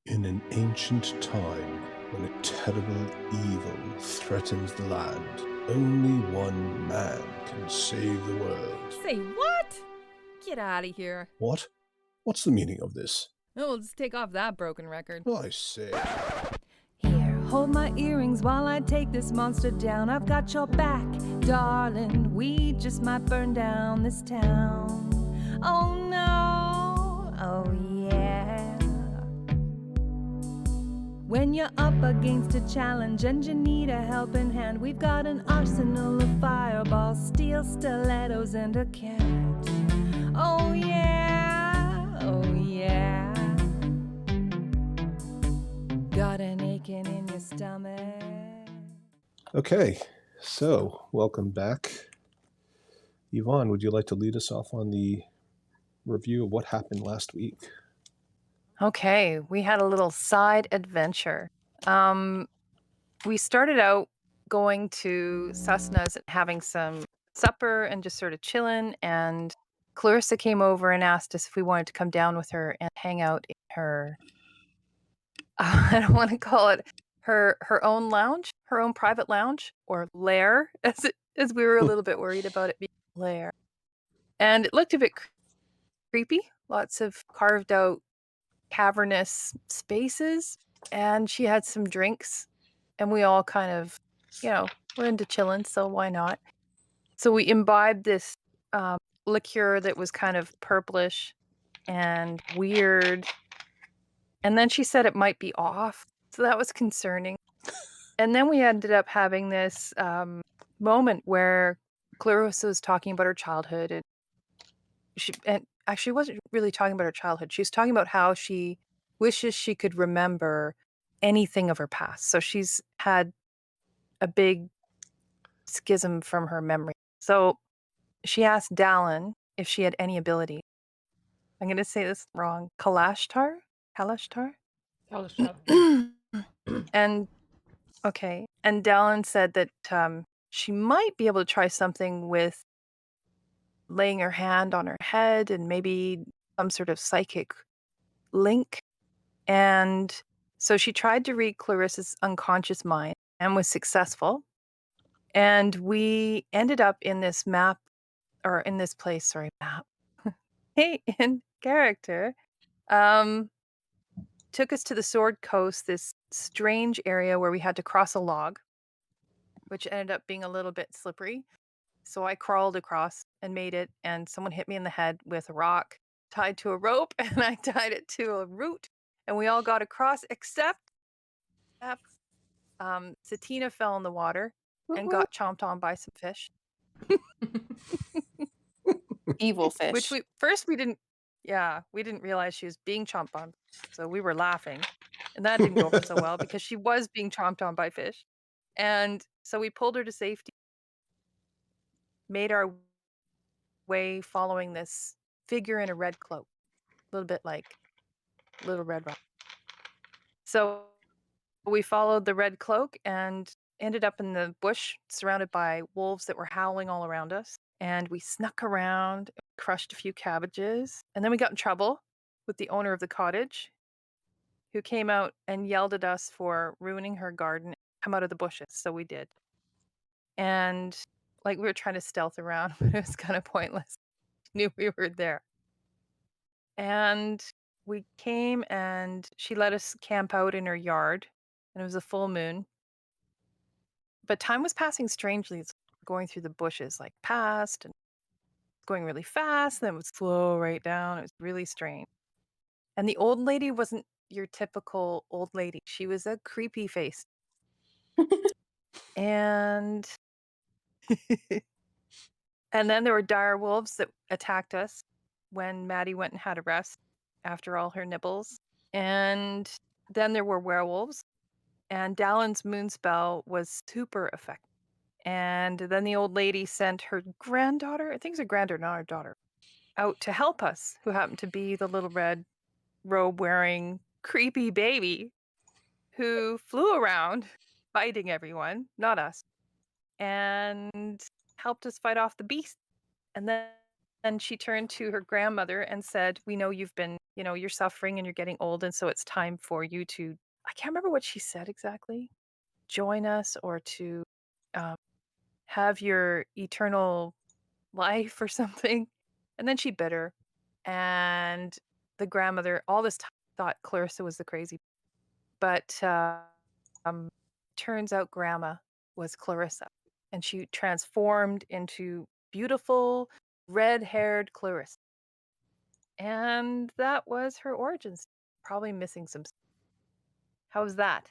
In an ancient time, when a terrible evil threatens the land, only one man can save the world. Say what? Get out of here. What? What's the meaning of this? Oh, we'll just take off that broken record. I say. Here, hold my earrings while I take this monster down. I've got your back, darling. We just might burn down this town. Oh no, oh yeah. When you're up against a challenge and you need a helping hand, we've got an arsenal of fireballs, steel stilettos, and a cat. Oh yeah, oh yeah. Got an aching in your stomach. Okay, so welcome back. Yvonne, would you like to lead us off on the review of what happened last week? Okay, we had a little side adventure. We started out going to Cessna's and having some supper and just sort of chilling. And Clarissa came over and asked us if we wanted to come down with her and hang out in her, I don't want to call it her own lounge, her own private lounge or lair, as we were a little bit worried about it being a lair. And it looked a bit creepy, lots of carved out cavernous spaces, and she had some drinks, and we all kind of, we're into chilling, so why not? So we imbibed this liqueur that was kind of purplish and weird, and then she said it might be off, so that was concerning. And then we ended up having this moment where Clarissa was talking about her childhood, and actually wasn't really talking about her childhood. She was talking about how she wishes she could remember anything of her past. So she's had a big schism from her memory. So she asked Dallin if she had any ability. I'm going to say this wrong. Kalashtar? Kalashtar? And okay. And Dallin said that she might be able to try something with laying her hand on her head and maybe some sort of psychic link. And so she tried to read Clarissa's unconscious mind and was successful. And we ended up in this map, or in this place, sorry, map. Hey, in character. Took us to the Sword Coast, this strange area where we had to cross a log, which ended up being a little bit slippery. So I crawled across and made it, and someone hit me in the head with a rock tied to a rope, and I tied it to a root, and we all got across except Satina fell in the water and got chomped on by some fish. Evil fish. Which we didn't realize she was being chomped on. So we were laughing. And that didn't go over so well because she was being chomped on by fish. And so we pulled her to safety, made our way following this figure in a red cloak, a little bit like Little Red Riding. So we followed the red cloak and ended up in the bush surrounded by wolves that were howling all around us. And we snuck around, crushed a few cabbages, and then we got in trouble with the owner of the cottage, who came out and yelled at us for ruining her garden and come out of the bushes. So we did. And like we were trying to stealth around, but it was kind of pointless. Knew we were there. And we came and she let us camp out in her yard, and it was a full moon. But time was passing strangely. It's going through the bushes, like past and going really fast, then it would slow right down. It was really strange. And the old lady wasn't your typical old lady. She was a creepy face. And and then there were dire wolves that attacked us when Maddie went and had a rest after all her nibbles. And then there were werewolves. And Dallin's moon spell was super effective. And then the old lady sent her granddaughter, I think it's a granddaughter, not her daughter, out to help us, who happened to be the little red robe wearing creepy baby who flew around fighting everyone, not us, and helped us fight off the beast. And then And she turned to her grandmother and said, "We know you've been, you're suffering and you're getting old, and so it's time for you to," I can't remember what she said exactly, "join us or to um, have your eternal life," or something. And then she bit her. And the grandmother, all this time, thought Clarissa was the crazy. But um, turns out Grandma was Clarissa. And she transformed into beautiful red haired Clarissa. And that was her origins. Probably missing some. How's that?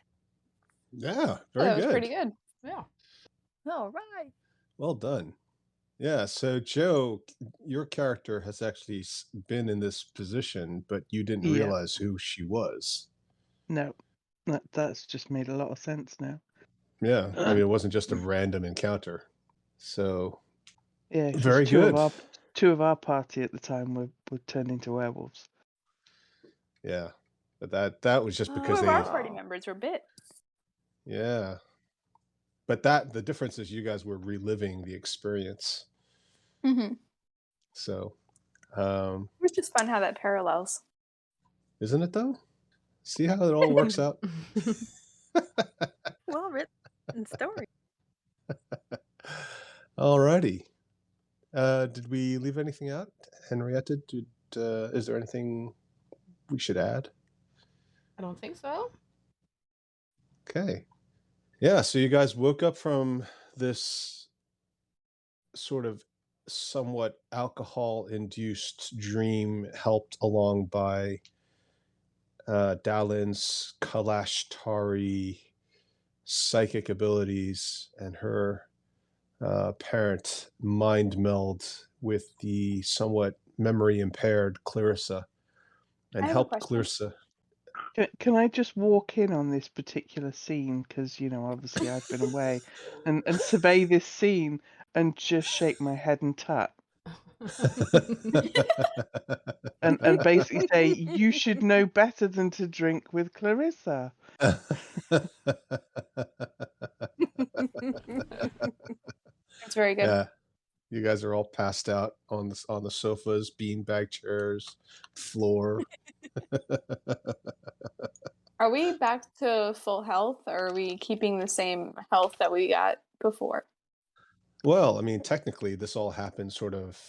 Yeah, Oh, very that was pretty good. good. Yeah. All right. Well done. Yeah, so Joe, your character has actually been in this position, but you didn't Yeah. realize who she was. No, that's just made a lot of sense now. Yeah, I mean, it wasn't just a random encounter. So, Yeah, 'cause very two good. of our party at the time were turned into werewolves. Yeah, but that was just Two because of they, our party members were bit. yeah. But the difference is you guys were reliving the experience. Mm-hmm. So, It was just fun how that parallels. isn't it though? See how it all works out? Well written story. Alrighty. Did we leave anything out? Henrietta, is there anything we should add? I don't think so. Okay. Yeah, so you guys woke up from this sort of somewhat alcohol-induced dream, helped along by Dalin's Kalashtari psychic abilities and her apparent mind meld with the somewhat memory impaired Clarissa, and I have a helped question. Clarissa. Can I just walk in on this particular scene? Because, obviously I've been away, and survey this scene and just shake my head and tut. And basically say, you should know better than to drink with Clarissa. It's very good. Yeah, you guys are all passed out on the sofas, beanbag chairs, floor. Are we back to full health, or are we keeping the same health that we got before? Well, I mean, technically, this all happened sort of,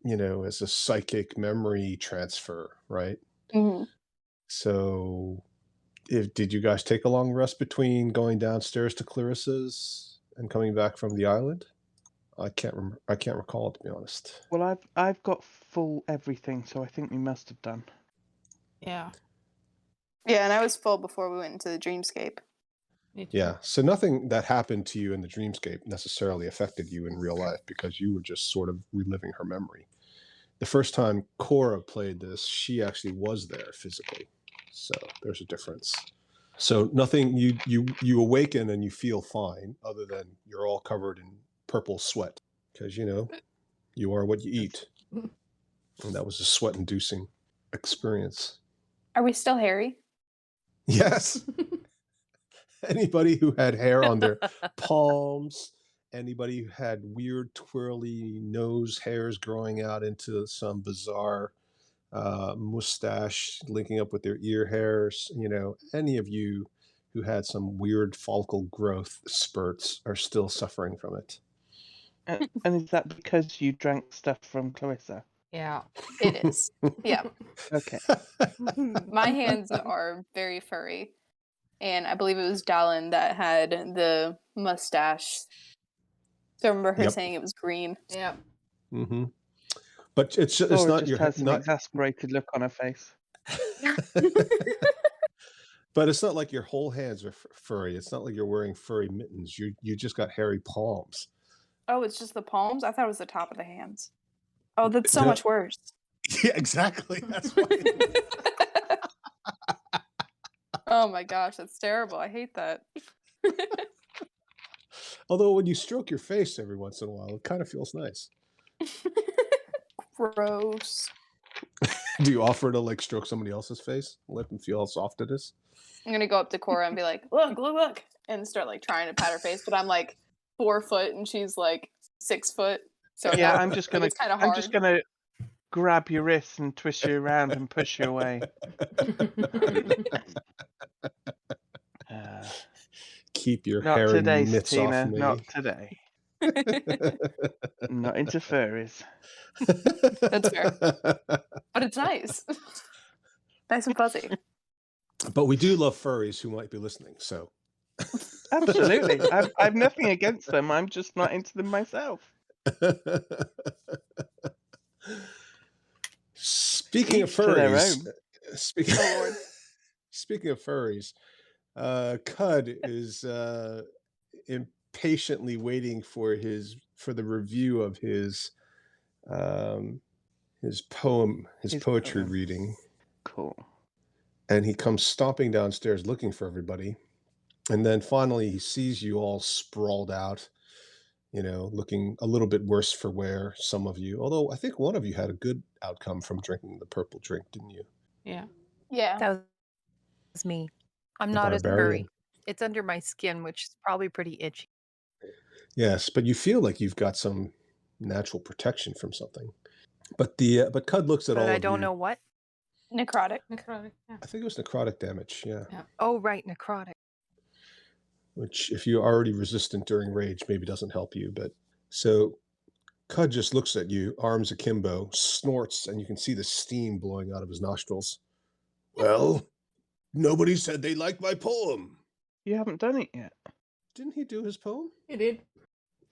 as a psychic memory transfer, right? Mm-hmm. So, did you guys take a long rest between going downstairs to Clarissa's and coming back from the island? I can't remember. I can't recall, to be honest. Well, I've got full everything, so I think we must have done. Yeah. Yeah, and I was full before we went into the dreamscape. Me too. Yeah. So nothing that happened to you in the dreamscape necessarily affected you in real life because you were just sort of reliving her memory. The first time Cora played this, she actually was there physically. So there's a difference. So nothing, you awaken and you feel fine, other than you're all covered in purple sweat because you are what you eat, and that was a sweat-inducing experience. Are we still hairy? Yes. Anybody who had hair on their palms, anybody who had weird twirly nose hairs growing out into some bizarre mustache linking up with their ear hairs, any of you who had some weird follicle growth spurts are still suffering from it. And is that because you drank stuff from Clarissa? Yeah. It is. Yeah. Okay. My hands are very furry. And I believe it was Dallin that had the mustache. So I remember her Yep. saying it was green. Yeah. Mm-hmm. But it's Laura not just your has an not. exasperated look on her face. But it's not like your whole hands are furry. It's not like you're wearing furry mittens. You just got hairy palms. Oh, it's just the palms? I thought it was the top of the hands. Oh, that's so No. much worse. Yeah, exactly. That's why. Oh my gosh, that's terrible. I hate that. Although when you stroke your face every once in a while, it kind of feels nice. Gross. Do you offer to stroke somebody else's face? Let them feel how soft it is? I'm gonna go up to Cora and be like, look, and start trying to pat her face, but I'm 4 foot and she's 6 foot. So Yeah, no, I'm just it gonna was kind of I'm hard. just gonna grab your wrist and twist you around and push you away. Uh, Keep your not hairy today, mitts off Satina. me. Not today. Not into furries. That's fair. But it's nice. Nice and fuzzy. But we do love furries who might be listening. So Absolutely. I've nothing against them. I'm just not into them myself. Speaking of Each to their furries, own. speaking Oh, Lord. speaking of furries, Cud is impatiently waiting for the review of his poem, his His poetry poem. reading, Cool. and he comes stomping downstairs looking for everybody, and then finally he sees you all sprawled out, looking a little bit worse for wear, some of you, although I think one of you had a good outcome from drinking the purple drink, didn't you? Yeah. Yeah. That was me. I'm The not as barbarian. furry. It's under my skin, which is probably pretty itchy. Yes, but you feel like you've got some natural protection from something. But Cud looks at But all I of don't you. know what. Necrotic. Necrotic. Yeah. I think it was necrotic damage, yeah. Oh, right, necrotic. Which, if you're already resistant during rage, maybe doesn't help you. But so Cud just looks at you, arms akimbo, snorts, and you can see the steam blowing out of his nostrils. Well, nobody said they liked my poem. You haven't done it yet. Didn't he do his poem? He did.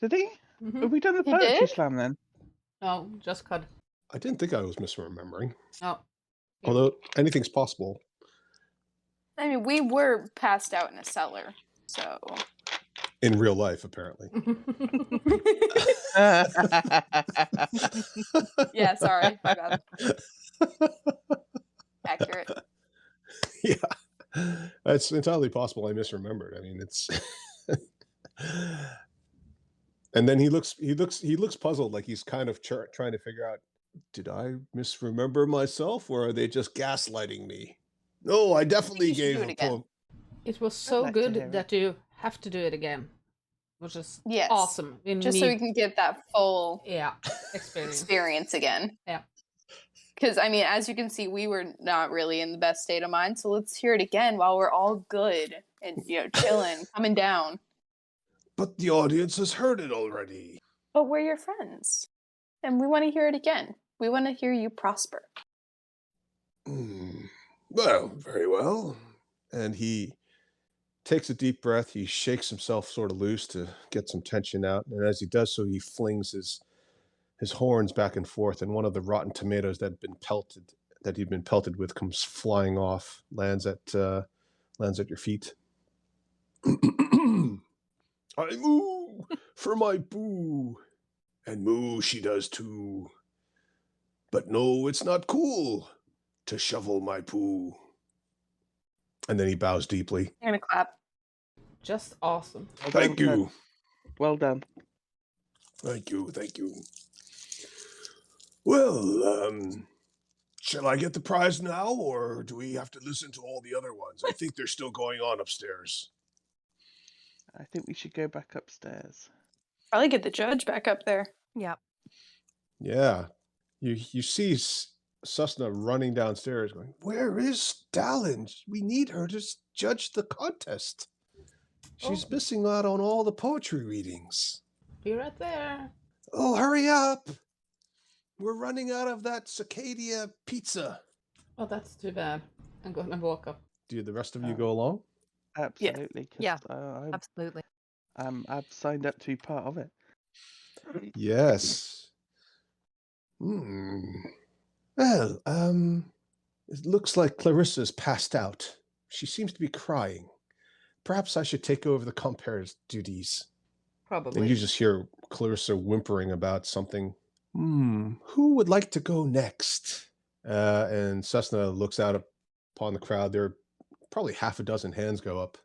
Did he? Mhm. Have we done the He poetry did? slam then? No, just Cud. I didn't think I was misremembering. No. Yeah. Although anything's possible. I mean, we were passed out in a cellar, so. In real life, apparently. Yeah, sorry. My bad. Accurate. Yeah. It's entirely possible I misremembered. I mean, it's and then he looks puzzled, like he's kind of trying to figure out, did I misremember myself, or are they just gaslighting me? No, I definitely you should gave do it a again. poem. It was so like to hear good it. that you have to do it again, which is Yes. awesome. We Just so we need- can get that full yeah, experience. experience again. Yeah. Because, I mean, as you can see, we were not really in the best state of mind. So let's hear it again while we're all good and, chilling, coming down. But the audience has heard it already. But we're your friends. And we want to hear it again. We want to hear you prosper. Well, very well. And he takes a deep breath. He shakes himself sort of loose to get some tension out. And as he does so, he flings his horns back and forth, and one of the rotten tomatoes that he'd been pelted with comes flying off, lands at your feet. I moo for my boo, and moo she does too. But no, it's not cool to shovel my poo. And then he bows deeply. I'm going to clap. Just awesome. Well Thank done, Cud. you. Well done. Thank you. Thank you. Well, shall I get the prize now, or do we have to listen to all the other ones? I think they're still going on upstairs. I think we should go back upstairs. Probably get the judge back up there. Yep. Yeah. You see Susna running downstairs going, where is Dallin? We need her to judge the contest. She's missing out on all the poetry readings. Be right there. Oh, hurry up. We're running out of that cicadia pizza. Oh, that's too bad. I'm going to walk up. Do the rest of you go along? Absolutely. 'cause, Yeah. I, Absolutely. I've signed up to be part of it. Yes. Well, it looks like Clarissa's passed out. She seems to be crying. Perhaps I should take over the compare's duties. Probably. And you just hear Clarissa whimpering about something. Who would like to go next? And Susna looks out upon the crowd. There are probably half a dozen hands go up.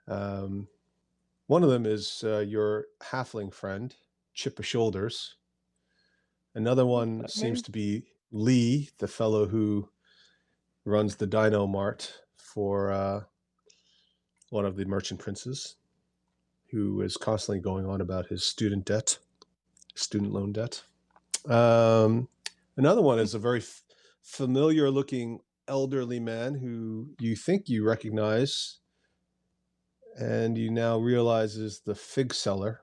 One of them is your halfling friend, Chippa Shoulders. Another one that seems name? to be Lee, the fellow who runs the Dino Mart for one of the merchant princes, who is constantly going on about his student loan debt. Another one is a very familiar-looking elderly man who you think you recognize, and you now realize is the fig seller.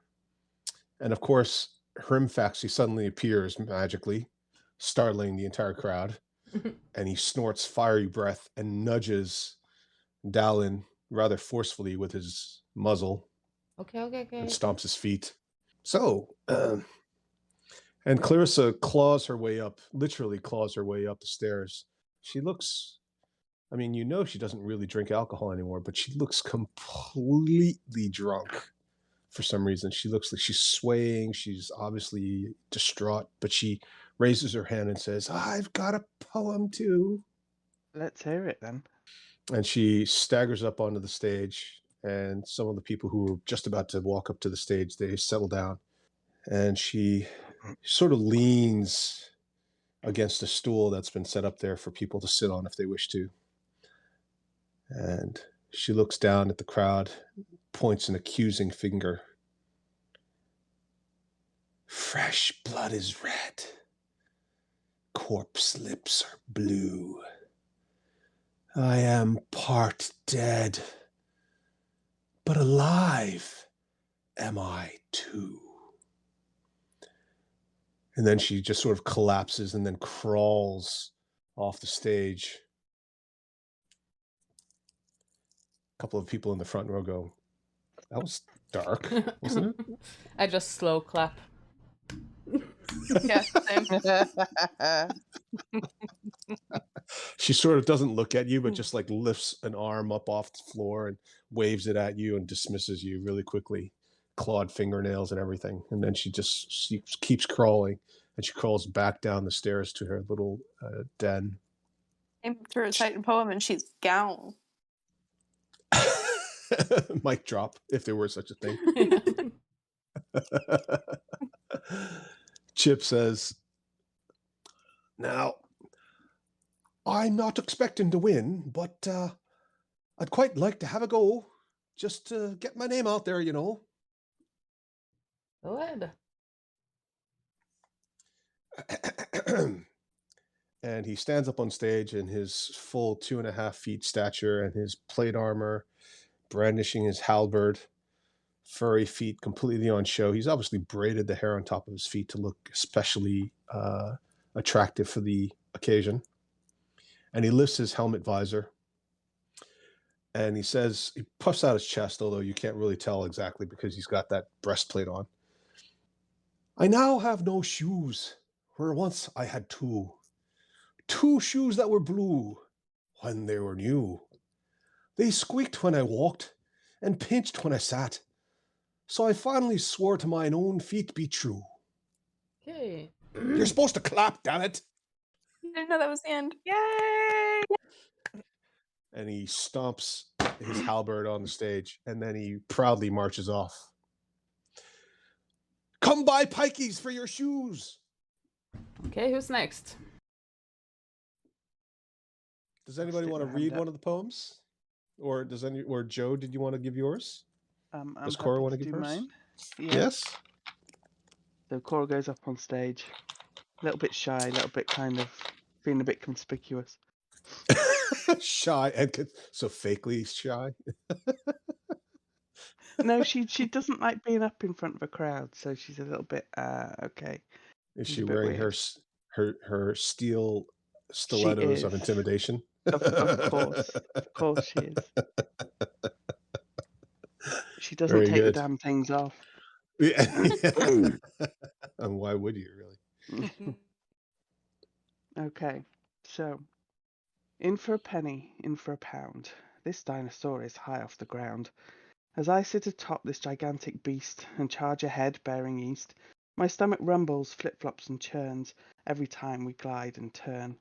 And of course, Hrimfaxi suddenly appears magically, startling the entire crowd, and he snorts fiery breath and nudges Dallin rather forcefully with his muzzle Okay, okay, okay. and stomps his feet. So, and Clarissa claws her way up, literally claws her way up the stairs. She looks, I mean, you know, she doesn't really drink alcohol anymore, but she looks completely drunk for some reason. She looks like she's swaying. She's obviously distraught, but she raises her hand and says, I've got a poem too. Let's hear it then. And she staggers up onto the stage, and some of the people who were just about to walk up to the stage, they settle down, and she sort of leans against a stool that's been set up there for people to sit on if they wish to. And she looks down at the crowd, points an accusing finger. Fresh blood is red. Corpse lips are blue. I am part dead, but alive am I too. And then she just sort of collapses and then crawls off the stage. A couple of people in the front row go, that was dark, wasn't it? I just slow clap. Yeah, same. She sort of doesn't look at you, but just like lifts an arm up off the floor and waves it at you and dismisses you really quickly, clawed fingernails and everything. And then she keeps crawling, and she crawls back down the stairs to her little den. Came to recite a poem and she's gone. Mic drop, if there were such a thing. Chip says, now, I'm not expecting to win, but I'd quite like to have a go, just to get my name out there, you know. Go ahead. And he stands up on stage in his full 2.5 feet stature and his plate armor, brandishing his halberd, furry feet completely on show. He's obviously braided the hair on top of his feet to look especially attractive for the occasion. And he lifts his helmet visor, and he says, he puffs out his chest, although you can't really tell exactly because he's got that breastplate on. I now have no shoes, where once I had two. Two shoes that were blue when they were new. They squeaked when I walked and pinched when I sat. So I finally swore to mine own feet be true. Okay. You're supposed to clap, damn it. I didn't know that was the end. Yay! And he stomps his halberd on the stage, and then he proudly marches off. Come buy pikeys for your shoes. Okay, who's next? Does anybody Stick want to my read hand up. one of the poems? Or Joe, did you want to give yours? I'm Does happy Cora want to to give do hers? mine. Yeah. Yes. So Cora goes up on stage, a little bit shy, a little bit kind of feeling a bit conspicuous. Shy and so fakely shy. No, she doesn't like being up in front of a crowd, so she's a little bit okay. Is She's she a bit wearing weird. her steel stilettos of is. intimidation? Of course she is. She doesn't Very take good. the damn things off. Yeah. And why would you really? Okay, so in for a penny, in for a pound. This dinosaur is high off the ground. As I sit atop this gigantic beast and charge ahead, bearing east, my stomach rumbles, flip-flops and churns every time we glide and turn.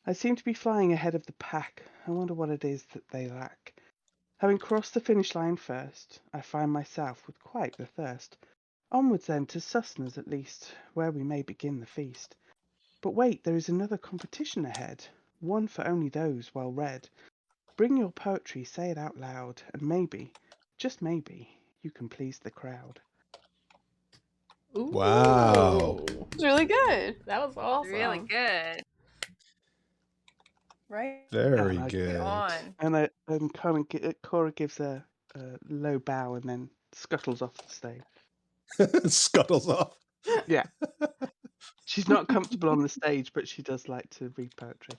I seem to be flying ahead of the pack. I wonder what it is that they lack. Having crossed the finish line first, I find myself with quite the thirst. Onwards then to Susners at least, where we may begin the feast. But wait, there is another competition ahead, one for only those well read. Bring your poetry, say it out loud, and maybe, just maybe, you can please the crowd. Wow. Ooh, It's really good. that was awesome. Really good. Right Very I- good. on. And Cora gives a low bow and then scuttles off the stage. Scuttles off. Yeah. She's not comfortable on the stage, but she does like to read poetry.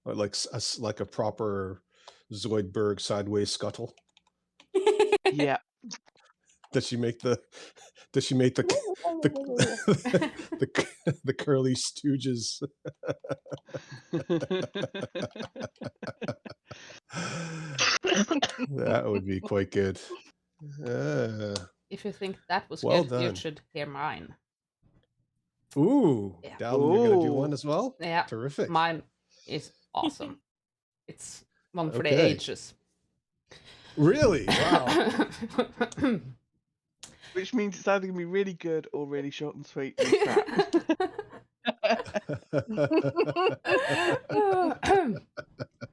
Or like a proper Zoidberg sideways scuttle. Yeah. Does she make the the curly stooges? That would be quite good. If you think that was Well good, you done. should hear mine. Ooh, Yeah. Dallin, you're gonna do Ooh. one as well? Yeah, Terrific. mine is awesome. It's one for the Okay. ages. Really? Wow. Which means it's either gonna be really good or really short and sweet and crap.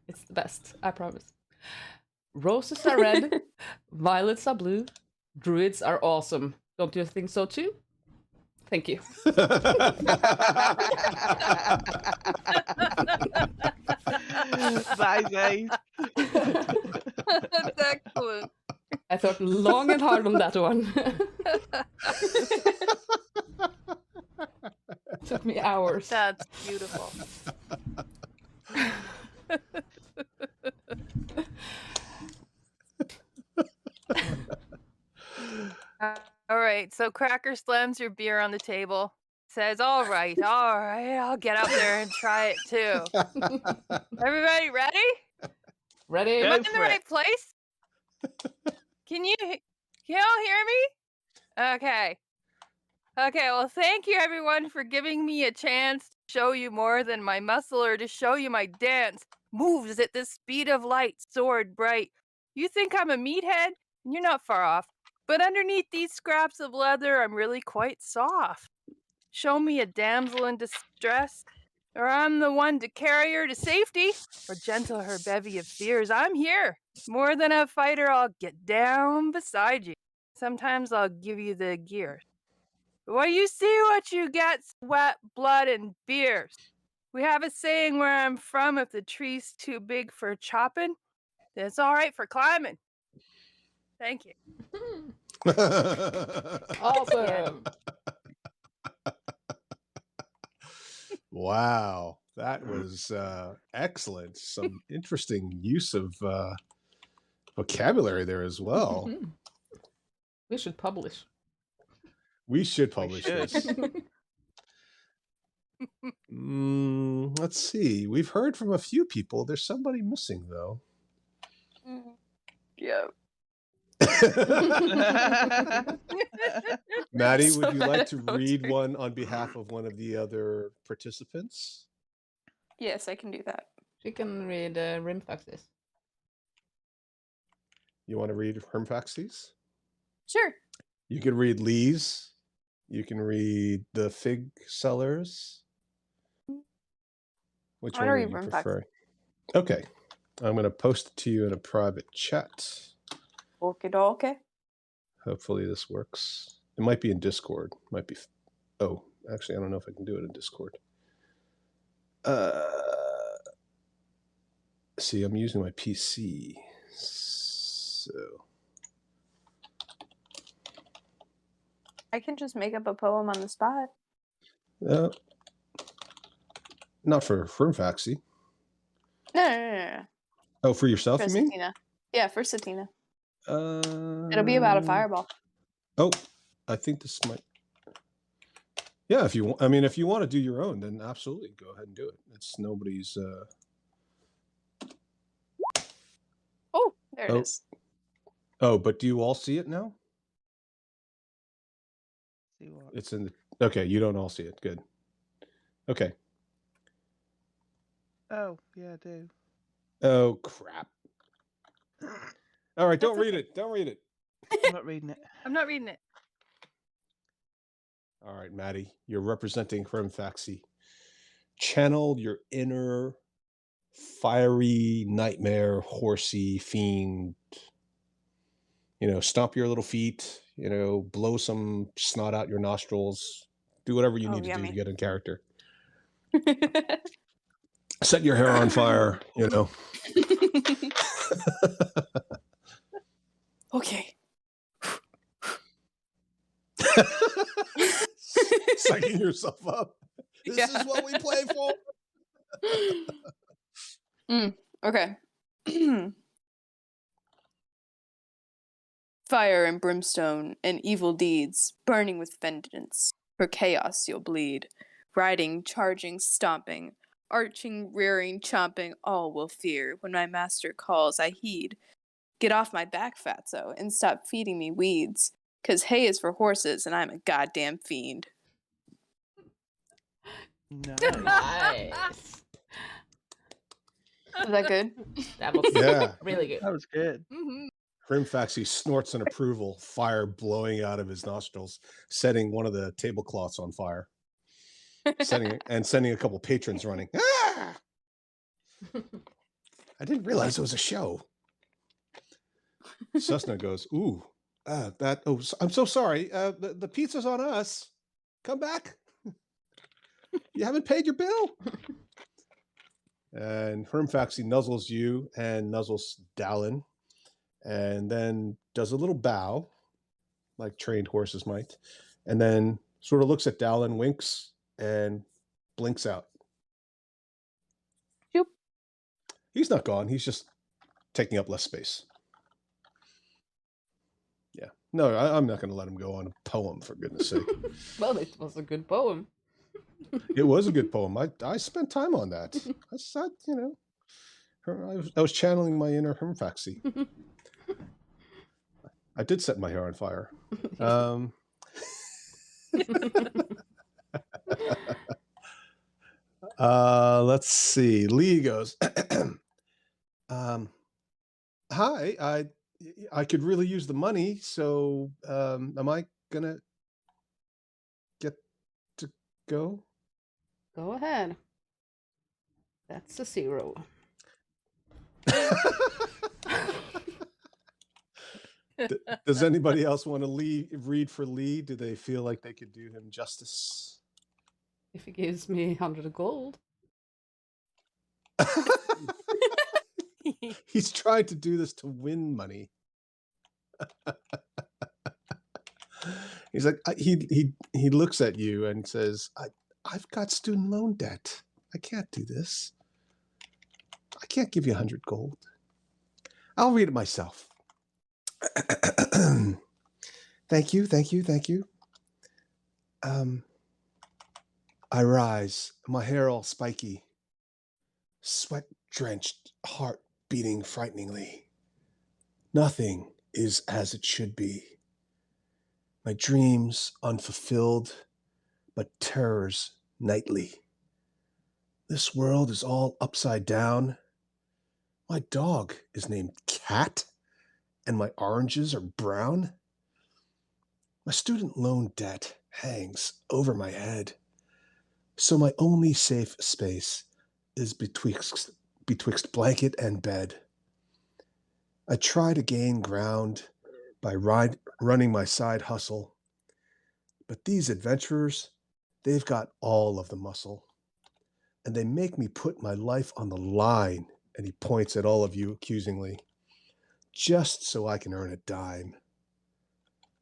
It's the best, I promise. Roses are red, violets are blue, druids are awesome. Don't you think so too? Thank you. That is ace. That's excellent. I thought long and hard on that one. Took me hours. That's beautiful. All right, so Cracker slams your beer on the table, says, all right, I'll get up there and try it too. Everybody ready? Ready? Am Go I in the for right it. place? Can you all hear me? Okay. Okay, well, thank you everyone for giving me a chance to show you more than my muscle or to show you my dance. Moves at the speed of light, soared bright. You think I'm a meathead? You're not far off. But underneath these scraps of leather, I'm really quite soft. Show me a damsel in distress, or I'm the one to carry her to safety, or gentle her bevy of fears. I'm here. More than a fighter, I'll get down beside you. Sometimes I'll give you the gear. Well, you see what you get, sweat, blood, and beers. We have a saying where I'm from, if the tree's too big for chopping, then it's all right for climbing. Thank you. Awesome. Wow, that was excellent. Some interesting use of vocabulary there as well. We should publish. We should publish should. this. Let's see. We've heard from a few people. There's somebody missing though. Yeah. Maddie, So would you like to bad. read one on behalf of one of the other participants? Yes, I can do that. We can read Rimfaxes. You want to read Hermfaxes? Sure. You can read Lee's. You can read the Fig Sellers. Which I one wanna would you read Rimfaxes. prefer? Okay. I'm going to post it to you in a private chat. Okay, okay. Hopefully this works. It might be in Discord. Might be. Oh, actually, I don't know if I can do it in Discord. See, I'm using my PC. So. I can just make up a poem on the spot. Not for Hermfaxy. No. Oh, for yourself, For you mean? Satina. Yeah, for Satina. It'll It'll be about a fireball. Oh, I think this might. Yeah, if you want, I mean, if you want to do your own, then absolutely go ahead and do it. It's nobody's. Oh, there it Oh. is. Oh, but do you all see it now? See what? It's in the. Okay, you don't all see it. Good. Okay. Oh, yeah, I do. Oh crap! All right, don't That's read it. Don't read it. I'm not reading it. I'm not reading it. All right, Maddie, you're representing Hermfaxy. Channel your inner fiery nightmare, horsey fiend. You know, stomp your little feet. blow some snot out your nostrils, do whatever you Oh, need to do yummy. to get in character. Set your hair on fire, Okay. Psyching yourself up. This Yeah. is what we play for. Okay. Fire and brimstone and evil deeds, burning with vengeance. For chaos you'll bleed. Riding, charging, stomping, arching, rearing, chomping, all will fear. When my master calls, I heed. Get off my back, fatso, and stop feeding me weeds. 'Cause hay is for horses, and I'm a goddamn fiend. Nice. Nice. Is that good? That was Yeah. really good. That was good. Mhm. Grimfaxi snorts in approval, fire blowing out of his nostrils, setting one of the tablecloths on fire, sending a couple patrons running. Ah! I didn't realize it was a show. Cessna goes, "Ooh, I'm so sorry. The pizza's on us. Come back. You haven't paid your bill." And Hermfaxi nuzzles you and nuzzles Dallin, and then does a little bow, like trained horses might, and then sort of looks at Dallin, winks, and blinks out. Yep. He's not gone. He's just taking up less space. Yeah. No, I'm not going to let him go on a poem, for goodness sake. Well, it was a good poem. It was a good poem. I spent time on that. I was channeling my inner Hermfaxi. I did set my hair on fire. Let's see. Lee goes, hi, I could really use the money, so am I gonna get to go? Go ahead. That's a 0. Does anybody else want to read for Lee? Do they feel like they could do him justice? If he gives me 100 gold. He's tried to do this to win money. He's like, he looks at you and says, I've got student loan debt. I can't do this. I can't give you 100 gold. I'll read it myself. Thank you. I rise, my hair all spiky, sweat-drenched, heart beating frighteningly. Nothing is as it should be. My dreams unfulfilled, but terrors nightly. This world is all upside down. My dog is named Cat, and my oranges are brown. My student loan debt hangs over my head, so my only safe space is betwixt blanket and bed. I try to gain ground by running my side hustle, but these adventurers, they've got all of the muscle, and they make me put my life on the line, and he points at all of you accusingly, just so I can earn a dime.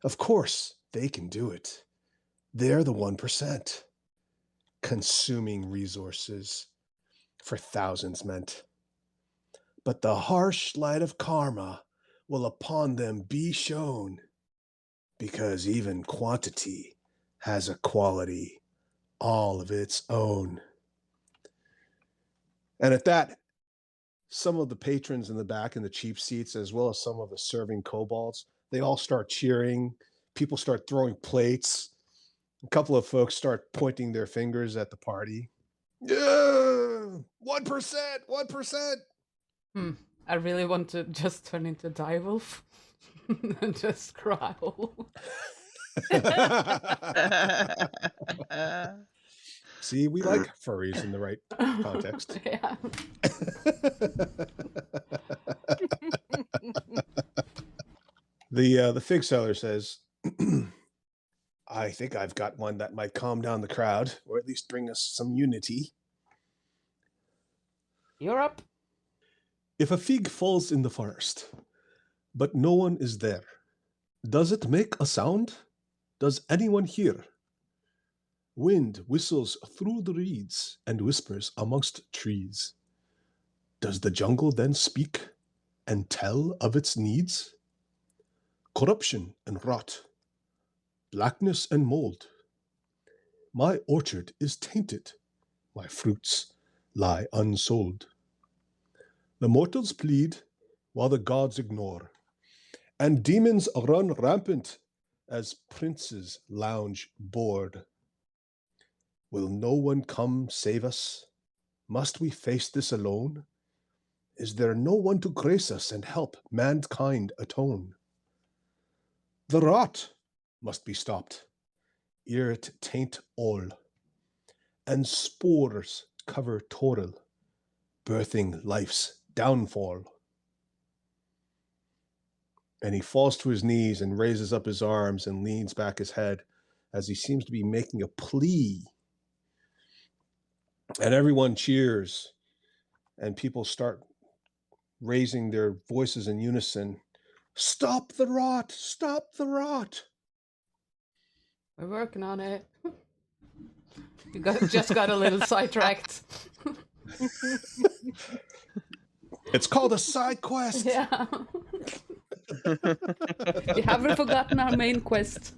Of course, they can do it. They're the 1%, consuming resources for thousands meant. But the harsh light of karma will upon them be shown, because even quantity has a quality all of its own. And at that, some of the patrons in the back in the cheap seats, as well as some of the serving kobolds, they all start cheering. People start throwing plates. A couple of folks start pointing their fingers at the party. Yeah, 1%. I really want to just turn into Direwolf and just growl. See, we like furries in the right context. Yeah. The fig seller says, I think I've got one that might calm down the crowd, or at least bring us some unity. You're up. If a fig falls in the forest, but no one is there, does it make a sound? Does anyone hear? Wind whistles through the reeds and whispers amongst trees. Does the jungle then speak and tell of its needs? Corruption and rot, blackness and mold. My orchard is tainted, my fruits lie unsold. The mortals plead while the gods ignore, and demons run rampant as princes lounge bored. Will no one come save us? Must we face this alone? Is there no one to grace us and help mankind atone? The rot must be stopped, ere it taint all, and spores cover toil, birthing life's downfall. And he falls to his knees and raises up his arms and leans back his head as he seems to be making a plea. And everyone cheers, and people start raising their voices in unison. Stop the rot! Stop the rot! We're working on it. Just got a little sidetracked. It's called a side quest. Yeah. We haven't forgotten our main quest.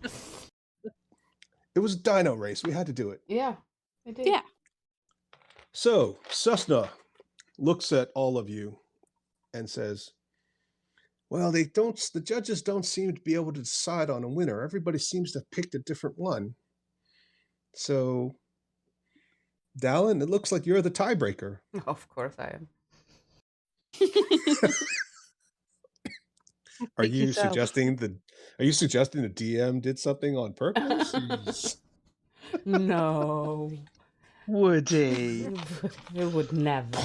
It was a dino race. We had to do it. Yeah, we did. Yeah. So Susna looks at all of you and says, well, the judges don't seem to be able to decide on a winner. Everybody seems to have picked a different one. So, Dallin, it looks like you're the tiebreaker. Of course I am. Are Pick you yourself. suggesting the DM did something on purpose? No. Would he? It would never.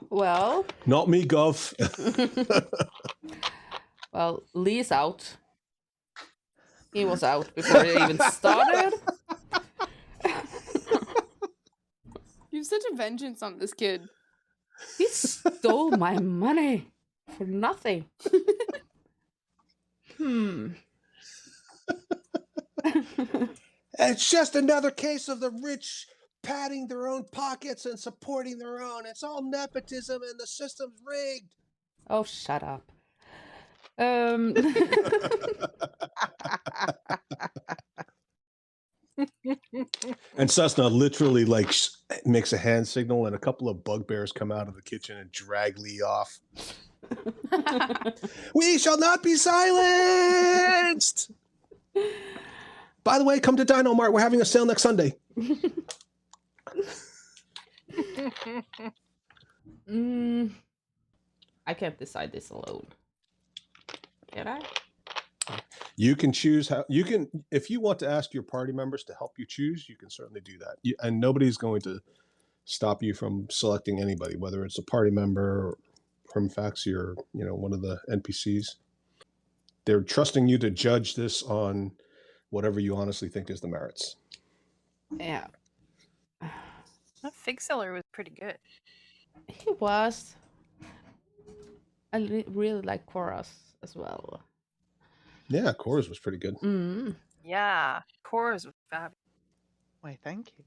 Well, Not me, Gov. well, Lee's out. He was out before it even started. You have such a vengeance on this kid. He stole my money for nothing. It's just another case of the rich padding their own pockets and supporting their own. It's all nepotism and the system's rigged. Oh, shut up. And Susna literally makes a hand signal, and a couple of bugbears come out of the kitchen and drag Lee off. We shall not be silenced. By the way, come to Dino Mart. We're having a sale next Sunday. I can't decide this alone. Can I? You can choose if you want to ask your party members to help you choose, you can certainly do that. And nobody's going to stop you from selecting anybody, whether it's a party member or Primfaxi or, one of the NPCs. They're trusting you to judge this on whatever you honestly think is the merits. Yeah. That fig seller was pretty good. He was. I really like Chorus as well. Yeah, Cora's was pretty good. Yeah, Cora's was fabulous. Why, thank you.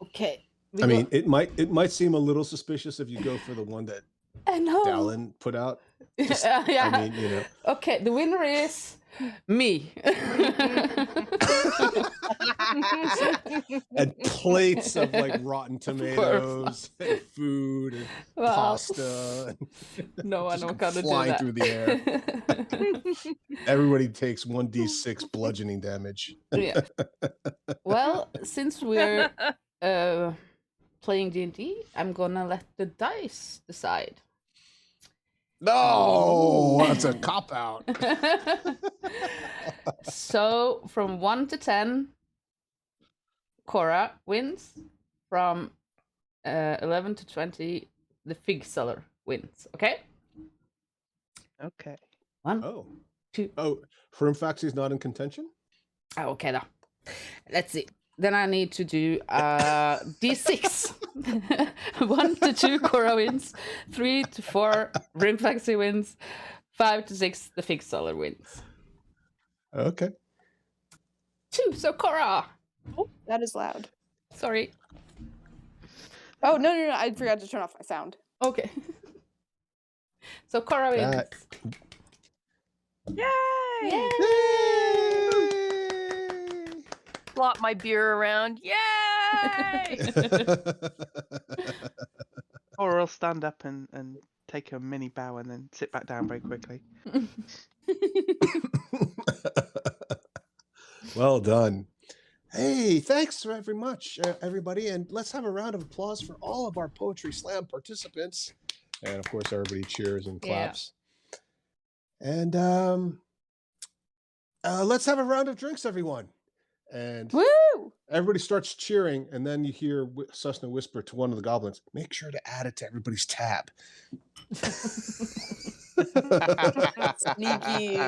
Okay. I mean, it might seem a little suspicious if you go for the one that I know. Dallin put out. Just, Yeah. I mean, Okay, the winner is me. and plates of rotten tomatoes and food and Well, pasta. No, I Just don't gonna do flying that. through the air. Everybody takes 1d6 bludgeoning damage. Yeah. Well, since we're playing D&D, I'm gonna let the dice decide. No, that's a cop out. So from 1 to 10, Cora wins. From 11 to 20, the fig seller wins. Okay? Okay. 1, Oh. 2. Oh, Hrimfaxi is not in contention? Oh, okay, now. Let's see. Then I need to do D6. 1 to 2, Cora wins. 3 to 4, Hrimfaxi wins. 5 to 6, the fig seller wins. Okay. 2, so Cora. Oh, that is loud. Sorry. Oh, no. I forgot to turn off my sound. Okay. So Cora wins. That. Yay! Yay! Flop my beer around. Yay! Or I'll stand up and take a mini bow and then sit back down very quickly. Well done. Hey, thanks very much, everybody. And let's have a round of applause for all of our Poetry Slam participants. And of course, everybody cheers and claps. And let's have a round of drinks, everyone. And Woo! everybody starts cheering. And then you hear Susna whisper to one of the goblins, make sure to add it to everybody's tab. Sneaky.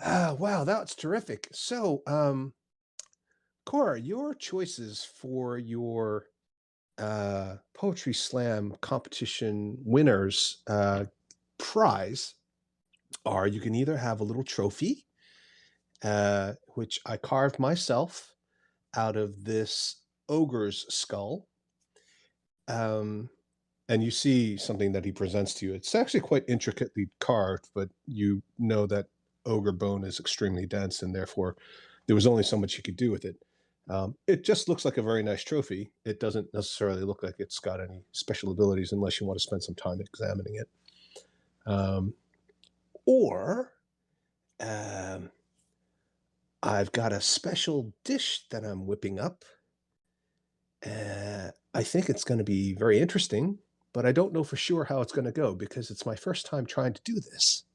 Wow, that's terrific. So, Cora, your choices for your Poetry Slam competition winners prize are you can either have a little trophy, which I carved myself out of this ogre's skull. And you see something that he presents to you. It's actually quite intricately carved, but you know that ogre bone is extremely dense, and therefore there was only so much you could do with it. It just looks like a very nice trophy. It doesn't necessarily look like it's got any special abilities unless you want to spend some time examining it. I've got a special dish that I'm whipping up. I think it's going to be very interesting, but I don't know for sure how it's going to go because it's my first time trying to do this.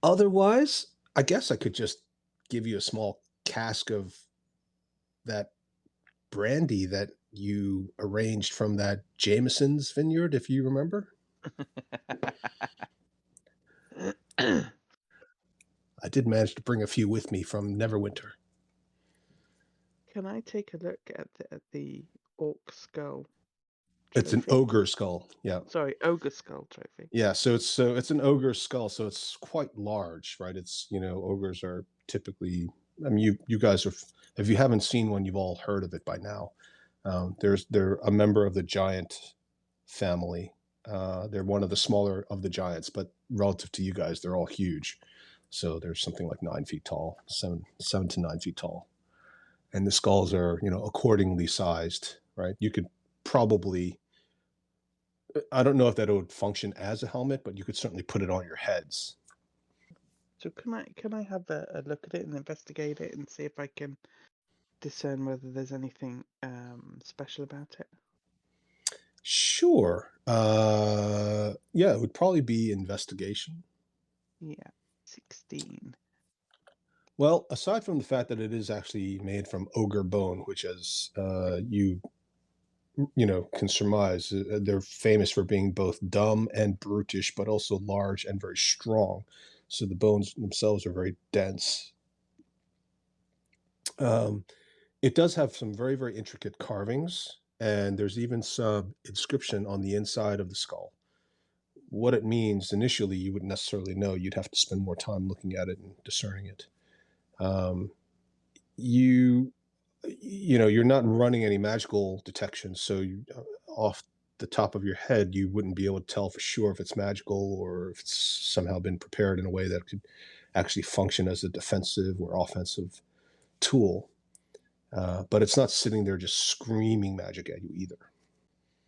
Otherwise, I guess I could just give you a small cask of that brandy that you arranged from that Jameson's vineyard, if you remember. I did manage to bring a few with me from Neverwinter. Can I take a look at the orc skull? It's an trophy? ogre skull. Yeah. Sorry, ogre skull trophy. Yeah, so it's an ogre skull, so it's quite large, right? It's, ogres are typically, I mean, you guys are, if you haven't seen one, you've all heard of it by now. They're a member of the giant family. They're one of the smaller of the giants, but relative to you guys, they're all huge. So they're something like 9 feet tall, 7 to 9 feet tall. And the skulls are, accordingly sized, right? You could probably, I don't know if that would function as a helmet, but you could certainly put it on your heads. So can I have a look at it and investigate it and see if I can discern whether there's anything special about it? Sure. Yeah, it would probably be investigation. Yeah, 16. Well, aside from the fact that it is actually made from ogre bone, which as you can surmise, they're famous for being both dumb and brutish, but also large and very strong. So the bones themselves are very dense. It does have some very, very intricate carvings, and there's even some inscription on the inside of the skull. What it means initially, you wouldn't necessarily know. You'd have to spend more time looking at it and discerning it. You're not running any magical detection, so off the top of your head, you wouldn't be able to tell for sure if it's magical or if it's somehow been prepared in a way that could actually function as a defensive or offensive tool. But it's not sitting there just screaming magic at you either.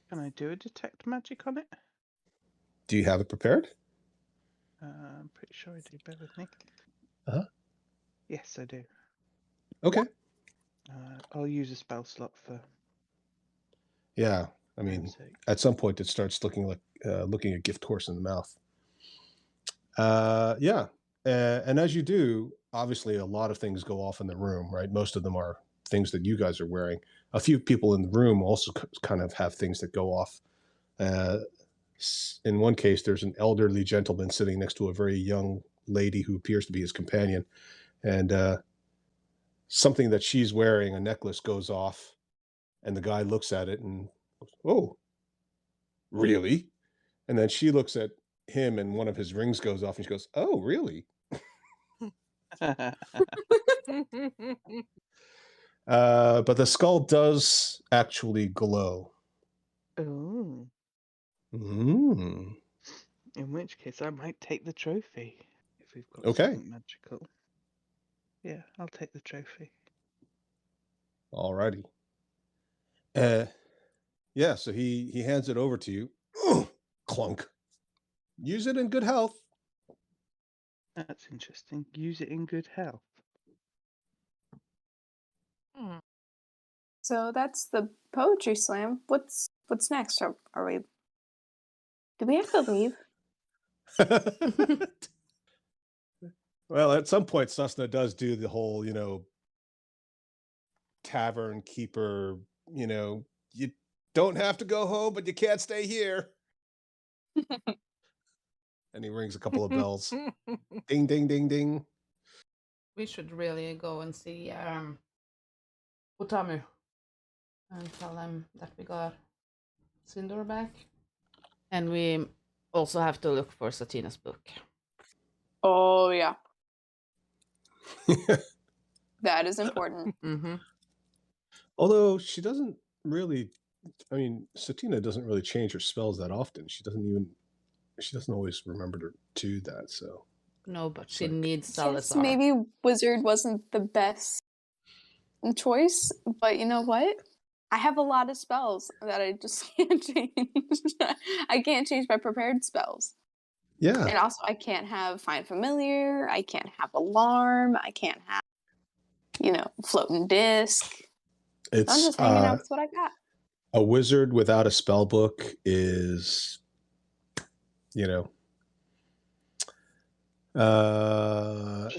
Can I do a detect magic on it? Do you have it prepared? I'm pretty sure I do. Bear with me. Uh-huh. Yes, I do. Okay. I'll use a spell slot for. Yeah, I mean, sake. at some point it starts looking like looking a gift horse in the mouth. Yeah, and as you do, obviously a lot of things go off in the room, right? Most of them are things that you guys are wearing. A few people in the room also kind of have things that go off. In one case, there's an elderly gentleman sitting next to a very young lady who appears to be his companion, and something that she's wearing, a necklace, goes off, and the guy looks at it and, oh, really? And then she looks at him, and one of his rings goes off, and she goes, oh, really? But the skull does actually glow. Oh, Mm. in which case I might take the trophy if we've got Okay. something magical. Yeah, I'll take the trophy. Alrighty. Yeah, so he hands it over to you. Clunk. Use it in good health. That's interesting. Use it in good health. Hmm. So that's the poetry slam. What's next? Are we? Do we have to leave? Well, at some point, Susna does do the whole, tavern keeper, you don't have to go home, but you can't stay here. And he rings a couple of bells. Ding, ding, ding, ding. We should really go and see Utamu and tell them that we got Sindor back. And we also have to look for Satina's book. Oh yeah, that is important. Mm-hmm. Although she doesn't really, Satina doesn't really change her spells that often. She doesn't always remember to do that, so. No, but she Like- needs Yes, Salazar. maybe wizard wasn't the best choice, but you know what? I have a lot of spells that I just can't change. I can't change my prepared spells. Yeah. And also, I can't have Find Familiar. I can't have Alarm. I can't have, Floating Disc. I'm It's just hanging out with what I got. a wizard without a spell book is, Just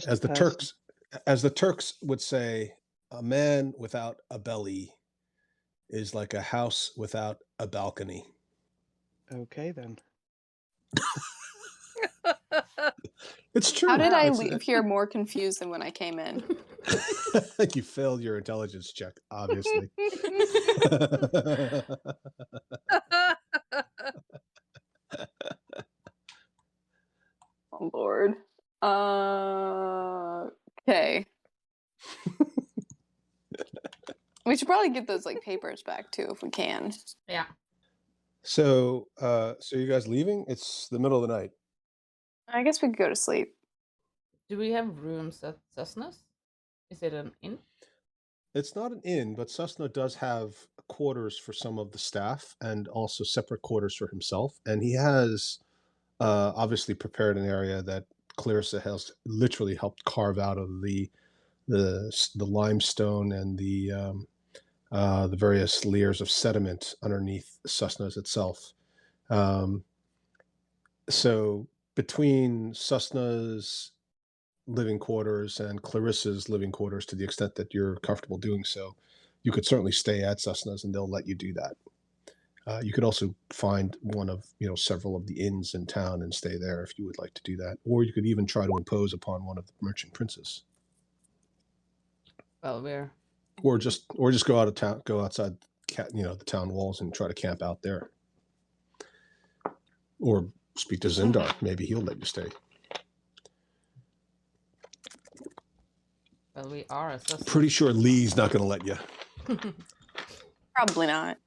as a the Turks would say, a man without a belly is like a house without a balcony. Okay then. It's true. How did I It's- leave here more confused than when I came in? You failed your intelligence check, obviously. Oh, Lord. Okay. We should probably get those papers back too if we can. Yeah. So you guys leaving? It's the middle of the night. I guess we could go to sleep. Do we have rooms at Cessna's? Is it an inn? It's not an inn, but Susna does have quarters for some of the staff and also separate quarters for himself. And he has obviously prepared an area that Clarissa has literally helped carve out of the limestone and the various layers of sediment underneath Susna's itself. So between Susna's living quarters and Clarissa's living quarters, to the extent that you're comfortable doing so, you could certainly stay at Susna's and they'll let you do that. You could also find one of several of the inns in town and stay there if you would like to do that, or you could even try to impose upon one of the merchant princes, Well, we're or just go out of town, go outside, the town walls and try to camp out there, or speak to Zindar. Maybe he'll let you stay. we are a Cessna. Pretty sure Lee's not going to let you. Probably not.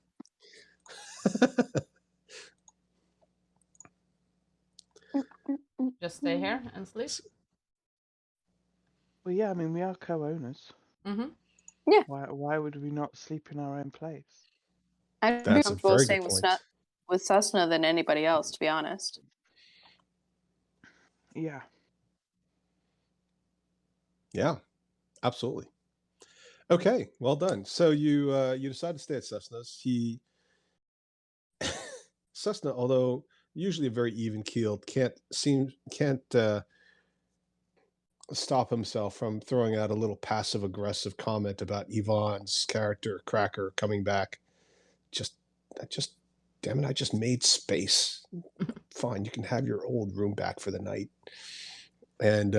Just stay here and sleep. Well, yeah, we are co-owners. Mm-hmm. Why would we not sleep in our own place? I'd be That's a comfortable very good staying point. with Cessna than anybody else, to be honest. Yeah. Yeah, absolutely. Okay, well done. So you decide to stay at Cessna's. Cessna, although usually very even keeled, can't stop himself from throwing out a little passive aggressive comment about Yvonne's character Cracker coming back. Just, damn it, I just made space. Fine, you can have your old room back for the night. And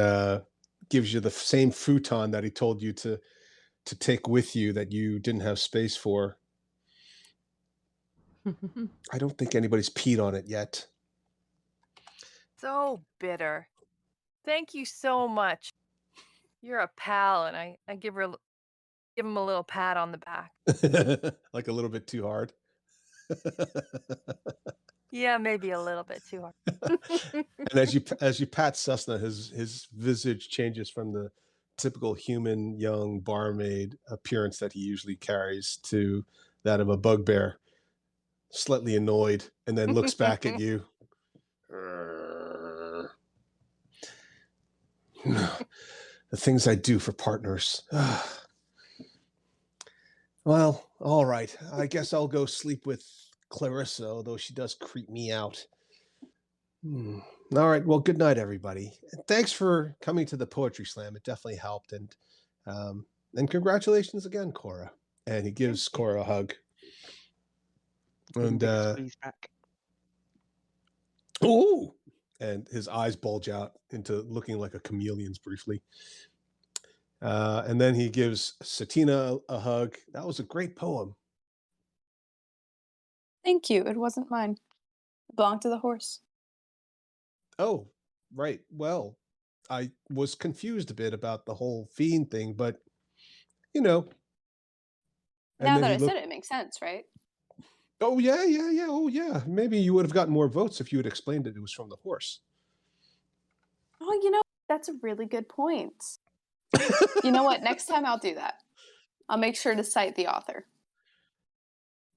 gives you the same futon that he told you to take with you that you didn't have space for. I don't think anybody's peed on it yet. So bitter. Thank you so much. You're a pal, and I give him a little pat on the back. Like a little bit too hard. Yeah, maybe a little bit too hard. And as you pat Cessna, his visage changes from the typical human young barmaid appearance that he usually carries to that of a bugbear, slightly annoyed, and then looks back at you. The things I do for partners. Well, all right. I guess I'll go sleep with Clarissa, although she does creep me out. All right. Well, good night, everybody. And thanks for coming to the Poetry Slam. It definitely helped. And congratulations again, Cora. And he gives Cora a hug. And Squeeze back. ooh, and his eyes bulge out into looking like a chameleon's briefly. And then he gives Satina a hug. That was a great poem. Thank you. It wasn't mine. It belonged to the horse. Oh, right. Well, I was confused a bit about the whole fiend thing, but you know. And Now then that he I looked- said it, it makes sense, right? Oh yeah. Oh yeah. Maybe you would have gotten more votes if you had explained it was from the horse. Oh, you know, that's a really good point. You know what? Next time I'll do that. I'll make sure to cite the author.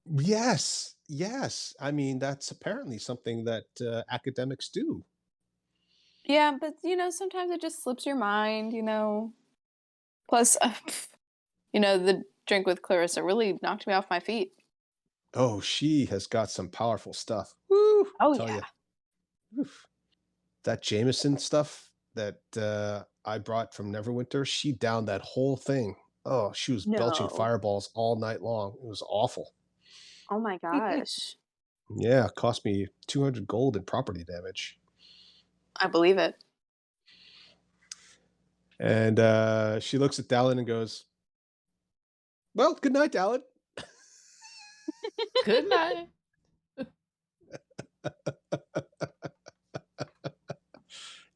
Yes. I mean, that's apparently something that academics do. Yeah, but you know, sometimes it just slips your mind, you know. Plus, you know, the drink with Clarissa really knocked me off my feet. Oh, she has got some powerful stuff. Woo! Oh, tell yeah. ya. Oof. That Jameson stuff that I brought from Neverwinter, she downed that whole thing. Oh, she was belching No. fireballs all night long. It was awful. Oh my gosh. Yeah, it cost me 200 gold in property damage. I believe it. And she looks at Dallin and goes, well, good night, Dallin. Good night.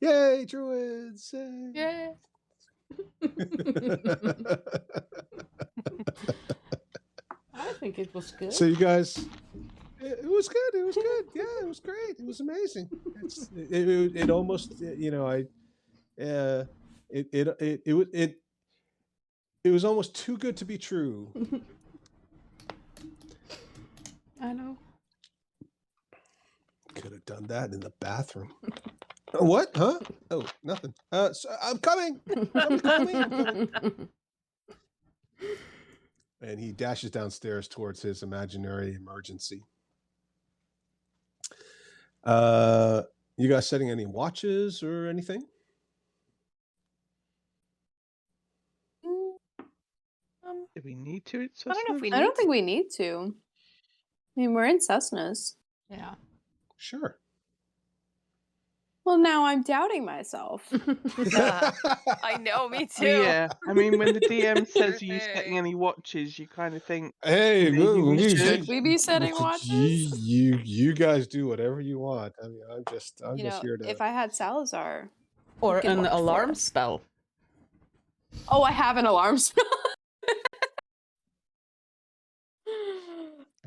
Yay, druids! Yay. Yeah. I think it was good. So you guys, it was good. It was good. Yeah, it was great. It was amazing. It almost, you know, it was almost too good to be true. I know. Could have done that in the bathroom. What? Huh? Oh, nothing. So I'm coming. I'm coming. And he dashes downstairs towards his imaginary emergency. You guys setting any watches or anything? Do we need to? It's I don't know if we I need don't think we need to. I mean, we're in Cessna's. Yeah. Sure. Well, now I'm doubting myself. I know, me too. Yeah, I mean, when the DM says Sure you setting thing. any watches, you kind of think, Hey, maybe we should. Should we be setting watches? You guys do whatever you want. I mean, I'm You just know, here to. if I had Salazar. Or can an watch for alarm us. spell. Oh, I have an alarm spell.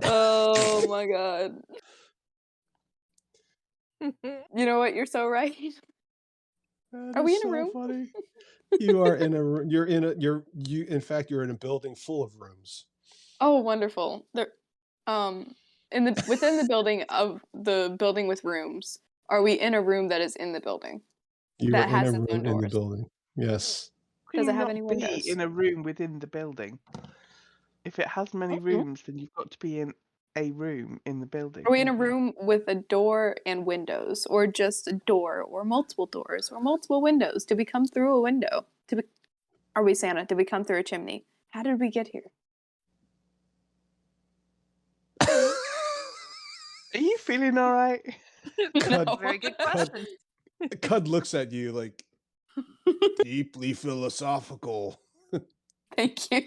Oh my god. You know what? You're so right. That Are we is in a so room? funny. You are in a. In fact, you're in a building full of rooms. Oh, wonderful. There, within the building with rooms, are we in a room that is in the building? You That are has in a its own room in the doors. building. Yes. Can Does you it have not any be windows? in a room within the building? If it has many Mhm. rooms, then you've got to be in a room in the building? Are we in a room with a door and windows, or just a door, or multiple doors, or multiple windows? Did we come through a window? Are we Santa? Did we come through a chimney? How did we get here? Are you feeling all right? Cud, Very good Cud, question. Cud looks at you like deeply philosophical. Thank you.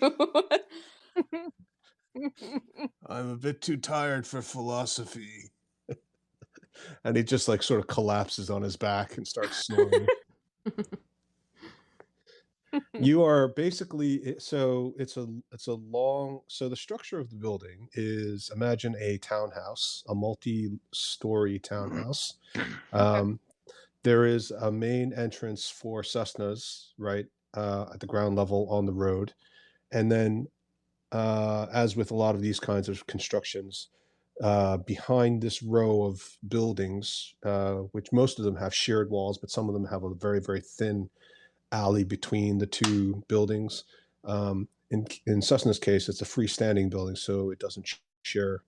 I'm a bit too tired for philosophy. And he just like sort of collapses on his back and starts snoring. You are basically so it's a long so the structure of the building is imagine a townhouse, a multi-story townhouse. Um, there is a main entrance for Cessnas, right, at the ground level on the road, and then as with a lot of these kinds of constructions, behind this row of buildings, which most of them have shared walls, but some of them have a very, very thin alley between the two buildings. In Cessna's case, it's a freestanding building, so it doesn't share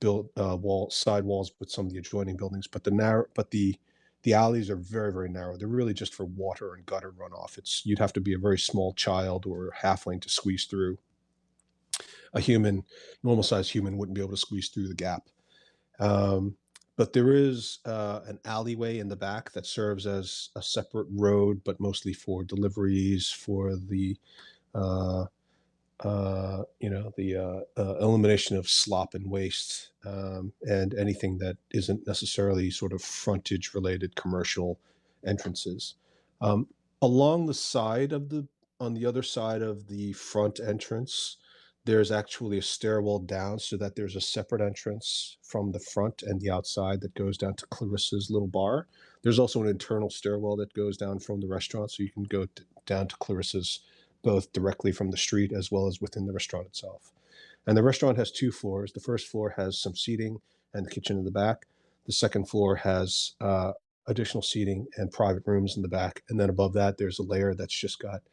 side walls with some of the adjoining buildings. But the alleys are very, very narrow. They're really just for water and gutter runoff. You'd have to be a very small child or halfling to squeeze through. A normal sized human wouldn't be able to squeeze through the gap. But there is an alleyway in the back that serves as a separate road, but mostly for deliveries, for the uh, elimination of slop and waste, and anything that isn't necessarily sort of frontage related commercial entrances. Um, along the side of on the other side of the front entrance, there's actually a stairwell down so that there's a separate entrance from the front and the outside that goes down to Clarissa's little bar. There's also an internal stairwell that goes down from the restaurant, so you can go down to Clarissa's both directly from the street as well as within the restaurant itself. And the restaurant has 2 floors. The first floor has some seating and the kitchen in the back. The second floor has additional seating and private rooms in the back. And then above that, there's a layer that's just got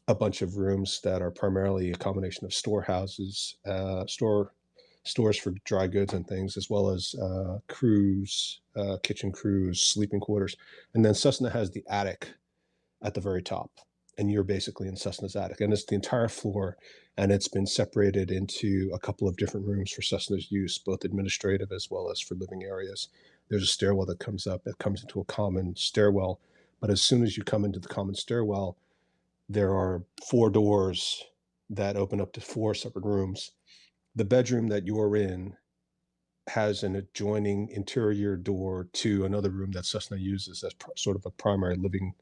a bunch of rooms that are primarily a combination of storehouses, stores for dry goods and things, as well as kitchen crews, sleeping quarters. And then Cessna has the attic at the very top, and you're basically in Cessna's attic, and it's the entire floor, and it's been separated into a couple of different rooms for Cessna's use, both administrative as well as for living areas. There's a stairwell that comes up, that comes into a common stairwell, but as soon as you come into the common stairwell, there are 4 doors that open up to 4 separate rooms. The bedroom that you're in has an adjoining interior door to another room that Cessna uses as sort of a primary living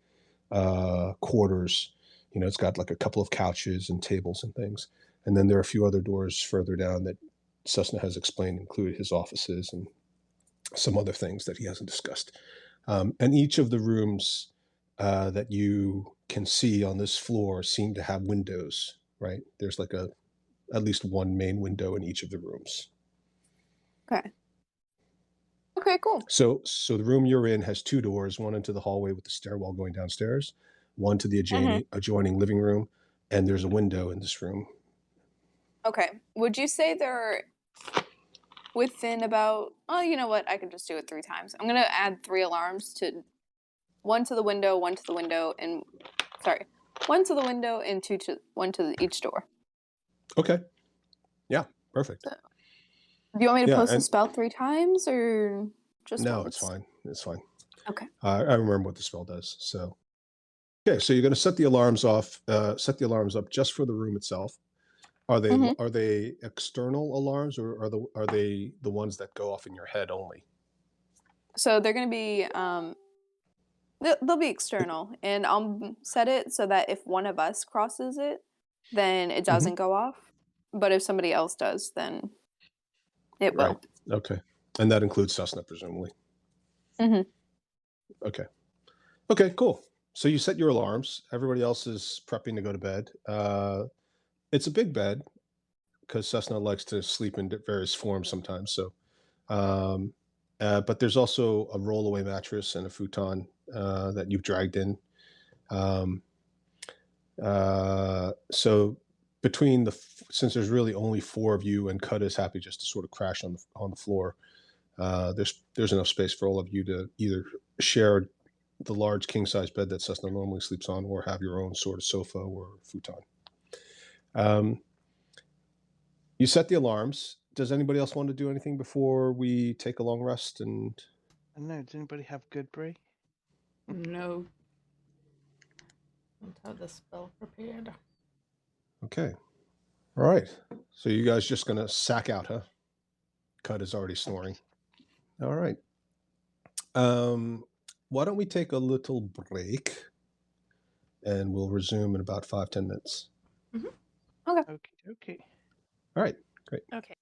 quarters. It's got like a couple of couches and tables and things. And then there are a few other doors further down that Cessna has explained include his offices and some other things that he hasn't discussed. And each of the rooms that you can see on this floor seem to have windows, right? There's like at least one main window in each of the rooms. Okay. Okay, cool. So the room you're in has 2 doors, one into the hallway with the stairwell going downstairs, one to the adjoining living room, and there's a window in this room. Okay. Would you say they're within about, oh, you know what? I can just do it 3 times. I'm going to add 3 alarms one to the window, one to the window, and one to the window and one to each door. Okay. Yeah, perfect. Do you want me to Yeah, post the and spell 3 times or just no, once? it's fine. It's fine. Okay. I remember what the spell does. So, okay, so you're going to set the alarms up just for the room itself. Are they Mhm. are they external alarms, or are they the ones that go off in your head only? So they're going to be they'll be external, and I'll set it so that if one of us crosses it, then it hmm doesn't go off. But if somebody else does, then it Right. will. Okay. And that includes Cessna, presumably. Mhm. Okay. Okay, cool. So you set your alarms. Everybody else is prepping to go to bed. It's a big bed because Cessna likes to sleep in various forms sometimes. So, um, but there's also a rollaway mattress and a futon that you've dragged in. Um, so between since there's really only 4 of you and Cud is happy just to sort of crash on the floor, there's enough space for all of you to either share the large king size bed that Cessna normally sleeps on, or have your own sort of sofa or futon. You set the alarms. Does anybody else want to do anything before we take a long rest? And I don't know. Does anybody have good brie? No. Don't have the spell prepared. okay, all right. So you guys just gonna sack out, huh? Cud is already snoring. All right. Why don't we take a little break, and we'll resume in about 5-10 minutes. Okie dokie. All right, great. Okay.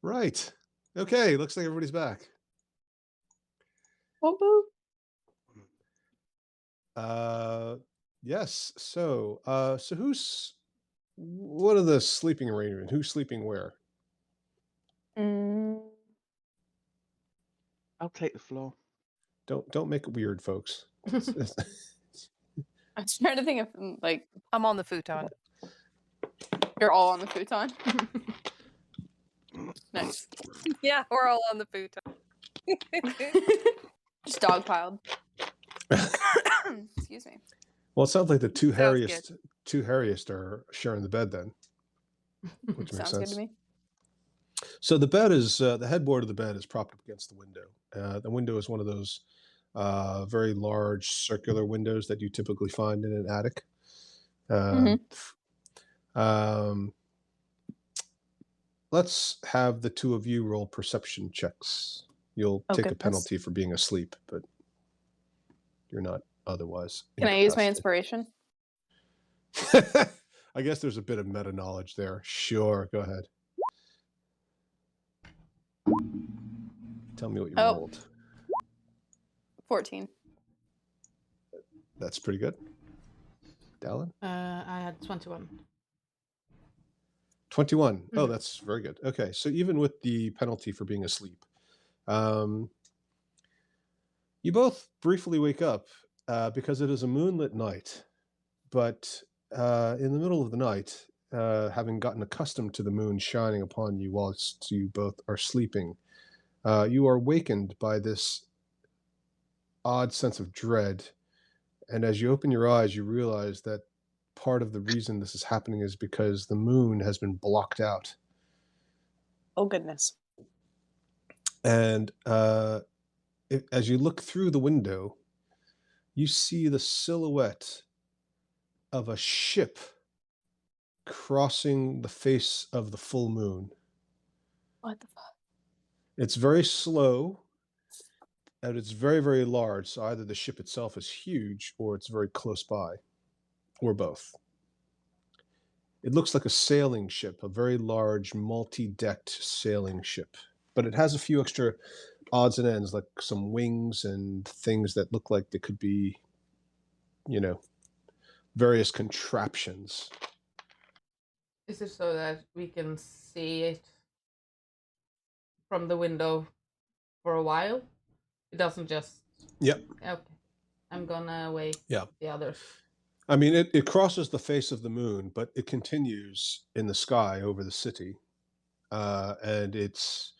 Right. Okay, looks like everybody's back. Whoop, whoop. Yes. So what are the sleeping arrangements? Who's sleeping where? Mm, I'll take the floor. Don't make it weird, folks. I'm trying to think of like I'm on the futon. you're all on the futon. Nice. Yeah, we're all on the futon. Just dogpiled. Excuse me. Well, it sounds like the two Sounds good. hairiest are sharing the bed then, which makes Sounds sense. good to me. So the bed is the headboard of the bed is propped up against the window. The window is one of those very large circular windows that you typically find in an attic. Let's have the two of you roll perception checks. You'll take a goodness. penalty for being asleep, but you're not otherwise. Can I use my incapacitated. inspiration? I guess there's a bit of meta knowledge there. Sure, go ahead. Tell me what you rolled. 14. That's pretty good. Dallin? I had 21. 21. Oh, that's very good. Okay, so even with the penalty for being asleep, you both briefly wake up because it is a moonlit night. But in the middle of the night, having gotten accustomed to the moon shining upon you whilst you both are sleeping, you are wakened by this odd sense of dread. And as you open your eyes, you realize that part of the reason this is happening is because the moon has been blocked out. Oh, goodness. And as you look through the window, you see the silhouette of a ship crossing the face of the full moon. What the fuck? It's very slow, and it's very, very large. So either the ship itself is huge, or it's very close by, or both. It looks like a sailing ship, a very large, multi-decked sailing ship. But it has a few extra odds and ends, like some wings and things that look like they could be, various contraptions. Is it so that we can see it from the window for a while? It doesn't just... Yep. Okay. I'm gonna wake the others. I mean, it crosses the face of the moon, but it continues in the sky over the city. And it's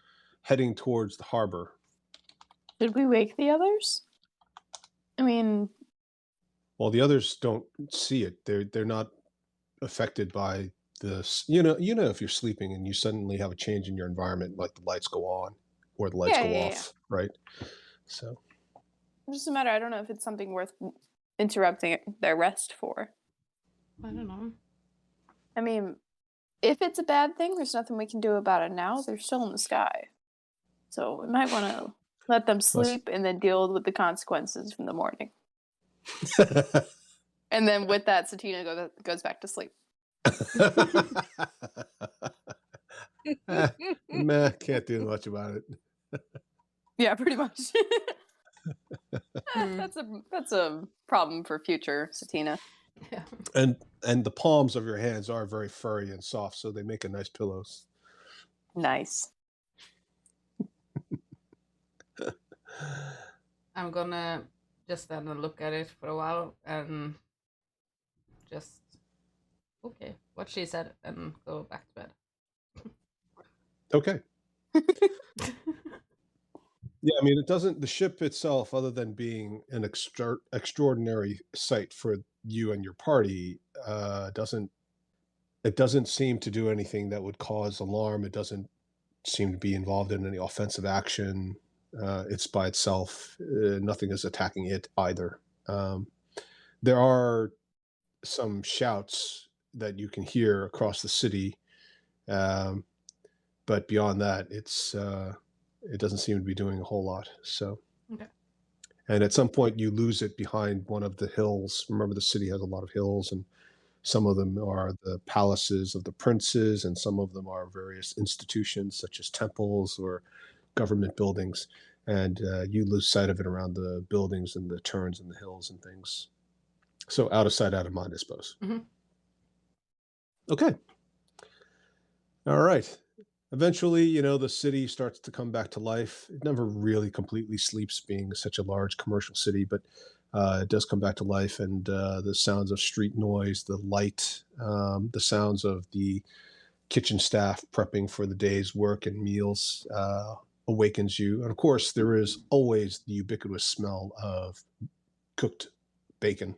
heading towards the harbor. Did we wake the others? I mean... Well, the others don't see it. They're not affected by this. If you're sleeping and you suddenly have a change in your environment, like the lights go on or the lights go off, right? So it doesn't matter. I don't know if it's something worth interrupting their rest for. I don't know. I mean, if it's a bad thing, there's nothing we can do about it now. They're still in the sky. So we might want to let them sleep and then deal with the consequences from the morning. And then with that, Satina goes back to sleep. Meh, can't do much about it. Yeah, pretty much. That's a problem for future Satina. Yeah. And the palms of your hands are very furry and soft, so they make a nice pillows. Nice. I'm gonna just stand and look at it for a while and just okay, what she said, and go back to bed. Okay. Yeah, I mean, it doesn't. The ship itself, other than being an extraordinary sight for you and your party, doesn't. It doesn't seem to do anything that would cause alarm. It doesn't seem to be involved in any offensive action. It's by itself. Nothing is attacking it either. There are some shouts that you can hear across the city, um, but beyond that, it doesn't seem to be doing a whole lot. So, Okay. and at some point, you lose it behind one of the hills. Remember, the city has a lot of hills, and some of them are the palaces of the princes, and some of them are various institutions such as temples or government buildings. And you lose sight of it around the buildings and the turns and the hills and things. So out of sight, out of mind, I suppose. Mhm. Okay. All right. Eventually, the city starts to come back to life. It never really completely sleeps, being such a large commercial city, but it does come back to life. And the sounds of street noise, the light, the sounds of the kitchen staff prepping for the day's work and meals awakens you. And of course, there is always the ubiquitous smell of cooked bacon.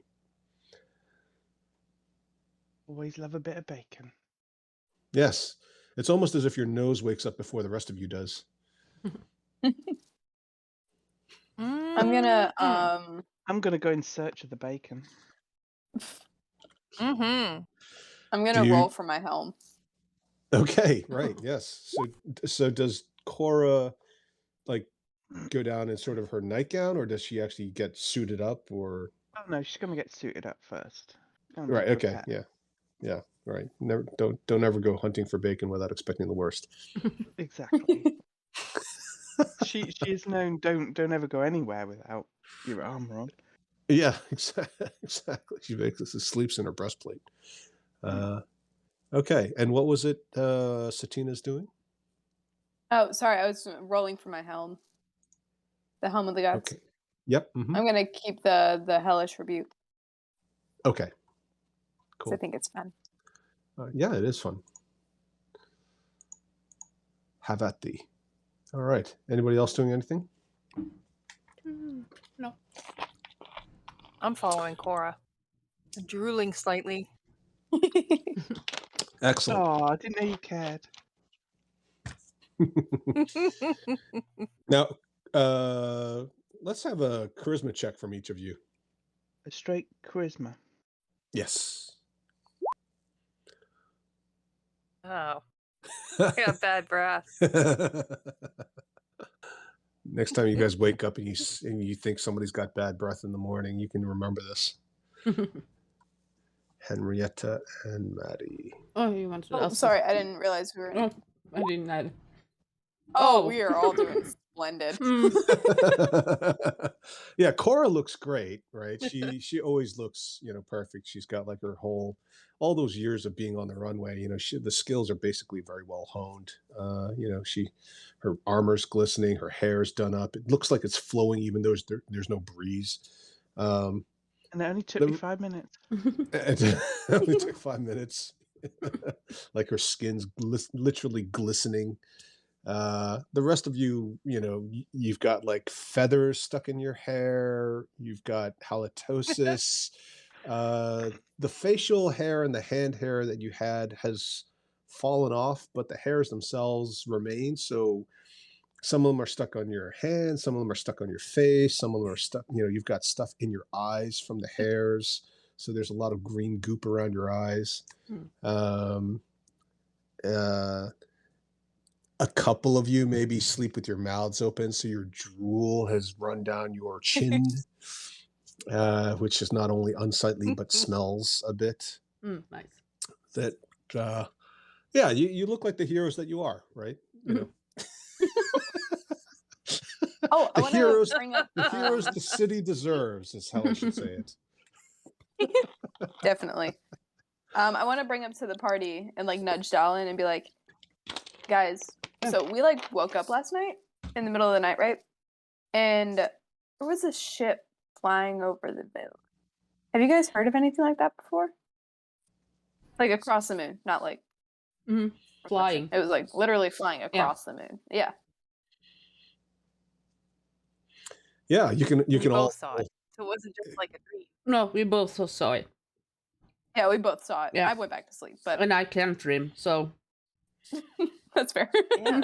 Always love a bit of bacon. Yes. It's almost as if your nose wakes up before the rest of you does. I'm gonna I'm gonna go in search of the bacon. Mm-hmm. I'm Do gonna you- roll for my helm. Okay, right. Yes. So does Cora go down in sort of her nightgown, or does she actually get suited up, or Oh no, she's gonna get suited up first. Gonna right? get Okay. prepared. Yeah. Right. Never don't ever go hunting for bacon without expecting the worst. Exactly. she is known. Don't ever go anywhere without your armor on. Yeah, exactly. She basically sleeps in her breastplate. Okay. And what was it Satina's doing? Oh, sorry, I was rolling for my helm. The helm of the gods. Okay. Yep. Mhm. I'm gonna keep the hellish rebuke Okay. 'cause Cool. I think it's fun. Yeah, it is fun. Have at thee. All right. Anybody else doing anything? No. I'm following Cora, drooling slightly. Excellent. Oh, I didn't know you cared. Now, let's have a charisma check from each of you. A straight charisma. Yes. Oh, I got bad breath. Next time you guys wake up and you think somebody's got bad breath in the morning, you can remember this. Henrietta and Maddie. Oh, you want to Oh, ask? sorry, I didn't realize we were in. Oh, I didn't know. Oh, Oh. we are all doing splendid. Yeah, Cora looks great, right? She always looks, perfect. She's got like all those years of being on the runway. The skills are basically very well honed. Her armor's glistening, her hair's done up. It looks like it's flowing, even though there's no breeze. And it only took me 5 minutes. It only took 5 minutes. Like her skin's literally glistening. The rest of you, you've got like feathers stuck in your hair. You've got halitosis. The facial hair and the hand hair that you had has fallen off, but the hairs themselves remain. So some of them are stuck on your hands, some of them are stuck on your face, some of them are stuck, you've got stuff in your eyes from the hairs. So there's a lot of green goop around your eyes. A couple of you maybe sleep with your mouths open, so your drool has run down your chin, which is not only unsightly but smells a bit. Nice. That, yeah, you look like the heroes that you are, right? Oh, I The want to heroes- bring up The heroes the city deserves is how I should say it. definitely. I want to bring up to the party and like nudge Dallin and be like, guys, so we like woke up last night in the middle of the night, right? And there was a ship flying over the village. Have you guys heard of anything like that before? Like across the moon, not like Mhm. Flying. It was like literally flying across the moon. Yeah. Yeah, you We can all both saw it, so it wasn't just like a dream. No, we both saw it. Yeah, we both saw it. Yeah. I went back to sleep, but And I can't dream, so that's fair. Yeah.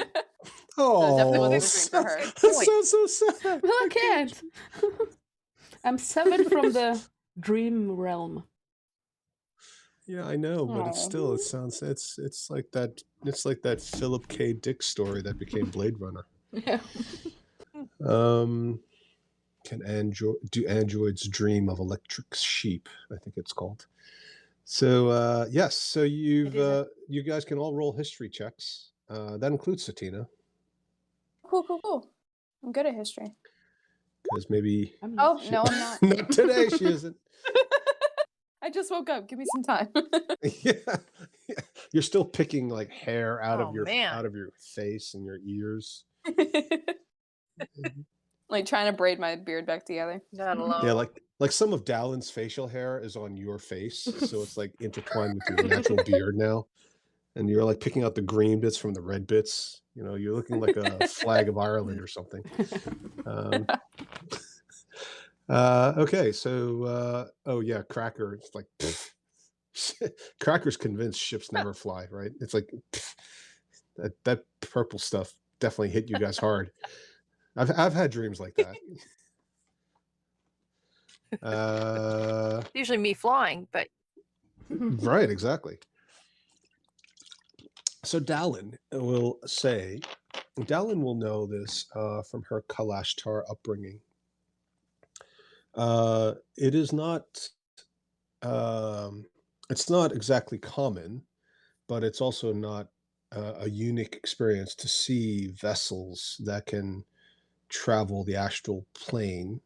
Oh, definitely wasn't a dream for her. that sounds so sad. well, I can't. I'm severed from the dream realm. Yeah, I know, but it's still it Aw. sounds it's like that Philip K. Dick story that became Blade Runner. Yeah. Can androids dream of electric sheep? I think it's called. So yes, so you guys can all roll history checks. That includes Satina, Cool. I'm good at history. because maybe Oh, she, no, I'm not. not today. She isn't. I just woke up. Give me some time. Yeah, you're still picking like hair out Oh, of your man. face and your ears. Like trying to braid my beard back together. Not alone. Yeah, like some of Dallin's facial hair is on your face, so it's like intertwined with your natural beard now, and you're like picking out the green bits from the red bits. You know, you're looking like a flag of Ireland or something. Okay, so oh yeah, Cracker. It's like Cracker's convinced ships never fly, right? It's like that purple stuff definitely hit you guys hard. I've had dreams like that. It's usually me flying, but Right, exactly. So Dallin will know this from her Kalashtar upbringing. It is not it's not exactly common, but it's also not a unique experience to see vessels that can travel the astral plane.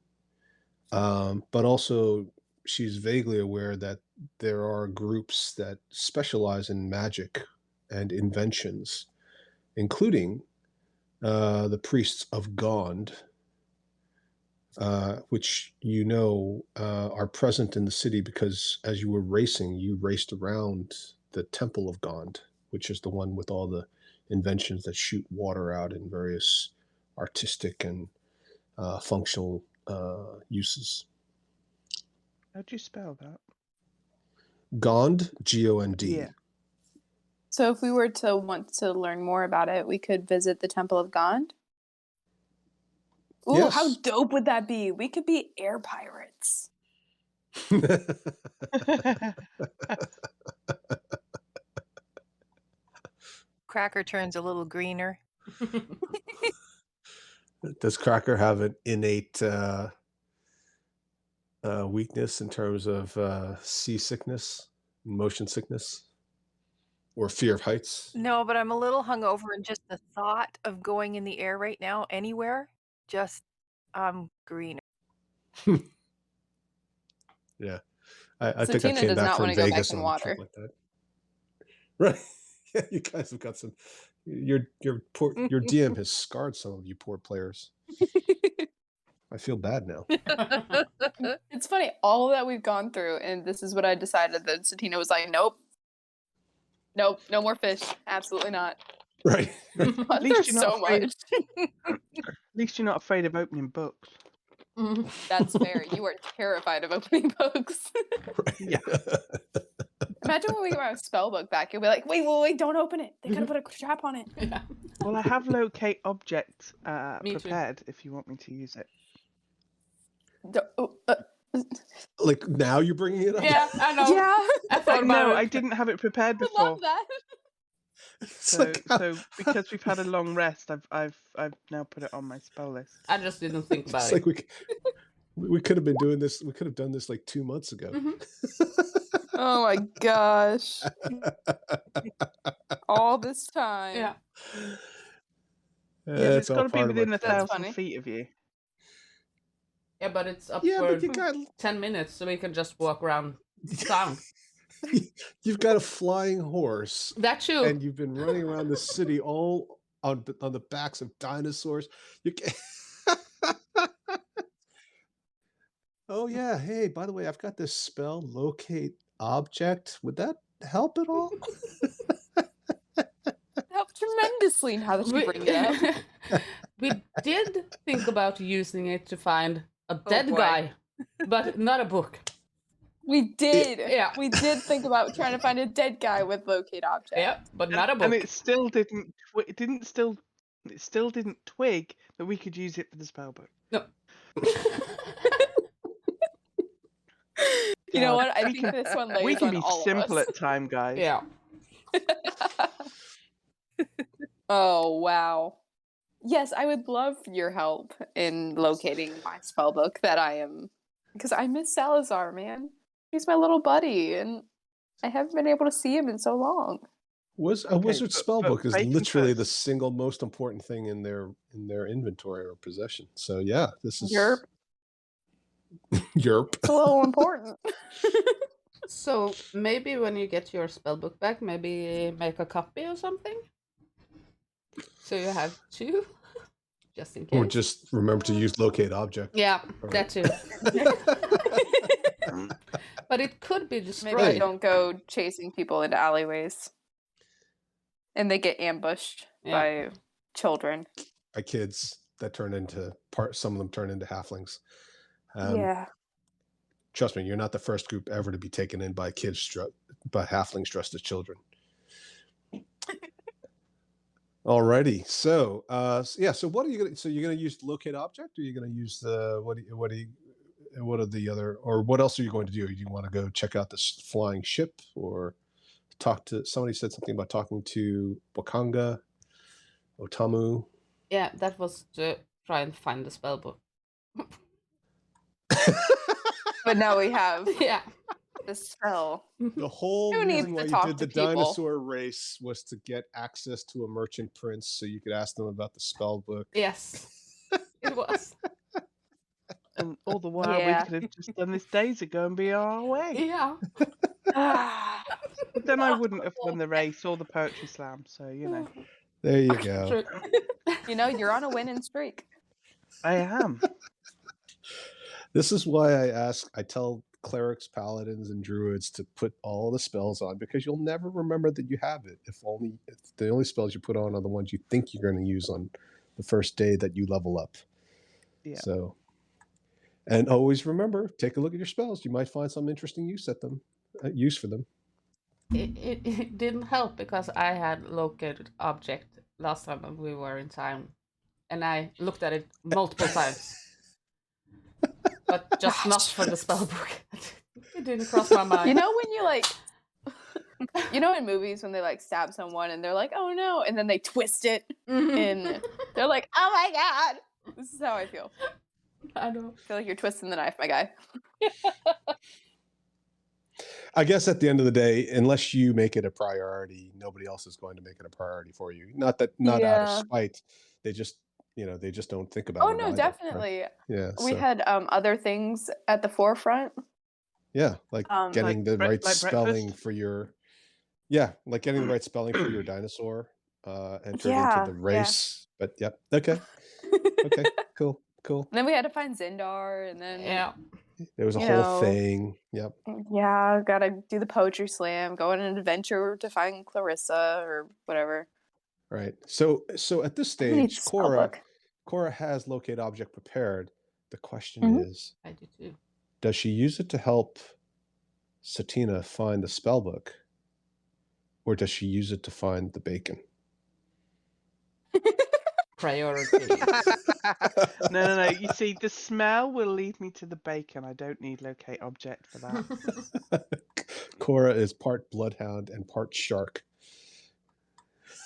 But also, she's vaguely aware that there are groups that specialize in magic and inventions, including the priests of Gond, which are present in the city because as you were racing, you raced around the Temple of Gond, which is the one with all the inventions that shoot water out in various artistic and functional uses. How'd you spell that? Gond, Gond. Yeah. So if we were to want to learn more about it, we could visit the Temple of Gond. Ooh, Yes. how dope would that be? We could be air pirates. Cracker turns a little greener. Does Cracker have an innate weakness in terms of seasickness, motion sickness, or fear of heights? No, but I'm a little hungover, and just the thought of going in the air right now, anywhere, just greener. Yeah, I think I Satina came does back not from wanna go back Vegas in on a water. trip like that. Right? Yeah, you guys have got some. Your DM has scarred some of you poor players. I feel bad now. It's funny, all that we've gone through, and this is what I decided that Satina was like, nope, no more fish. Absolutely not. Right. At least There's you're not so afraid. much. At least you're not afraid of opening books. That's fair. You are terrified of opening books. Yeah. Imagine when we get our spell book back, you'll be like, wait, don't open it. They could have put a trap on it. Yeah. Well, I have locate object Me too. prepared if you want me to use it. Like now you're bringing it up. Yeah, I know. Yeah. I thought about No, it. I didn't have it prepared I before. love that. It's like, So because we've had a long rest, I've now put it on my spell list. I just didn't think about it's it. like we could have been doing this. We could have done this like 2 months ago. Oh my gosh. All this time. Yeah. Yeah, It's it's all got to be part of my within plan. 1,000 funny. feet of you. Yeah, but it's up Yeah, for but you got 10 minutes, so we can just walk around town. you've got a flying horse, That too. and you've been running around the city all on the backs of dinosaurs. You can... Oh yeah, hey, by the way, I've got this spell, locate object. Would that help at all? Helped tremendously now that you bring it up. We did think about using it to find a dead boy. guy, but not a book. We did. Yeah. We did think about trying to find a dead guy with locate object. Yeah, but not a book. And it still didn't. It still didn't twig that we could use it for the spell book. No. You know God, what? I we think can- this one lays We can on be all simple of us. at time, guys. Yeah. Oh, wow. Yes, I would love your help in locating my spell book that I am. Because I miss Salazar, man. He's my little buddy, and I haven't been able to see him in so long. Was a Okay, wizard's but spellbook is bacon literally the first. single most important thing in their inventory or possession. So yeah, this is Yerp. Yerp. It's a little important. So maybe when you get your spellbook back, maybe make a copy or something. So you have two, just in case. Or just remember to use locate object. Yeah, Right. that too. But it could be destroyed. Maybe I don't go chasing people into alleyways. And they get ambushed Yeah. by children. By kids that turn into some of them turn into halflings. Yeah. Trust me, you're not the first group ever to be taken in by by halflings dressed as children. Alrighty, so yeah, so what are you gonna? So you're gonna use locate object, or you're gonna use the what are the other, or what else are you going to do? Do you want to go check out this flying ship, or talk to somebody? Said something about talking to Wakanga, Otamu. Yeah, that was to try and find the spellbook. But now we have Yeah. the spell. The whole Who needs reason why to you talk did the to people? dinosaur race was to get access to a merchant prince, so you could ask them about the spell book. Yes. It was. And all the while, Yeah. we could have just done this days ago and be on our way. Yeah. But then I wouldn't have won the race or the poetry slam. So There you go. True. You know, you're on a winning streak. I am. This is why I tell clerics, paladins, and druids to put all the spells on, because you'll never remember that you have it. If the only spells you put on are the ones you think you're going to use on the first day that you level up. Yeah. So, and always remember, take a look at your spells. You might find some interesting use for them. It didn't help because I had located object last time when we were in town, and I looked at it multiple times, but just not for the spellbook. It didn't cross my mind. You know when you know in movies when they like stab someone and they're like, oh no, and then they twist it Mhm. and they're like, oh my god. This is how I feel. I know. I feel like you're twisting the knife, my guy. I guess at the end of the day, unless you make it a priority, nobody else is going to make it a priority for you. Not out Yeah. of spite. They just don't think about Oh it. no, either, right? definitely. Yeah. We so, had other things at the forefront. yeah, like getting Like the right like spelling breakfast? for your like getting the right spelling for your dinosaur entered Yeah, into the yeah. race. But yep. Okay. Okay. Cool. And then we had to find Zindar, and then Yeah. There was a You whole know, thing. Yep. yeah, gotta do the poetry slam, go on an adventure to find Clarissa or whatever. Right. So at this I need stage, spellbook. Cora has locate object prepared. The question Mhm. is, I do too. does she use it to help Satina find the spell book, or does she use it to find the bacon? Priority. No. You see, the smell will lead me to the bacon. I don't need locate object for that. Cora is part bloodhound and part shark.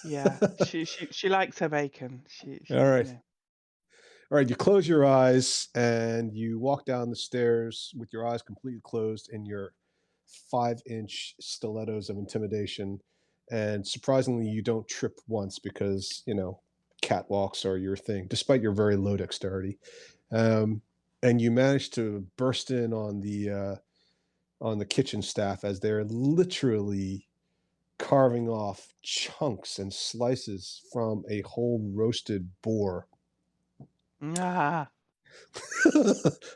Yeah, she likes her bacon. She All right. you know. All right, you close your eyes and you walk down the stairs with your eyes completely closed in your 5-inch stilettos of intimidation. And surprisingly, you don't trip once because, catwalks are your thing, despite your very low dexterity. And you manage to burst in on the kitchen staff as they're literally carving off chunks and slices from a whole roasted boar. Ah,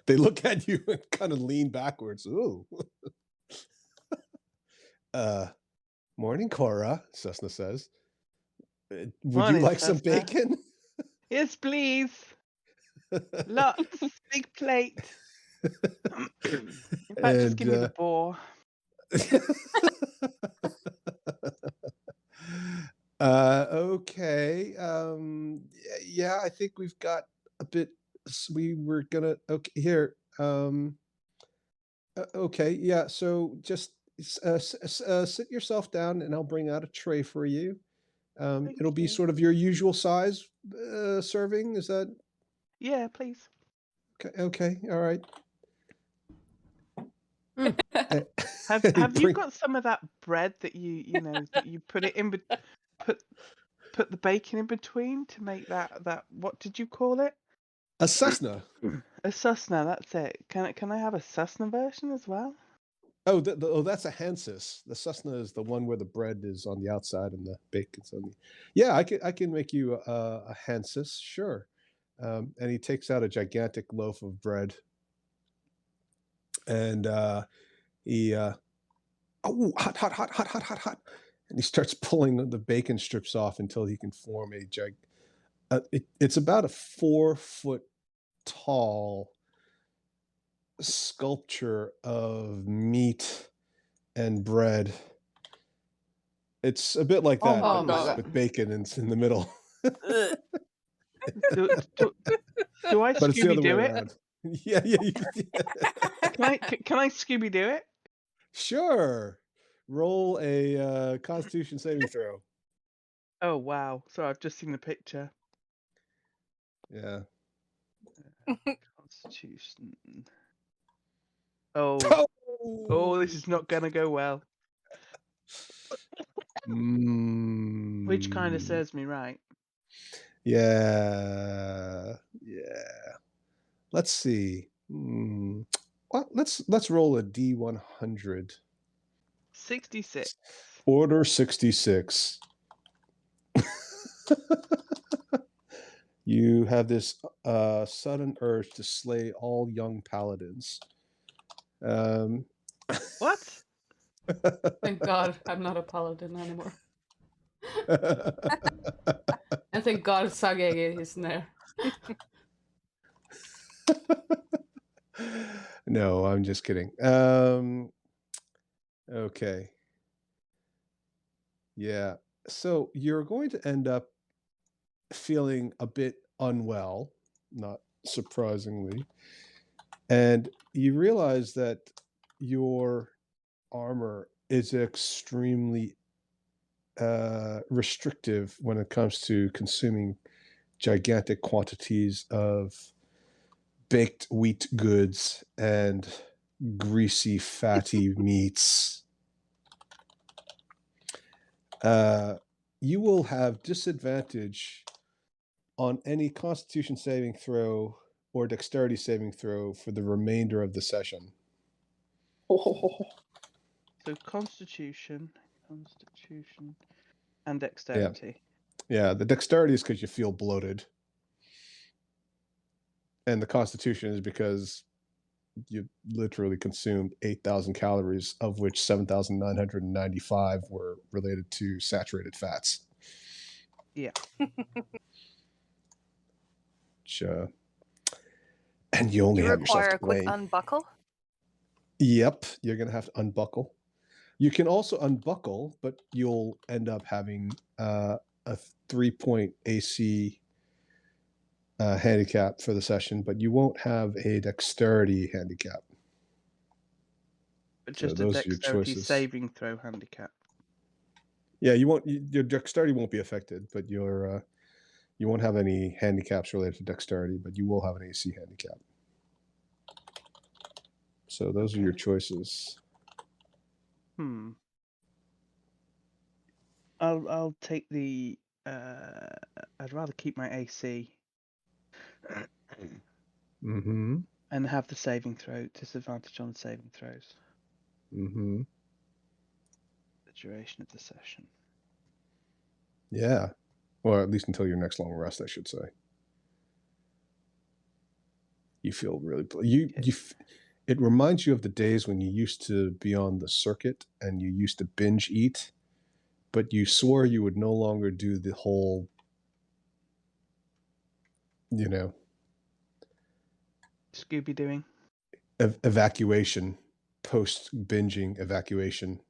They look at you and kind of lean backwards. Ooh. Morning, Cora, Cessna says. Would you Morning, like some Cessna. bacon? Yes, please. Lots. Big plate. In fact, just give me the boar. Okay. Yeah, I think we've got a bit. We were gonna. Okay, here. Okay, yeah. So just sit yourself down, and I'll bring out a tray for you. Thank It'll be you. sort of your usual size serving. Is that Yeah, please. okay? Okay, all right. Eh, Have you bring got some of that bread that you put it in put the bacon in between to make that what did you call it? a Cessna. A Cessna, that's it. Can I have a Cessna version as well? Oh, that's a Hansis. The Cessna is the one where the bread is on the outside and the bacon's on the. Yeah, I can make you a Hansis, sure. And he takes out a gigantic loaf of bread, and he oh, hot, hot, hot, hot, hot, hot, hot, and he starts pulling the bacon strips off until he can form a it's about a 4 foot tall sculpture of meat and bread. It's a bit like Oh that, my Oh my but God. with bacon in the middle. Ugh. Do I But it's the other Scooby way do it? around. Yeah, yeah. Can I Scooby do it? Sure. Roll a Constitution saving throw. Oh wow! Sorry, I've just seen the picture. Yeah. Constitution. Oh, Oh, this is not gonna go well. Which kind of Mm, serves me right. yeah. Yeah. Let's see. Well, let's roll a D100. 66. Order 66. You have this sudden urge to slay all young paladins. What? Thank God I'm not a paladin anymore. And thank God Sagege isn't there. No, I'm just kidding. Okay. Yeah. So you're going to end up feeling a bit unwell, not surprisingly. And you realize that your armor is extremely restrictive when it comes to consuming gigantic quantities of baked wheat goods and greasy, fatty meats. You will have disadvantage on any Constitution saving throw or Dexterity saving throw for the remainder of the session. So Constitution, and Dexterity. Yeah, the Dexterity is because you feel bloated. And the Constitution is because you literally consumed 8,000 calories, of which 7,995 were related to saturated fats. Yeah. Which, and you only You have yourself require to a quick blame. unbuckle. Yep, you're going to have to unbuckle. You can also unbuckle, but you'll end up having a 3-point AC handicap for the session, but you won't have a Dexterity handicap. But So just a those are your Dexterity choices. saving throw handicap. Yeah, your Dexterity won't be affected, but you won't have any handicaps related to Dexterity, but you will have an AC handicap. So those are your choices. I'll take the I'd rather keep my AC Mm-hmm. and have the saving throw disadvantage on saving throws. Mm-hmm. The duration of the session. Yeah. Well, at least until your next long rest, I should say. You feel really it reminds you of the days when you used to be on the circuit and you used to binge eat but you swore you would no longer do the whole, you know, Scooby doing. evacuation, post binging evacuation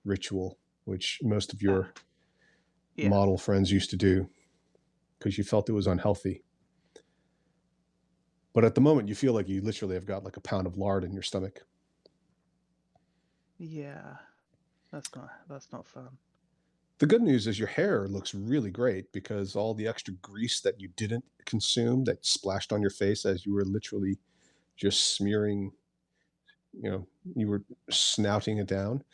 ritual, which most of your Yeah. model friends used to do because you felt it was unhealthy. But at the moment, you feel like you literally have got like a pound of lard in your stomach. Yeah. That's not fun. The good news is your hair looks really great because all the extra grease that you didn't consume that splashed on your face as you were literally just smearing, you were snouting it down.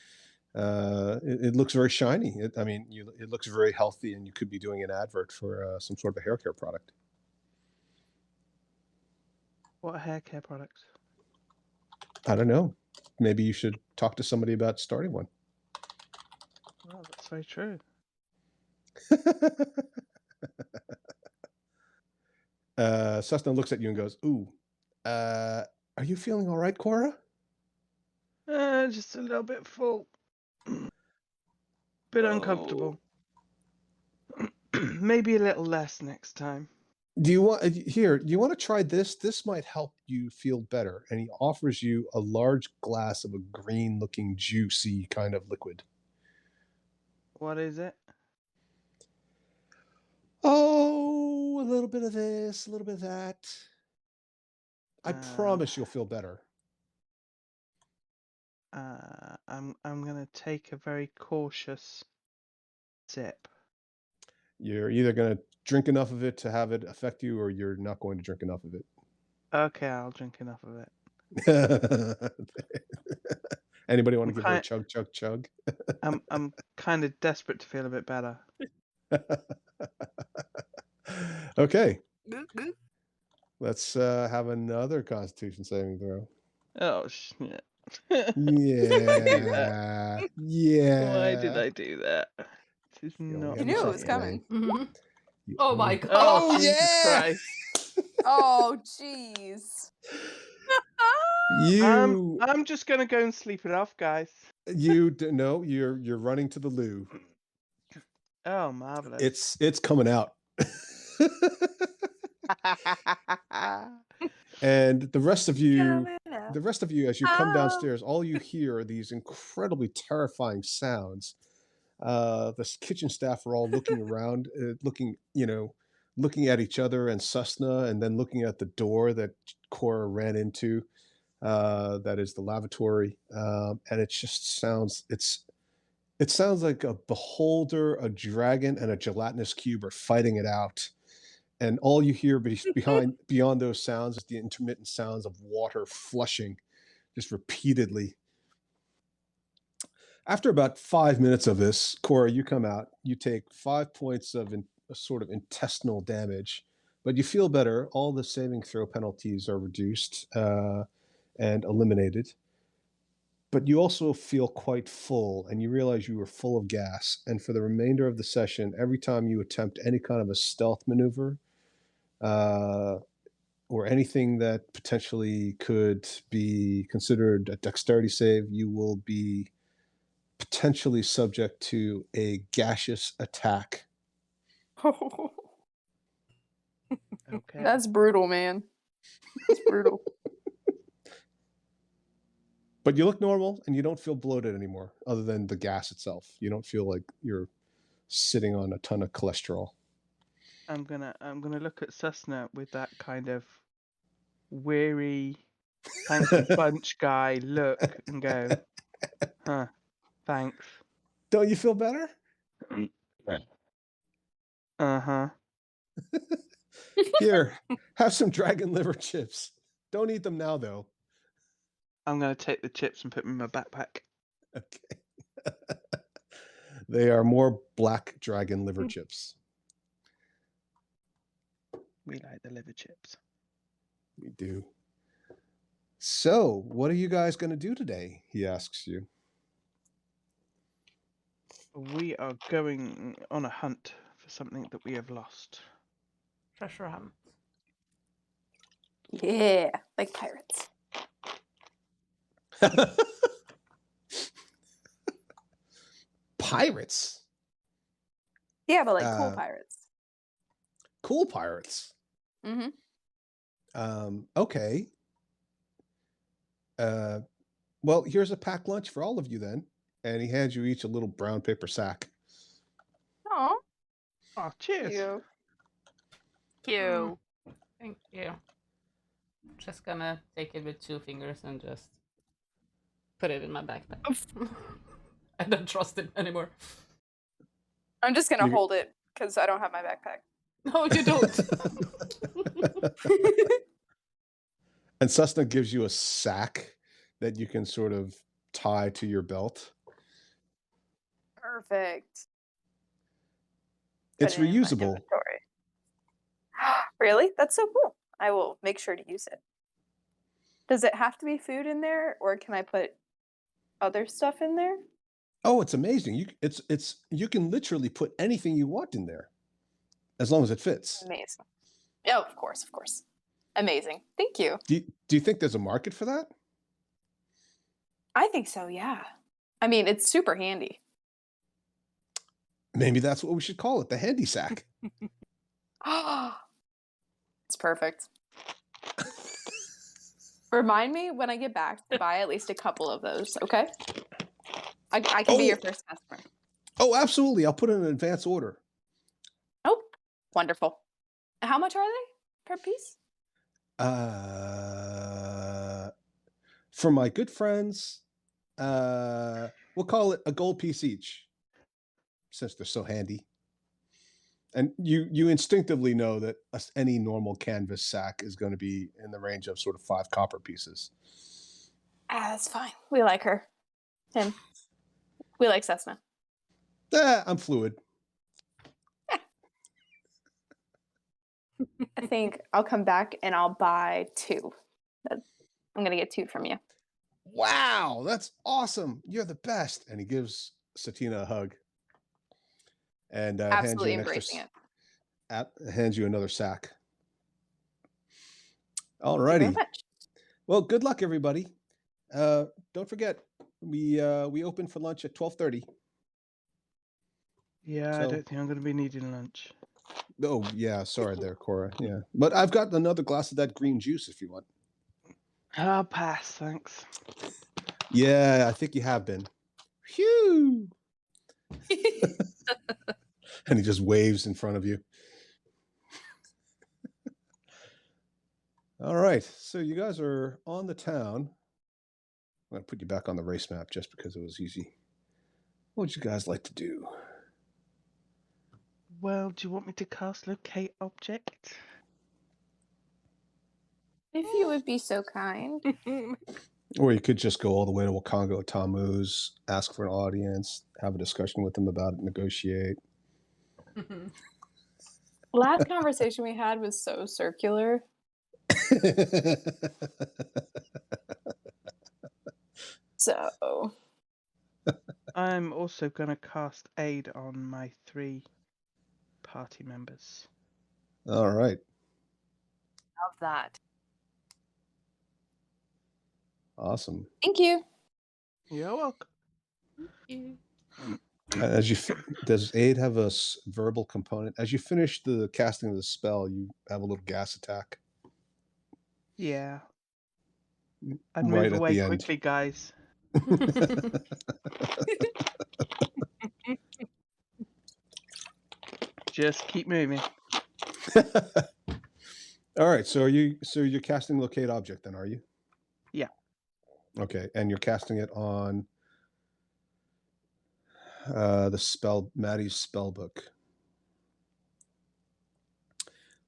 It looks very shiny. It looks very healthy, and you could be doing an advert for some sort of a hair care product. What hair care product? I don't know. Maybe you should talk to somebody about starting one. Oh, that's very true. Cessna looks at you and goes, "Ooh, are you feeling all right, Cora?" Just a little bit full. Bit uncomfortable. Maybe a little less next time. Do you want here? Do you want to try this? This might help you feel better. And he offers you a large glass of a green-looking, juicy kind of liquid. What is it? Oh, a little bit of this, a little bit of that. I promise you'll feel better. I'm gonna take a very cautious sip. You're either going to drink enough of it to have it affect you, or you're not going to drink enough of it. Okay, I'll drink enough of it. Anybody want to I'm give her a ki- chug, chug, chug? I'm kind of desperate to feel a bit better. Okay. Let's have another Constitution saving throw. Oh shit. Yeah. Yeah. Why did I do that? This is You not. You knew it was coming. Mhm. You Oh only- my god. Oh, Oh, Jesus yeah! Christ. Oh, jeez. I'm just gonna go and sleep it off, guys. No, you're running to the loo. Oh, marvelous. It's coming out. And the rest of you, as you come downstairs, all you hear are these incredibly terrifying sounds. The kitchen staff are all looking around, looking at each other and Cessna, and then looking at the door that Cora ran into. That is the lavatory, and it just sounds. It sounds like a beholder, a dragon, and a gelatinous cube are fighting it out. And all you hear beyond those sounds is the intermittent sounds of water flushing just repeatedly. After about 5 minutes of this, Cora, you come out. You take 5 points of a sort of intestinal damage, but you feel better. All the saving throw penalties are reduced and eliminated. But you also feel quite full, and you realize you were full of gas. And for the remainder of the session, every time you attempt any kind of a stealth maneuver, or anything that potentially could be considered a dexterity save, you will be potentially subject to a gaseous attack. Okay. That's brutal, man. That's brutal. But you look normal, and you don't feel bloated anymore, other than the gas itself. You don't feel like you're sitting on a ton of cholesterol. I'm gonna look at Cessna with that kind of weary, hanky bunch guy look and go, huh, thanks. Don't you feel better? Uh-huh. Here, have some dragon liver chips. Don't eat them now, though. I'm gonna take the chips and put them in my backpack. Okay. They are more black dragon liver chips. We like the liver chips. We do. So, what are you guys going to do today? He asks you. We are going on a hunt for something that we have lost. Treasure hunt. Yeah, like pirates. Pirates? Yeah, but like cool Uh, pirates. cool pirates. Mm-hmm. Okay. Uh, well, here's a packed lunch for all of you then. And he hands you each a little brown paper sack. Oh, Oh, cheers. you. You. Thank you. Just gonna take it with 2 fingers and just put it in my backpack. I don't trust it anymore. I'm just gonna You- hold it because I don't have my backpack. No, you don't. And Cessna gives you a sack that you can sort of tie to your belt. Perfect. It's Put it in my reusable. inventory. Really? That's so cool. I will make sure to use it. Does it have to be food in there, or can I put other stuff in there? Oh, it's amazing. You can literally put anything you want in there as long as it fits. Amazing. Oh, of course. Amazing. Thank you. Do you think there's a market for that? I think so, yeah. I mean, it's super handy. Maybe that's what we should call it, the handy sack. It's perfect. Remind me when I get back to buy at least a couple of those, okay? I can be your first customer. Oh, absolutely. I'll put in an advance order. Oh, wonderful. How much are they per piece? For my good friends, we'll call it a gold piece each, since they're so handy. And you instinctively know that any normal canvas sack is going to be in the range of sort of 5 copper pieces. That's fine. We like her. Him. We like Cessna. I'm fluid. I think I'll come back and I'll buy 2. I'm going to get 2 from you. Wow, that's awesome. You're the best. And he gives Satina a hug. And Absolutely embracing it. Hands you another sack. All Thank you very righty. much. Well, good luck, everybody. Don't forget, we open for lunch at 12:30. Yeah, I So- don't think I'm going to be needing lunch. Oh, yeah. Sorry there, Cora. Yeah. But I've got another glass of that green juice if you want. I'll pass, thanks. Yeah, I think you have been. Phew. And he just waves in front of you. All right. So you guys are on the town. I'm going to put you back on the race map just because it was easy. What would you guys like to do? Well, do you want me to cast Locate Object? If you would be so kind. Or you could just go all the way to Wakongo Tammuz, ask for an audience, have a discussion with them about it, negotiate. Last conversation we had was so circular. So, I'm also going to cast Aid on my 3 party members. All right. Love that. Awesome. thank you. You're welcome. As you does Aid have a verbal component? As you finish the casting of the spell, you have a little gas attack. Yeah. I'd Right move at away the end. quickly, guys. Just keep moving. All right. So you're casting Locate Object then, are you? Yeah. Okay, and you're casting it on Maddie's spell book.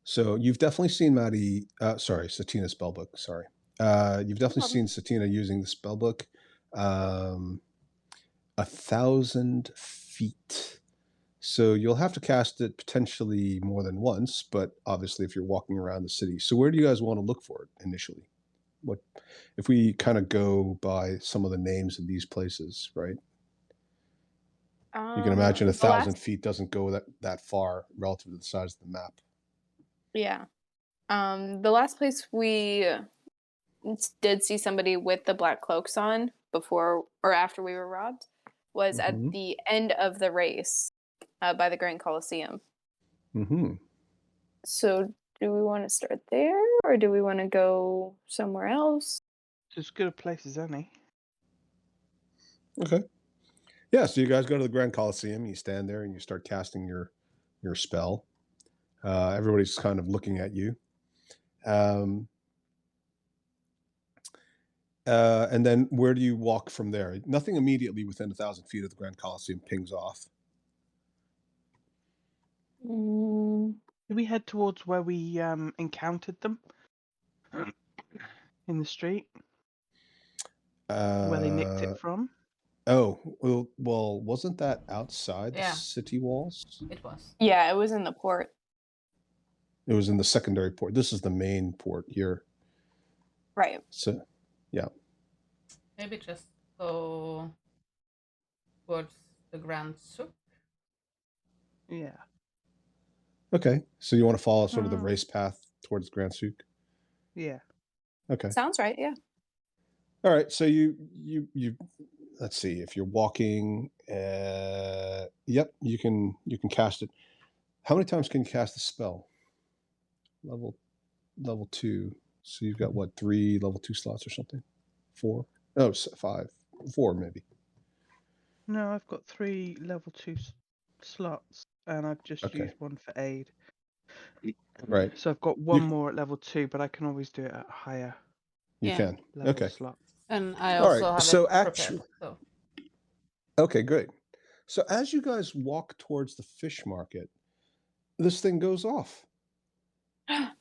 So you've definitely seen Satina's spell book. Sorry. You've definitely seen Satina using the spell book. 1,000 feet. So you'll have to cast it potentially more than once, but obviously if you're walking around the city. So where do you guys want to look for it initially? What if we kind of go by some of the names of these places, right? You can imagine 1,000 feet doesn't go that far relative to the size of the map. Yeah. The last place we did see somebody with the black cloaks on before or after we were robbed was at Mhm. the end of the race. by the Grand Coliseum. Mm-hmm. So do we want to start there, or do we want to go somewhere else? It's as good a place as any. Okay. Yeah, so you guys go to the Grand Coliseum, you stand there and you start casting your spell. Everybody's kind of looking at you. And then where do you walk from there? Nothing immediately within 1,000 feet of the Grand Coliseum pings off. Mm, Do we head towards where we encountered them? In the street? Where they nicked Uh, it from? oh, well, wasn't that outside the Yeah. city walls? It was. yeah, it was in the port. It was in the secondary port. This is the main port here. Right. So, yeah. Maybe just go towards the Grand Souk. Yeah. Okay. So you want to follow sort of the Mm. race path towards Grand Souk? Yeah. Okay. Sounds right. Yeah. All right. So you let's see, if you're walking, yep, you can cast it. How many times can you cast the spell? Level 2. So you've got what, 3 level 2 slots or something? 4? Oh, 5. 4 maybe. No, I've got 3 level 2 slots, and I've just Okay. used one for aid. Right. So I've got one more at level 2, but I can always do it at higher You Yeah. can. level Okay. slot. And I All also right, have so it prepared. actu- So Okay, great. So as you guys walk towards the fish market, this thing goes off.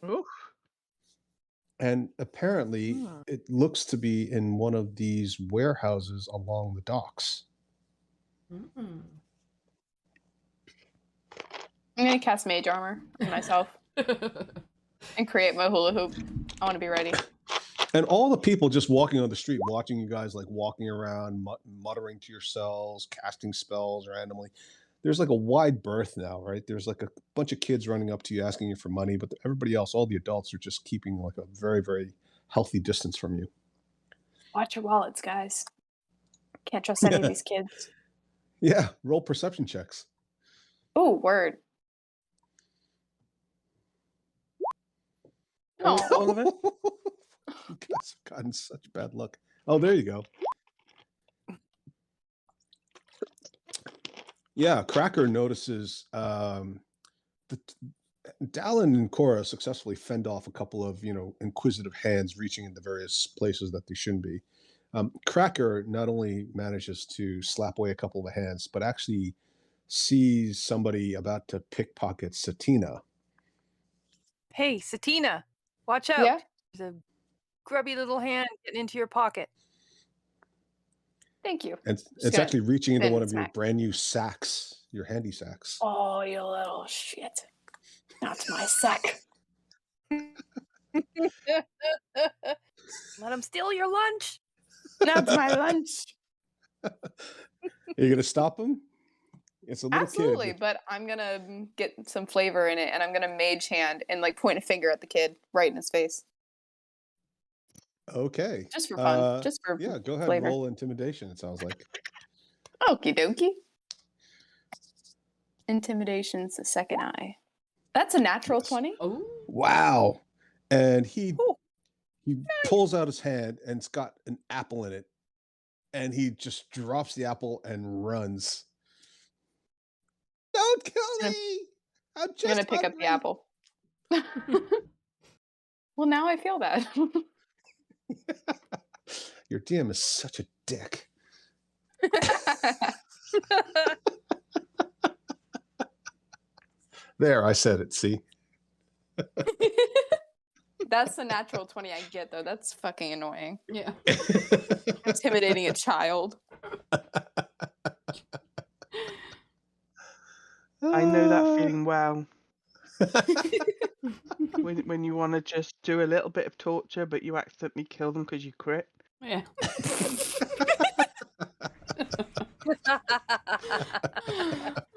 Oof. And apparently Hmm. it looks to be in one of these warehouses along the docks. mm. I'm gonna cast Mage Armor on myself and create my hula hoop. I want to be ready. And all the people just walking on the street, watching you guys like walking around, muttering to yourselves, casting spells randomly. There's like a wide berth now, right? There's like a bunch of kids running up to you asking you for money, but everybody else, all the adults, are just keeping like a very, very healthy distance from you. Watch your wallets, guys. Can't trust any of these kids. Yeah, roll perception checks. Oh, word. Oh, Oh, Oliver? You guys have gotten such bad luck. Oh, there you go. Yeah, Cracker notices Dallin and Cora successfully fend off a couple of, inquisitive hands reaching into various places that they shouldn't be. Cracker not only manages to slap away a couple of the hands, but actually sees somebody about to pickpocket Satina. Hey, Satina, watch out. yeah. There's a grubby little hand getting into your pocket. Thank you. And Just it's gonna actually reaching into spin one and of your smack. brand new sacks, your handy sacks. Oh, you little shit. Not my sack. Let him steal your lunch. Not my lunch. Are you going to stop him? It's a little Absolutely, kid. but I'm gonna get some flavor in it, and I'm gonna mage hand and like point a finger at the kid right in his face, Okay. just for fun, just for Yeah, go ahead. flavor. Roll intimidation, it sounds like. Okie dokie. Intimidation's the second eye. That's a natural Yes. 20. Oh. Wow. And he Ooh. pulls out his hand and it's got an apple in it. And he just drops the apple and runs. Don't kill I'm me! I'm just I'm gonna pick up the hungry." apple. Well, now I feel bad. Your DM is such a dick. There, I said it, see? That's the natural 20 I get, though. That's fucking annoying. Yeah. Intimidating a child. I know that feeling well. When you want to just do a little bit of torture, but you accidentally kill them because you crit. Yeah.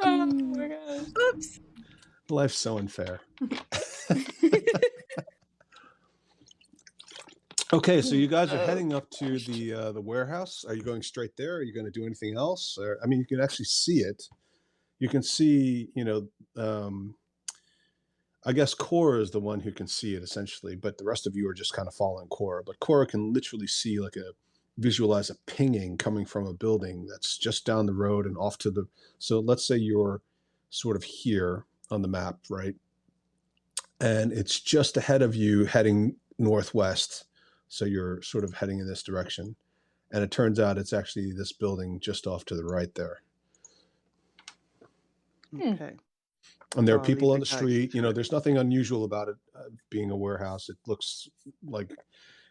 Oh my gosh. Oops. Life's so unfair. Okay, so you guys are heading up to the warehouse. Are you going straight there? Are you going to do anything else? Or, I mean, you can actually see it. you can see, I guess Cora is the one who can see it essentially, but the rest of you are just kind of following Cora. But Cora can literally see visualize a pinging coming from a building that's just down the road and off to the. So let's say you're sort of here on the map, right? And it's just ahead of you heading northwest. So you're sort of heading in this direction. And it turns out it's actually this building just off to the right there. Okay. And there are I'll people leave on the the guys street. to it. There's nothing unusual about it being a warehouse. It looks like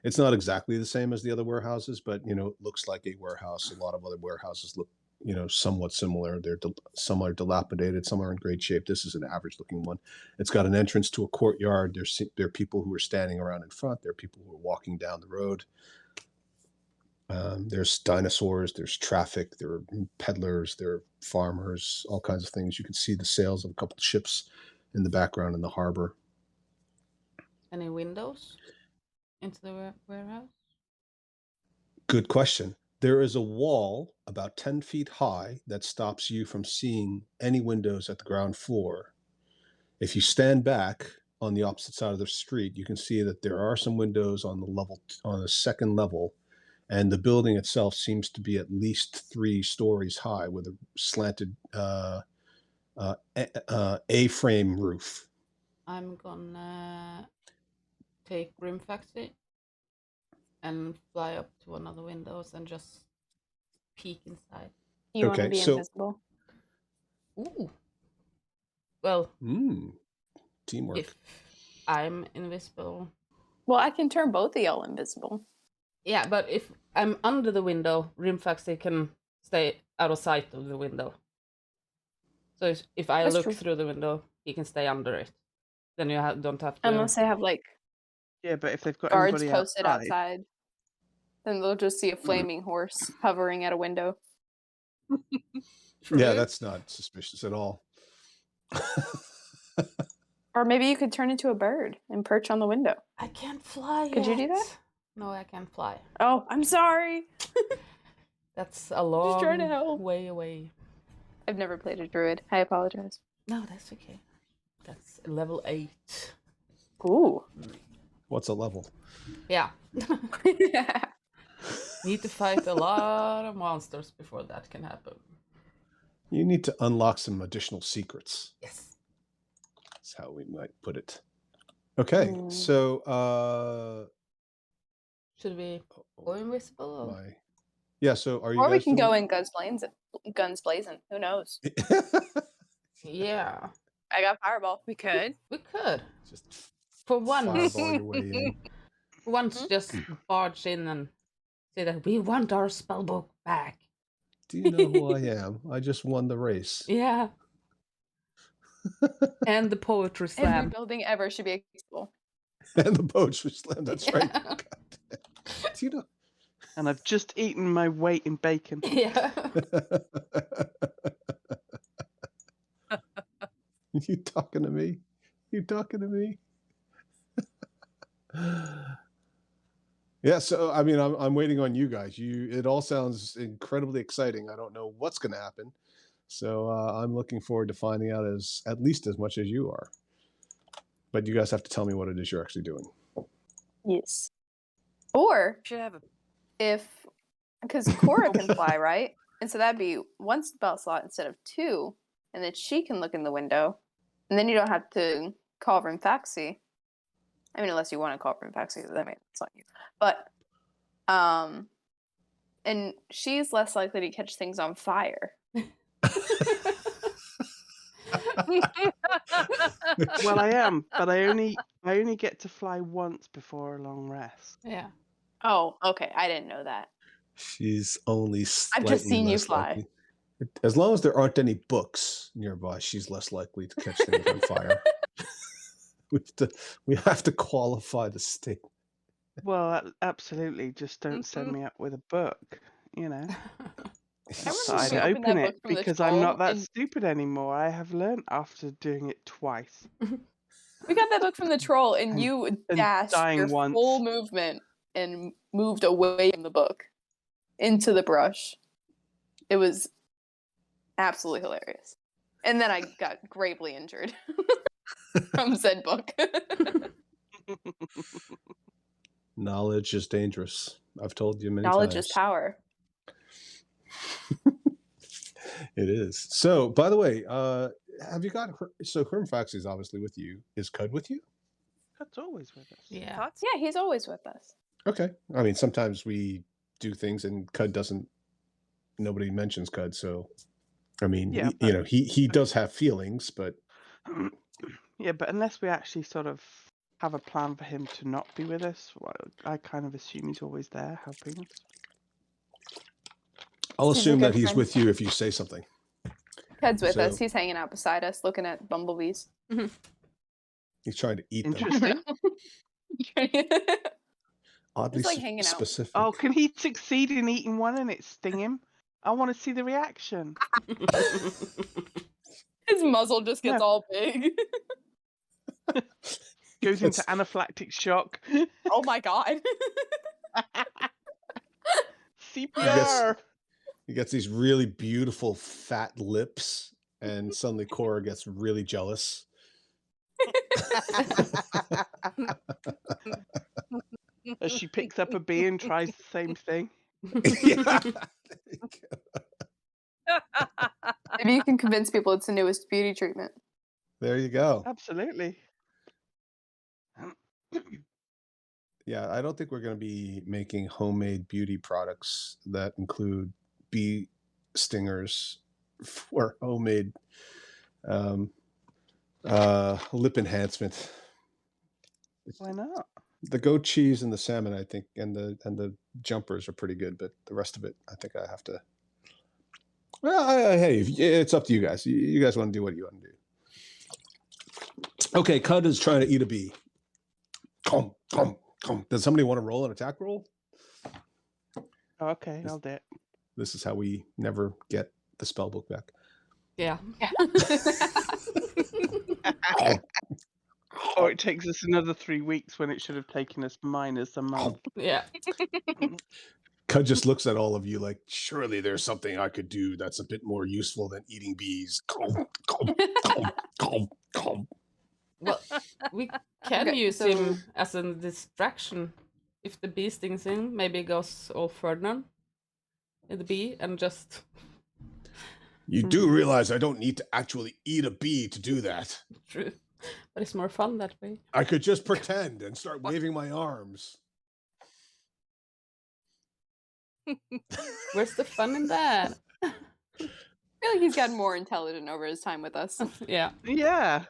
it's not exactly the same as the other warehouses, but it looks like a warehouse. A lot of other warehouses look, somewhat similar. Some are dilapidated, some are in great shape. This is an average-looking one. It's got an entrance to a courtyard. There are people who are standing around in front. There are people who are walking down the road. There's dinosaurs, there's traffic, there are peddlers, there are farmers, all kinds of things. You can see the sails of a couple of ships in the background in the harbor. Any windows into the warehouse? Good question. There is a wall about 10 feet high that stops you from seeing any windows at the ground floor. If you stand back on the opposite side of the street, you can see that there are some windows on the second level. And the building itself seems to be at least 3 stories high with a slanted A-frame roof. I'm gonna take Grimfaxi and fly up to one of the windows and just peek inside. You want to Okay, be so- invisible? Ooh. Well, Teamwork. if I'm invisible. Well, I can turn both of y'all invisible. Yeah, but if I'm under the window, Grimfaxi can stay out of sight of the window. So if I That's look true. through the window, he can stay under it. Then you don't have to. Unless they have like Yeah, but if they've got guards anybody posted outside, outside, then they'll just see a flaming horse hovering at a window. Yeah, that's not suspicious at all. Or maybe you could turn into a bird and perch on the window. I can't fly. Could you do that? yet. No, I can't fly. Oh, I'm sorry. That's a long trying to help. way away. I've never played a druid. I apologize. No, that's okay. That's level 8. Ooh. What's a level? Yeah. Need to fight a lot of monsters before that can happen. You need to unlock some additional secrets. Yes. That's how we might put it. Okay, so Should we go invisible? Or? yeah. So are you? Or we guys can go doing- in guns blazing. Who knows? Yeah, I got fireball. We could. we could. Just For once, fireball your way in. just barge in and say that we want our spellbook back. Do you know who I am? I just won the race. Yeah. And the poetry Every slam. building ever should be accessible. And the poetry slam. That's right. Yeah. God damn. Do you know? and I've just eaten my weight in bacon. Yeah. You talking to me? You talking to me? Yeah, so I mean, I'm waiting on you guys. It all sounds incredibly exciting. I don't know what's going to happen, so I'm looking forward to finding out at least as much as you are. But you guys have to tell me what it is you're actually doing. Yes. Or Should have a because Cora can fly, right? And so that'd be 1 spell slot instead of 2, and then she can look in the window, and then you don't have to call Rimfaxi. I mean, unless you want to call Rimfaxi, I mean, it's not you. But, and she's less likely to catch things on fire. Well, I am, but I only get to fly once before a long rest. Yeah. Oh, okay. I didn't know that. She's only slightly I've just seen you less fly. likely. As long as there aren't any books nearby, she's less likely to catch things on fire. We have to qualify the state. Well, absolutely. Just don't send me up with a book, you know. I So remember I'd we opened that open book it from the because I'm not troll that and- stupid anymore. I have learned after doing it twice. We got that book from the troll, and And- you and dashed dying your once. full movement and moved away from the book into the brush. It was absolutely hilarious. And then I got gravely injured from said book. Knowledge is dangerous. I've told you many Knowledge times. is power. It is. So, by the way, have you got so Hermfax is obviously with you. Is Cud with you? Cud's always with us. Yeah. Thoughts? Yeah, he's always with us. Okay. I mean, sometimes we do things and Cud doesn't. Nobody mentions Cud, so I mean, Yeah, you know, he does have feelings, but Yeah, but unless we actually sort of have a plan for him to not be with us, well, I kind of assume he's always there helping us. I'll He's a assume that good he's friend. with you if you say something. Cud's with us. So- He's hanging out beside us, looking at bumblebees. He's trying to eat them. Interesting. Oddly like hanging out. specific. Oh, can he succeed in eating one and it sting him? I want to see the reaction. His muzzle just gets Yeah. all big. Goes into Yes. anaphylactic shock. Oh my god. CPR. He gets these really beautiful fat lips, and suddenly Cora gets really jealous. As she picks up a bee and tries the same thing. Yeah. Maybe you can convince people it's the newest beauty treatment. There you go. Absolutely. Yeah, I don't think we're going to be making homemade beauty products that include bee stingers for homemade lip enhancement. Why not? The goat cheese and the salmon, I think, and the jumpers are pretty good, but the rest of it, I think I have to. Well, hey, it's up to you guys. You guys want to do what you want to do. Okay, Cud is trying to eat a bee. Come. Does somebody want to roll an attack roll? Oh, okay, I'll do it. This is how we never get the spell book back. Yeah. Or it takes us another 3 weeks when it should have taken us minus a month. Yeah. Cud just looks at all of you like, surely there's something I could do that's a bit more useful than eating bees. Come. Well, we can Okay, use so- him as a distraction. If the bee stings him, maybe he goes all Ferdinand in the bee and just You do realize I don't need to actually eat a bee to do that. true. But it's more fun that way. I could just pretend and start waving my arms. Where's the fun in that? I feel like he's gotten more intelligent over his time with us. Yeah. Yeah.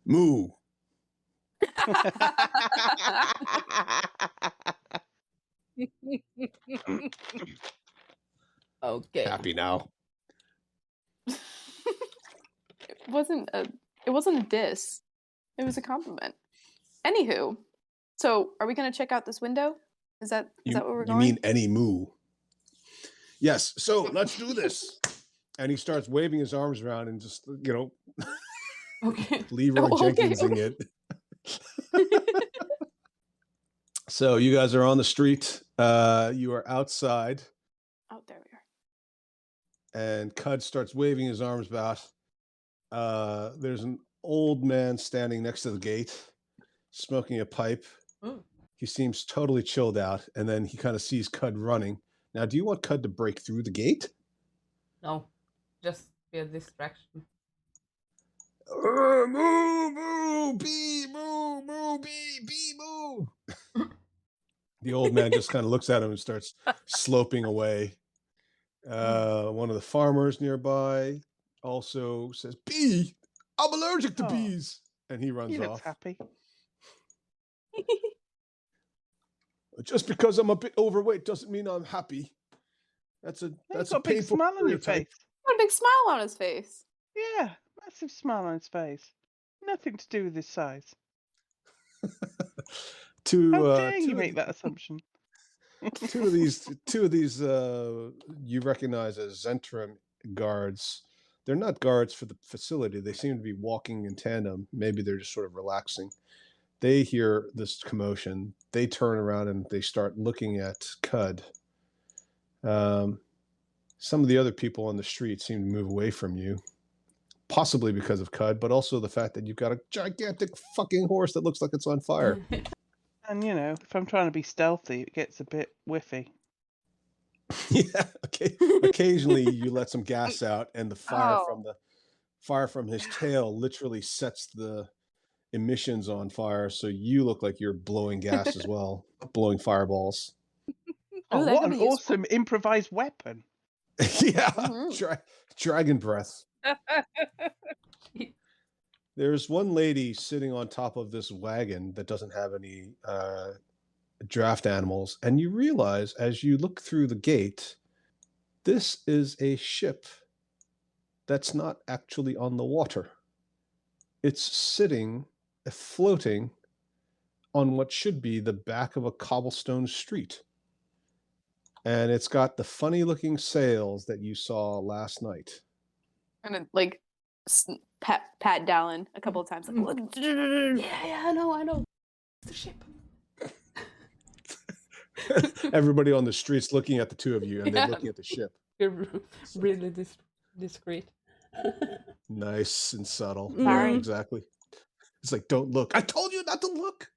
Moo. Okay. Happy now. It wasn't a diss. It was a compliment. Anywho, so are we gonna check out this window? Is that what we're You going? mean any moo? Yes. So let's do this. And he starts waving his arms around and just, Okay. Leroy Okay. Jenkinsing it. So you guys are on the street. You are outside, Oh, there we are. and Cud starts waving his arms about. There's an old man standing next to the gate, smoking a pipe. Oh. He seems totally chilled out, and then he kind of sees Cud running. Now, do you want Cud to break through the gate? No. Just be a distraction. Moo, bee, bee, moo. The old man just kind of looks at him and starts sloping away. One of the farmers nearby also says, "Bee, I'm allergic to Oh. bees," and he runs He looks off. happy. Just because I'm a bit overweight doesn't mean I'm happy. That's a He's a got a big painful smile on his stereotype. face. Got a big smile on his face. Yeah, massive smile on his face. Nothing to do with his size. To How dare two you of make that assumption? two of these you recognize as Zentrum guards. They're not guards for the facility. They seem to be walking in tandem. Maybe they're just sort of relaxing. They hear this commotion. They turn around and they start looking at Cud. Some of the other people on the street seem to move away from you, possibly because of Cud, but also the fact that you've got a gigantic fucking horse that looks like it's on fire. And if I'm trying to be stealthy, it gets a bit whiffy. Yeah, okay. Occasionally you let some gas out, and the fire Oh. from his tail literally sets the emissions on fire, so you look like you're blowing gas as well, blowing fireballs. Oh, that what could an be useful. awesome improvised weapon! Yeah, Mhm. dragon breath. There's one lady sitting on top of this wagon that doesn't have any draft animals, and you realize as you look through the gate, this is a ship that's not actually on the water. It's sitting, floating on what should be the back of a cobblestone street. And it's got the funny looking sails that you saw last night. And like pat Dallin a couple of times. Like, look. Yeah, I know. It's the ship. Everybody on the street's looking at the two of you, and they're looking at the ship. You're really discreet. Nice and subtle. Sorry. Yeah, exactly. It's like, don't look. I told you not to look.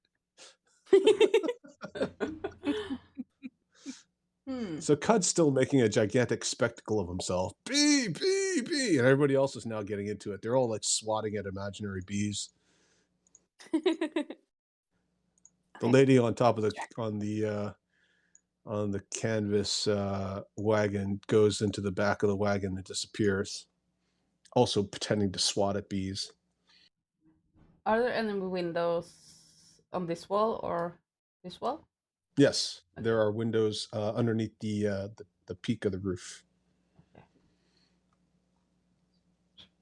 So Cud's still making a gigantic spectacle of himself. Bee, bee, bee. And everybody else is now getting into it. They're all like swatting at imaginary bees. The lady on top of on the canvas wagon goes into the back of the wagon and disappears, also pretending to swat at bees. Are there any windows on this wall or this wall? Yes, there are windows underneath the peak of the roof. Okay.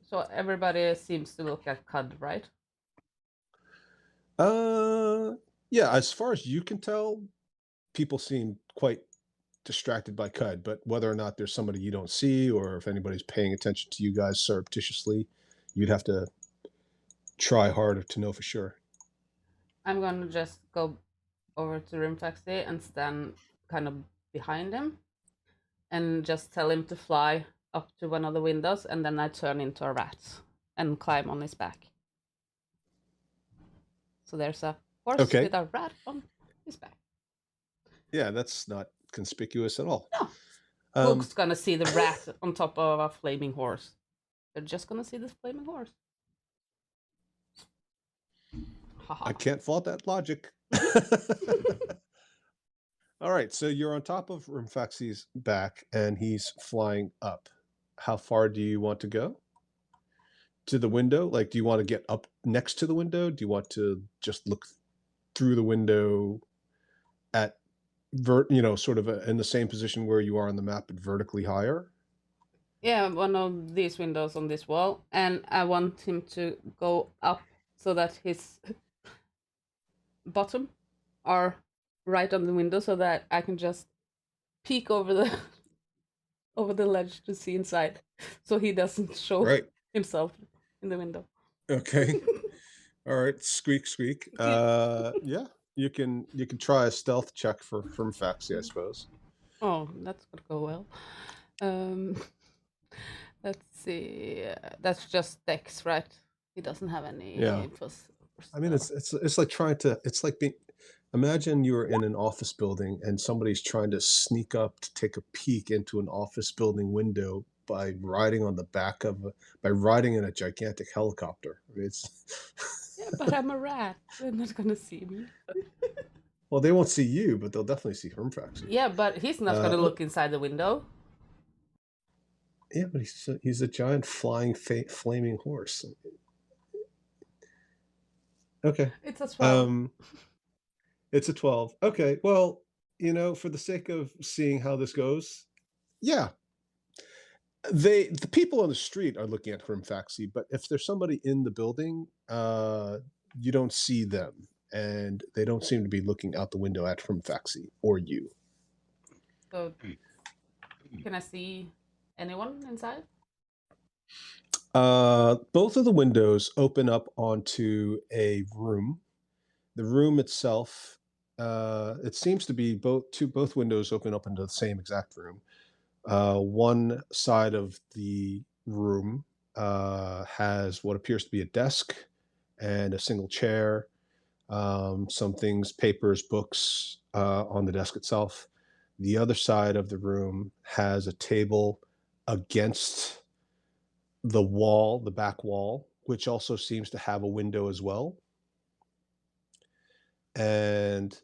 So everybody seems to look at Cud, right? Yeah, as far as you can tell, people seem quite distracted by Cud, but whether or not there's somebody you don't see or if anybody's paying attention to you guys surreptitiously, you'd have to try harder to know for sure. I'm gonna just go over to Rimfaxi and stand kind of behind him and just tell him to fly up to one of the windows, and then I turn into a rat and climb on his back. So there's a horse with a rat on his back. Yeah, that's not conspicuous at all. No. Who's gonna see the rat on top of a flaming horse? They're just gonna see this flaming horse. I can't fault that logic. All right, so you're on top of Rimfaxi's back, and he's flying up. How far do you want to go? To the window? Like, do you want to get up next to the window? Do you want to just look through the window at sort of in the same position where you are on the map, but vertically higher? Yeah, one of these windows on this wall, and I want him to go up so that his bottom are right on the window, so that I can just peek over the over the ledge to see inside, so he doesn't show himself in the window. Okay. All right. Squeak, squeak. Yeah. You can try a stealth check for Rimfaxi, I suppose. Oh, that's gonna go well. Let's see. That's just Dex, right? He doesn't have any. Yeah. I mean, it's like trying to. It's like being. Imagine you're in an office building and somebody's trying to sneak up to take a peek into an office building window by riding in a gigantic helicopter. Yeah, but I'm a rat. They're not gonna see me. Well, they won't see you, but they'll definitely see Rimfaxi. Yeah, but he's not gonna look inside the window. Yeah, but he's a giant flying flaming horse. Okay. It's a 12. It's a 12. Okay. Well, for the sake of seeing how this goes, yeah. The people on the street are looking at Rimfaxi, but if there's somebody in the building, you don't see them, and they don't seem to be looking out the window at Rimfaxi or you. So, can I see anyone inside? Both of the windows open up onto a room. The room itself, it seems to be both windows open up into the same exact room. One side of the room has what appears to be a desk and a single chair, some things, papers, books on the desk itself. The other side of the room has a table against the wall, the back wall, which also seems to have a window as well. And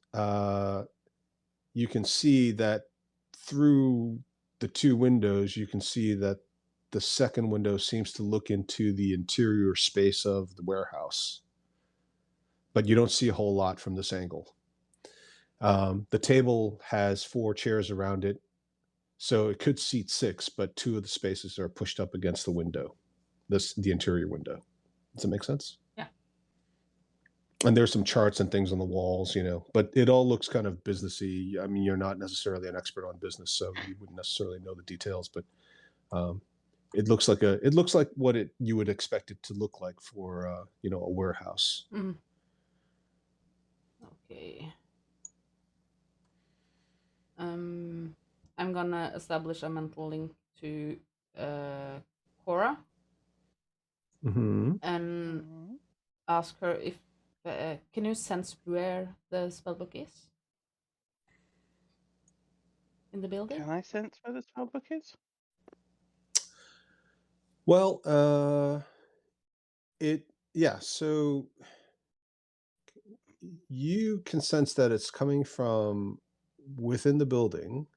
you can see that through the two windows, you can see that the second window seems to look into the interior space of the warehouse. But you don't see a whole lot from this angle. The table has 4 chairs around it, so it could seat 6, but 2 of the spaces are pushed up against the window, the interior window. Does that make sense? Yeah. And there's some charts and things on the walls, but it all looks kind of businessy. I mean, you're not necessarily an expert on business, so you wouldn't necessarily know the details, but it looks like what you would expect it to look like for a warehouse. Mhm. Okay. I'm gonna establish a mental link to Cora Mm-hmm. and Mhm. ask her if can you sense where the spellbook is in the building? Can I sense where the spellbook is? Well, so you can sense that it's coming from within the building,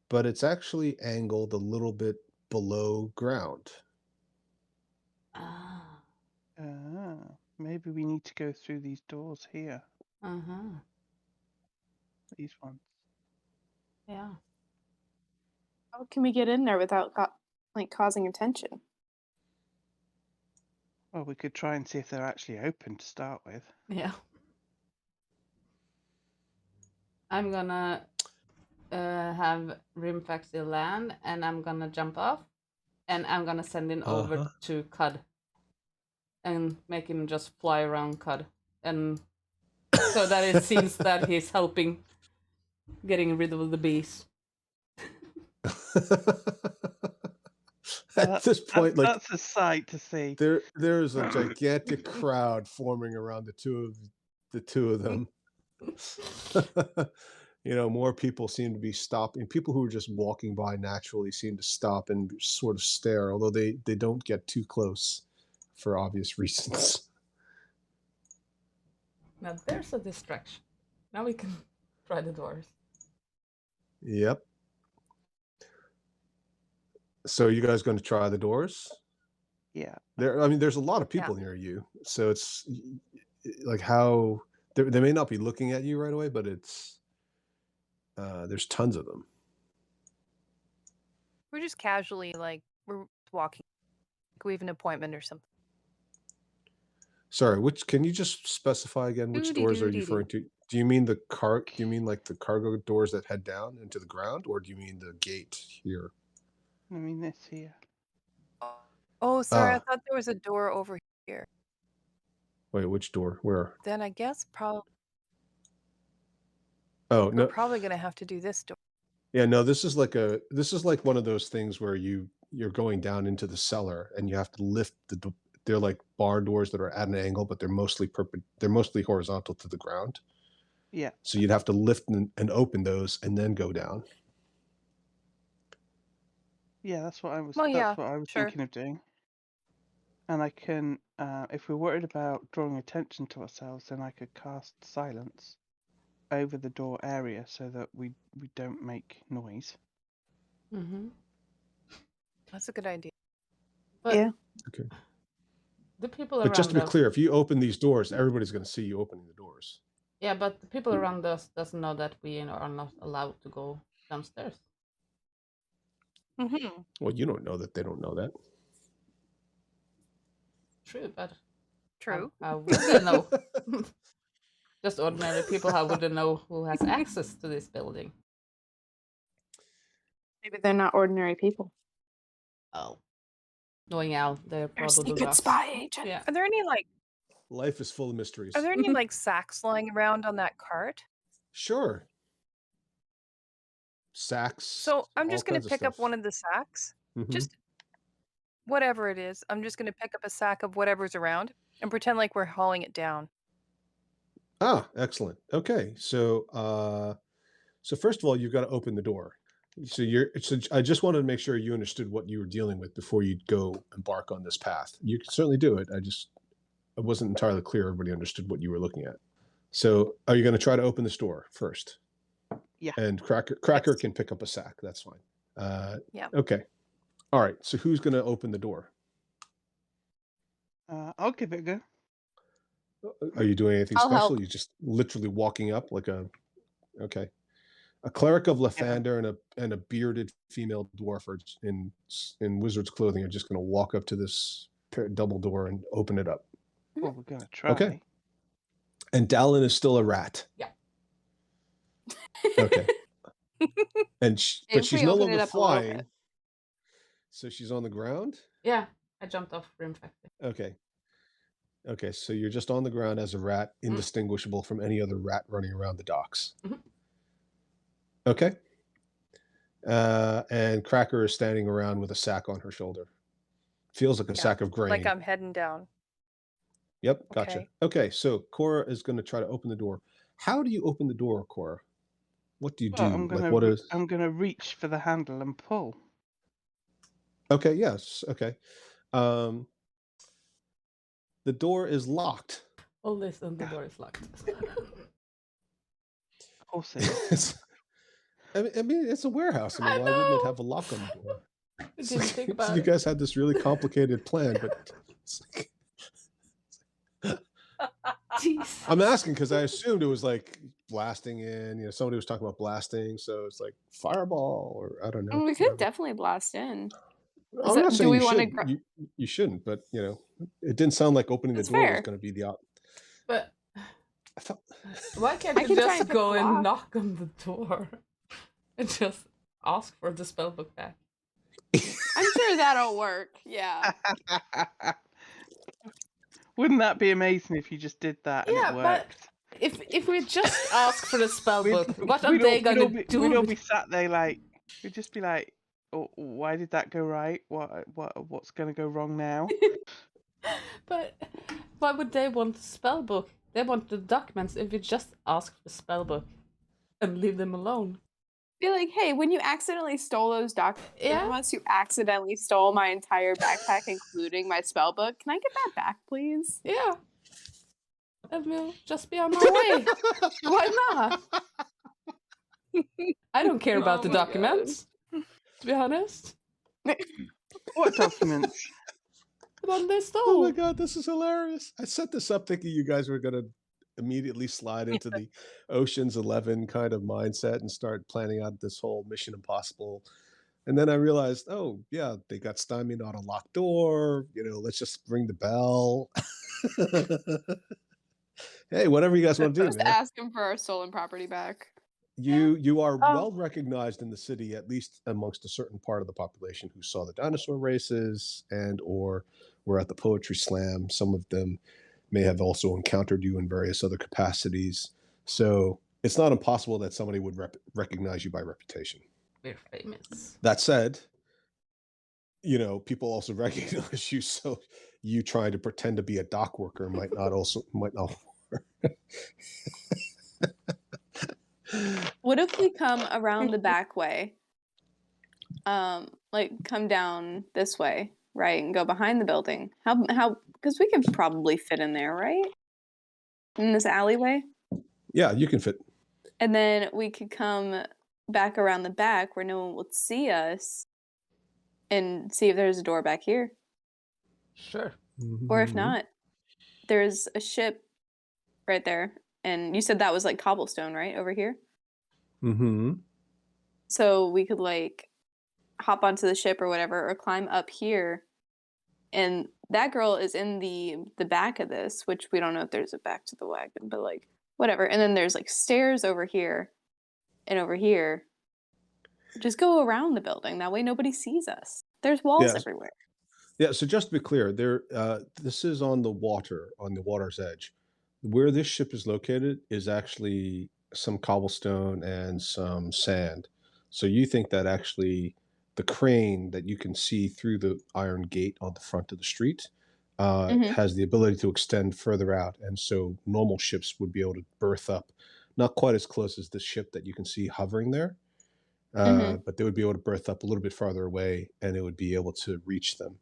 but it's actually angled a little bit below ground. Ah. Maybe we need to go through these doors here. Uh-huh. These ones. Yeah. How can we get in there without causing attention? Well, we could try and see if they're actually open to start with. Yeah. I'm gonna have Rimfaxi land, and I'm gonna jump off, and I'm gonna send him over Uh-huh. to Cud, and make him just fly around Cud, and so that it seems that he's helping getting rid of the bees. At this point, that's a sight to see. there's a gigantic crowd forming around the two of them. More people seem to be stopping. People who are just walking by naturally seem to stop and sort of stare, although they don't get too close for obvious reasons. Now there's a distraction. Now we can try the doors. Yep. So you guys going to try the doors? Yeah. There's a lot of people near you, so it's like how they may not be looking at you right away, but it's there's tons of them. We're just casually we're walking. We have an appointment or something. Sorry, can you just specify again which doors are you referring to? Do you mean the cargo doors that head down into the ground, or do you mean the gate here? I mean this here. Oh, sorry. I thought there was a door over here. Wait, which door? Where? Then I guess probably Oh, we're no. probably gonna have to do this door. Yeah, no, this is like one of those things where you're going down into the cellar and you have to lift they're like barn doors that are at an angle, but they're mostly horizontal to the ground. Yeah. So you'd have to lift and open those and then go down. Yeah, that's what I was. Well, that's yeah, what I was sure. thinking of doing. And I can, if we're worried about drawing attention to ourselves, then I could cast silence over the door area so that we don't make noise. Mm-hmm. That's a good idea. But Yeah. Okay. the people But around just to be us, clear, if you open these doors, everybody's going to see you opening the doors. yeah, but the people around us doesn't know that we are not allowed to go downstairs. Mm-hmm. Well, you don't know that they don't know that. True, but True. how would they know? Just ordinary people, how would they know who has access to this building? Maybe they're not ordinary people. Oh. Knowing Al, they're They're a probably secret rough. spy agent. Yeah. Are there any Life is full of mysteries. Are there any sacks lying around on that cart? Sure. sacks, So I'm all just gonna kinds of pick up stuff. one of the sacks, Hmm. just whatever it is. I'm just gonna pick up a sack of whatever's around and pretend like we're hauling it down. Ah, excellent. Okay, so first of all, you've got to open the door. So I just wanted to make sure you understood what you were dealing with before you go embark on this path. You can certainly do it. I wasn't entirely clear everybody understood what you were looking at. So are you going to try to open this door first? Yeah. And Cracker Yes. can pick up a sack. That's fine. Yeah. Okay. All right. So who's going to open the door? I'll give it a go. Are you doing anything I'll special? help. You just literally walking up like a okay. A cleric of Lathander and a bearded female dwarf in wizard's clothing are just going to walk up to this double door and open it up. Well, we're gonna try. Okay. And Dallin is still a rat. Yeah. Okay. And but If she's we no open it longer up a little flying. bit. So she's on the ground. Yeah, I jumped off Rim Factory. Okay. Okay. So you're just on the ground as a rat, indistinguishable from any other rat running around the docks. Mhm. Okay. And Cracker is standing around with a sack on her shoulder. Feels like a Yeah, sack of grain. like I'm heading down. Yep, gotcha. Okay. Okay, so Cora is going to try to open the door. How do you open the door, Cora? What do you do? Well, I'm Like, gonna what is? I'm gonna reach for the handle and pull. Okay, yes, okay. The door is locked. Oh, listen, the door is locked. Of course it is. It's- I mean, it's a warehouse. I mean, I why wouldn't it know. have a lock on the door? I It's didn't like- think about you it. guys had this really complicated plan, but it's like, Jeez. I'm asking because I assumed it was like blasting in. You know, somebody was talking about blasting, so it's like fireball or I don't know. We whatever. could definitely blast in. I'm So, not do saying we you wanna should. gr- You shouldn't, but you know, it didn't sound like opening the That's door was fair. going to be the out. But I felt why can't I you can try just and pick go the and lock. knock on the door and just ask for the spellbook back? I'm sure that'll work. Yeah. Wouldn't that be amazing if you just did that and Yeah, it but worked? if we just ask for the spellbook, what are we'd they all gonna be, do? We'd all with- be sat there like, we'd just be like, oh, why did that go right? What's gonna go wrong now? But why would they want the spellbook? They want the documents. If you just ask for the spellbook and leave them alone. Be like, hey, when you accidentally stole those documents, Yeah. unless you accidentally stole my entire backpack, including my spell book, can I get that back, please? Yeah. And we'll just be on our way. Why not? I don't care about Oh the my God. documents, to be honest. What documents? The one they Oh stole. my god, this is hilarious! I set this up thinking you guys were going to immediately slide into the Ocean's 11 kind of mindset and start planning out this whole Mission Impossible. And then I realized, oh yeah, they got stymied on a locked door. You know, let's just ring the bell. Hey, whatever you guys want to do, Just man. ask him for our stolen property back. You are Oh. well recognized in the city, at least amongst a certain part of the population who saw the dinosaur races and or were at the poetry slam. Some of them may have also encountered you in various other capacities. So it's not impossible that somebody would recognize you by reputation. We're famous. That said, you know, people also recognize you, so you trying to pretend to be a dock worker might not work. What if we come around the back way? Like come down this way, right, and go behind the building. How? Because we could probably fit in there, right? In this alleyway, Yeah, you can fit. and then we could come back around the back where no one will see us, and see if there's a door back here, Sure. or if Mhm. not, there's a ship right there. And you said that was like cobblestone, right, over here? Mhm. So we could like hop onto the ship or whatever, or climb up here. And that girl is in the back of this, which we don't know if there's a back to the wagon, but like whatever. And then there's like stairs over here and over here. Just go around the building. That way nobody sees us. There's walls Yes. everywhere. Yeah, so just to be clear, this is on the water's edge. Where this ship is located is actually some cobblestone and some sand. So you think that actually the crane that you can see through the iron gate on the front of the street Hmm. has the ability to extend further out, and so normal ships would be able to berth up, not quite as close as the ship that you can see hovering there, Hmm. but they would be able to berth up a little bit farther away, and it would be able to reach them.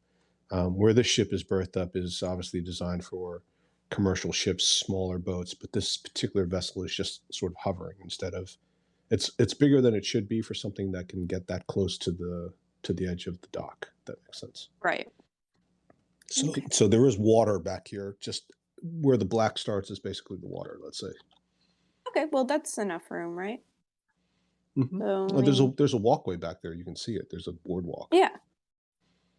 Where this ship is berthed up is obviously designed for commercial ships, smaller boats, but this particular vessel is just sort of hovering instead of. It's bigger than it should be for something that can get that close to the edge of the dock. If that makes sense. Right. So Okay. so there is water back here, just where the black starts is basically the water. Let's say. Okay. Well, that's enough room, right? Mhm. So, Oh, there's a walkway back there. You can see it. There's a boardwalk. yeah.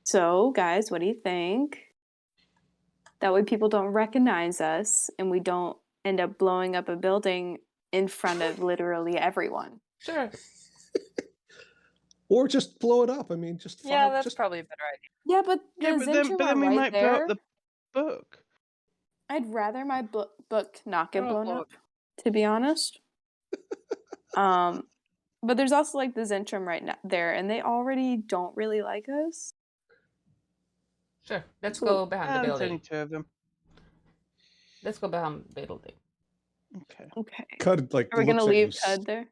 So, guys, what do you think? That way people don't recognize us and we don't end up blowing up a building in front of literally everyone. Sure. Or just blow it up. I mean, just Yeah, fire, that's just probably a better idea. Yeah, but Yeah, the but then Zentrum we are might right blow up there. the book. I'd rather my book not get Oh, blown blow up, to be honest. But there's also like the Zentrum right there, and they already don't really like us. Sure. Let's So, go behind the There's only building. 2 of them. Let's go behind the building. Okay. okay. Cud like Are we gonna looks at you. leave Cud there?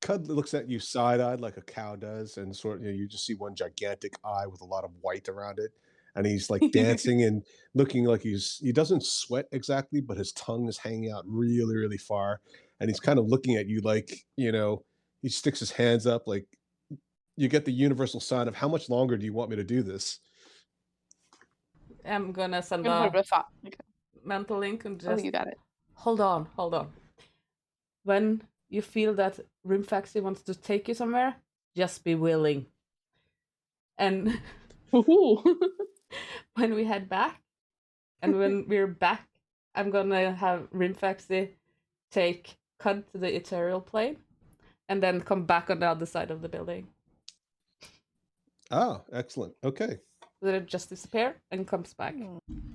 Cud looks at you side-eyed like a cow does, and sort of, you just see one gigantic eye with a lot of white around it, and he's like dancing and looking like he doesn't sweat exactly, but his tongue is hanging out really, really far, and he's kind of looking at you like, he sticks his hands up like you get the universal sign of how much longer do you want me to do this? I'm gonna I'm send gonna put a a thought. Okay. mental link and Oh, just you got it. hold on. When you feel that Rimfaxi wants to take you somewhere, just be willing. And when we head back, and when we're back, I'm gonna have Rimfaxi take Cud to the ethereal plane, and then come back on the other side of the building. Oh, excellent. Okay. So it just disappear and comes back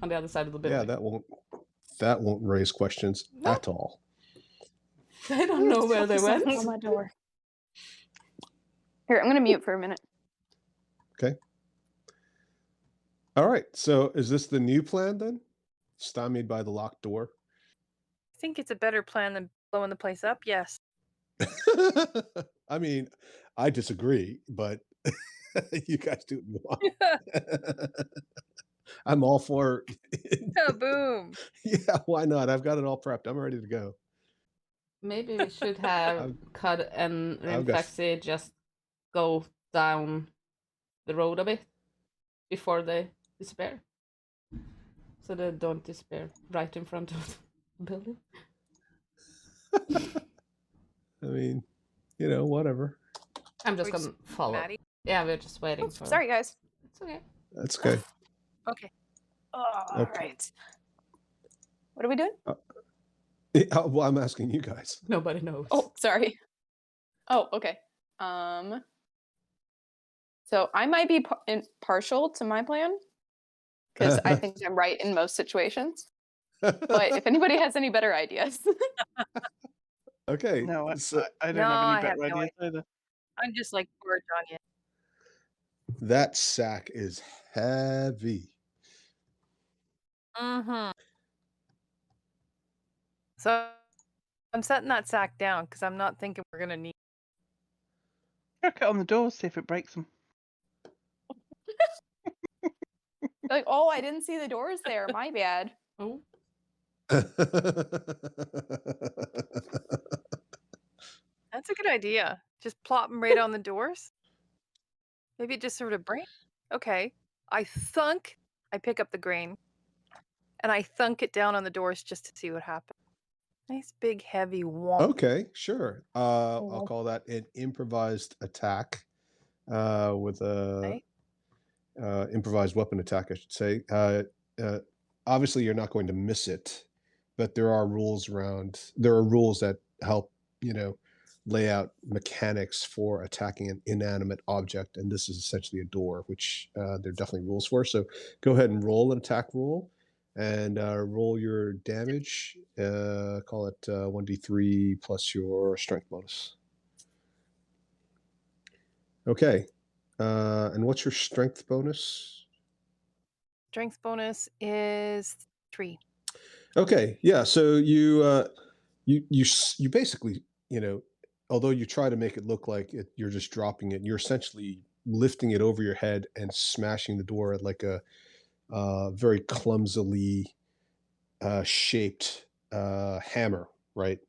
on the other side of the building. Yeah, that won't raise questions at all. I don't know where they went. On my door. Here, I'm gonna mute for a minute. Okay. All right. So is this the new plan then? Stymied by the locked door? I think it's a better plan than blowing the place up. Yes. I mean, I disagree, but you guys do what you want. I'm all for Boom. Yeah, why not? I've got it all prepped. I'm ready to go. Maybe we should have Cud and I've got- Rimfaxi just go down the road a bit before they disappear. So they don't disappear right in front of the building. I mean, whatever. I'm just We gonna follow. Maddie? Yeah, we're just waiting for. Sorry, guys. It's okay. That's okay. Okay. All Okay. right. What are we doing? Well, I'm asking you guys. Nobody knows. Oh, sorry. Oh, okay. So I might be partial to my plan because I think I'm right in most situations. But if anybody has any better ideas, Okay. No, so I don't No, I have have any better no ideas either. I'm just like George on you. that sack is heavy. Mm-hmm. So I'm setting that sack down because I'm not thinking we're gonna need. Crack it on the door, see if it breaks them. like, oh, I didn't see the doors there. My bad. Oh, That's a good idea. Just plop them right on the doors. Maybe it just sort of break. Okay. I pick up the grain and I thunk it down on the doors just to see what happens. Nice big heavy womp. Okay, sure. I'll Oh. call that an improvised attack with a Okay. improvised weapon attack, I should say. Obviously, you're not going to miss it, but there are rules that help, lay out mechanics for attacking an inanimate object, and this is essentially a door, which there are definitely rules for. So go ahead and roll an attack roll, and roll your damage. Call it 1d3 plus your strength bonus. Okay. And what's your strength bonus? Strength bonus is 3. Okay, yeah. So you basically, although you try to make it look like you're just dropping it, you're essentially lifting it over your head and smashing the door at like a very clumsily shaped hammer, right?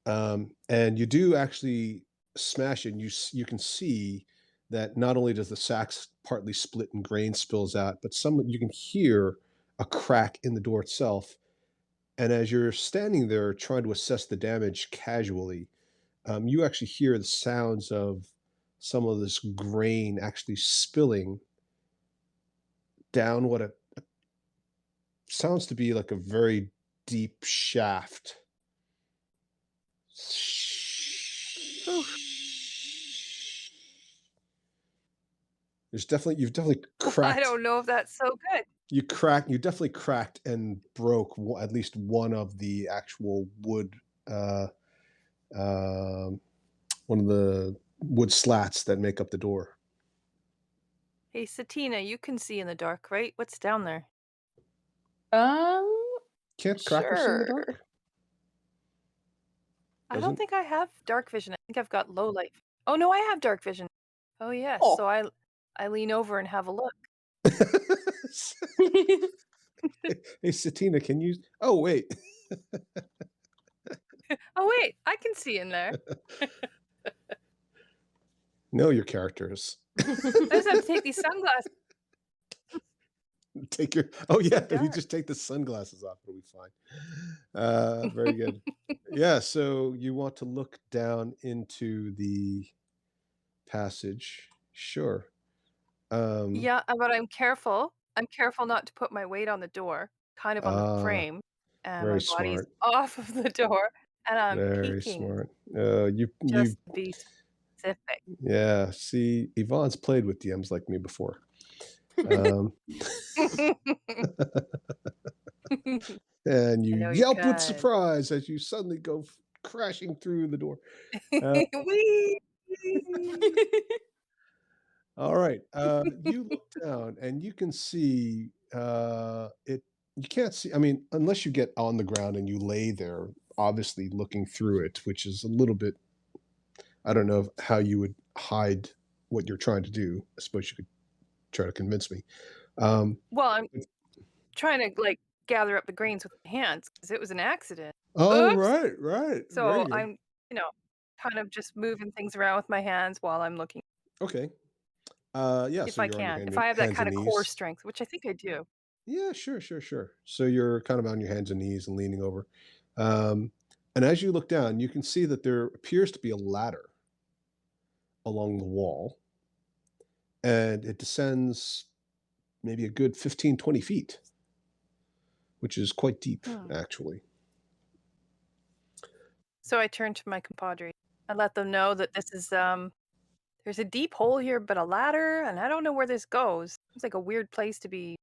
And you do actually smash it. And you can see that not only does the sax partly split and grain spills out, but some you can hear a crack in the door itself. And as you're standing there trying to assess the damage casually, you actually hear the sounds of some of this grain actually spilling down what it sounds to be like a very deep shaft. Oof. You've definitely I cracked. don't know if that's so good. You definitely cracked and broke at least one of the actual wood, one of the wood slats that make up the door. Hey, Satina, you can see in the dark, right? What's down there? Can't Cracker see in the Sure. dark? I Doesn't- don't think I have dark vision. I think I've got low light. Oh no, I have dark vision. Oh yes. Oh. So I lean over and have a look. Hey, Satina, can you? Oh, wait. Oh wait, I can see in there. Know your characters. I just have to take these sunglasses. Take your. Oh yeah, if you dark. just take the sunglasses off, it'll be fine. Very good. Yeah. So you want to look down into the passage? Sure. Yeah, but I'm careful. I'm careful not to put my weight on the door, kind of on the frame, and very my body's smart. off of the door, and I'm Very peeking smart. You just to be specific. Yeah. See, Yvonne's played with DMs like me before. Um, and you know you yelp with can. surprise as you suddenly go crashing through the door. Whee! All right. You look down and you can see it. You can't see. I mean, unless you get on the ground and you lay there, obviously looking through it, which is a little bit. I don't know how you would hide what you're trying to do. I suppose you could try to convince me. Well, I'm trying to like gather up the grains with my hands because it was an accident. Oh, Oops. right. Very So good. I'm, kind of just moving things around with my hands while I'm looking. Okay. Yeah. If So I you're on your can, if I have that hands kind and of core knees. strength, which I think I do. Yeah, sure. So you're kind of on your hands and knees and leaning over. Um, and as you look down, you can see that there appears to be a ladder along the wall, and it descends maybe a good 15, 20 feet, which is quite deep, actually. So I turn to my compadre. I let them know that this is there's a deep hole here, but a ladder, and I don't know where this goes. It's like a weird place to be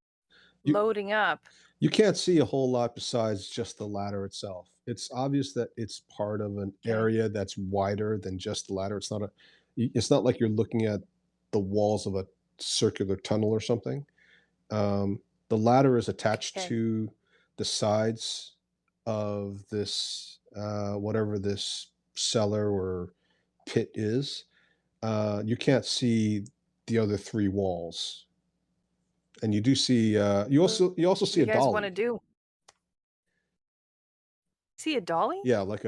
You- loading up. You can't see a whole lot besides just the ladder itself. It's obvious that it's part of an Okay. area that's wider than just the ladder. It's not like you're looking at the walls of a circular tunnel or something. The ladder is attached Okay. to the sides of this whatever this cellar or pit is. You can't see the other three walls, and you do see. You also see What do a you guys want to dolly. do? See a dolly? Yeah, like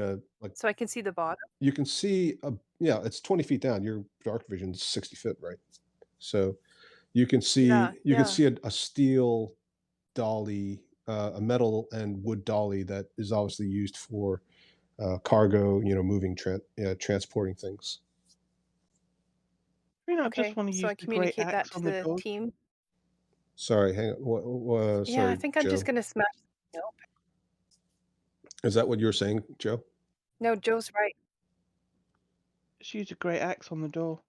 So I can see the bottom? you can see a yeah. It's 20 feet down. Your dark vision's 60 feet, right? So you can Yeah, see a steel dolly, a metal and wood dolly that is obviously used for cargo, moving, transporting things. Do you not Okay, just want to so use I the great communicate that axe to on the the door? team. Sorry, hang on. Yeah, I Sorry, think I'm just Joe. gonna smash. No, Is that what you were saying, Joe? no, Joe's right. Just use a great axe on the door.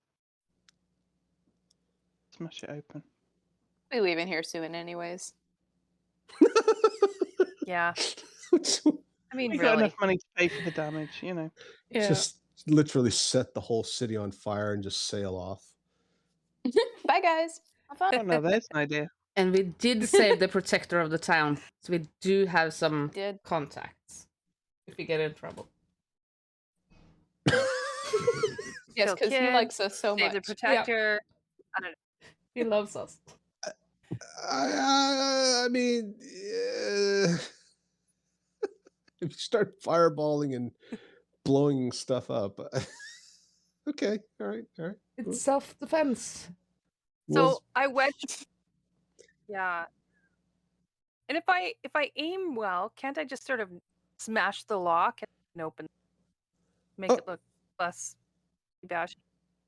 Smash it open. We leaving here soon, anyways. Yeah, I mean, We got really. enough money to pay for the damage. Just literally set the whole city on fire and just sail off. Bye, guys. Have fun. Oh no, there's an idea. And we did save the protector of the town, so we do have some Did. contacts if we get in trouble. Yes, Kill because he kids, likes us so Save much. the protector. I don't know. He loves us. I mean, if you start fireballing and blowing stuff up, okay, all right. It's self-defense. So I wedge. Yeah. And if I aim well, can't I just sort of smash the lock and open, make Oh. it look less dashy?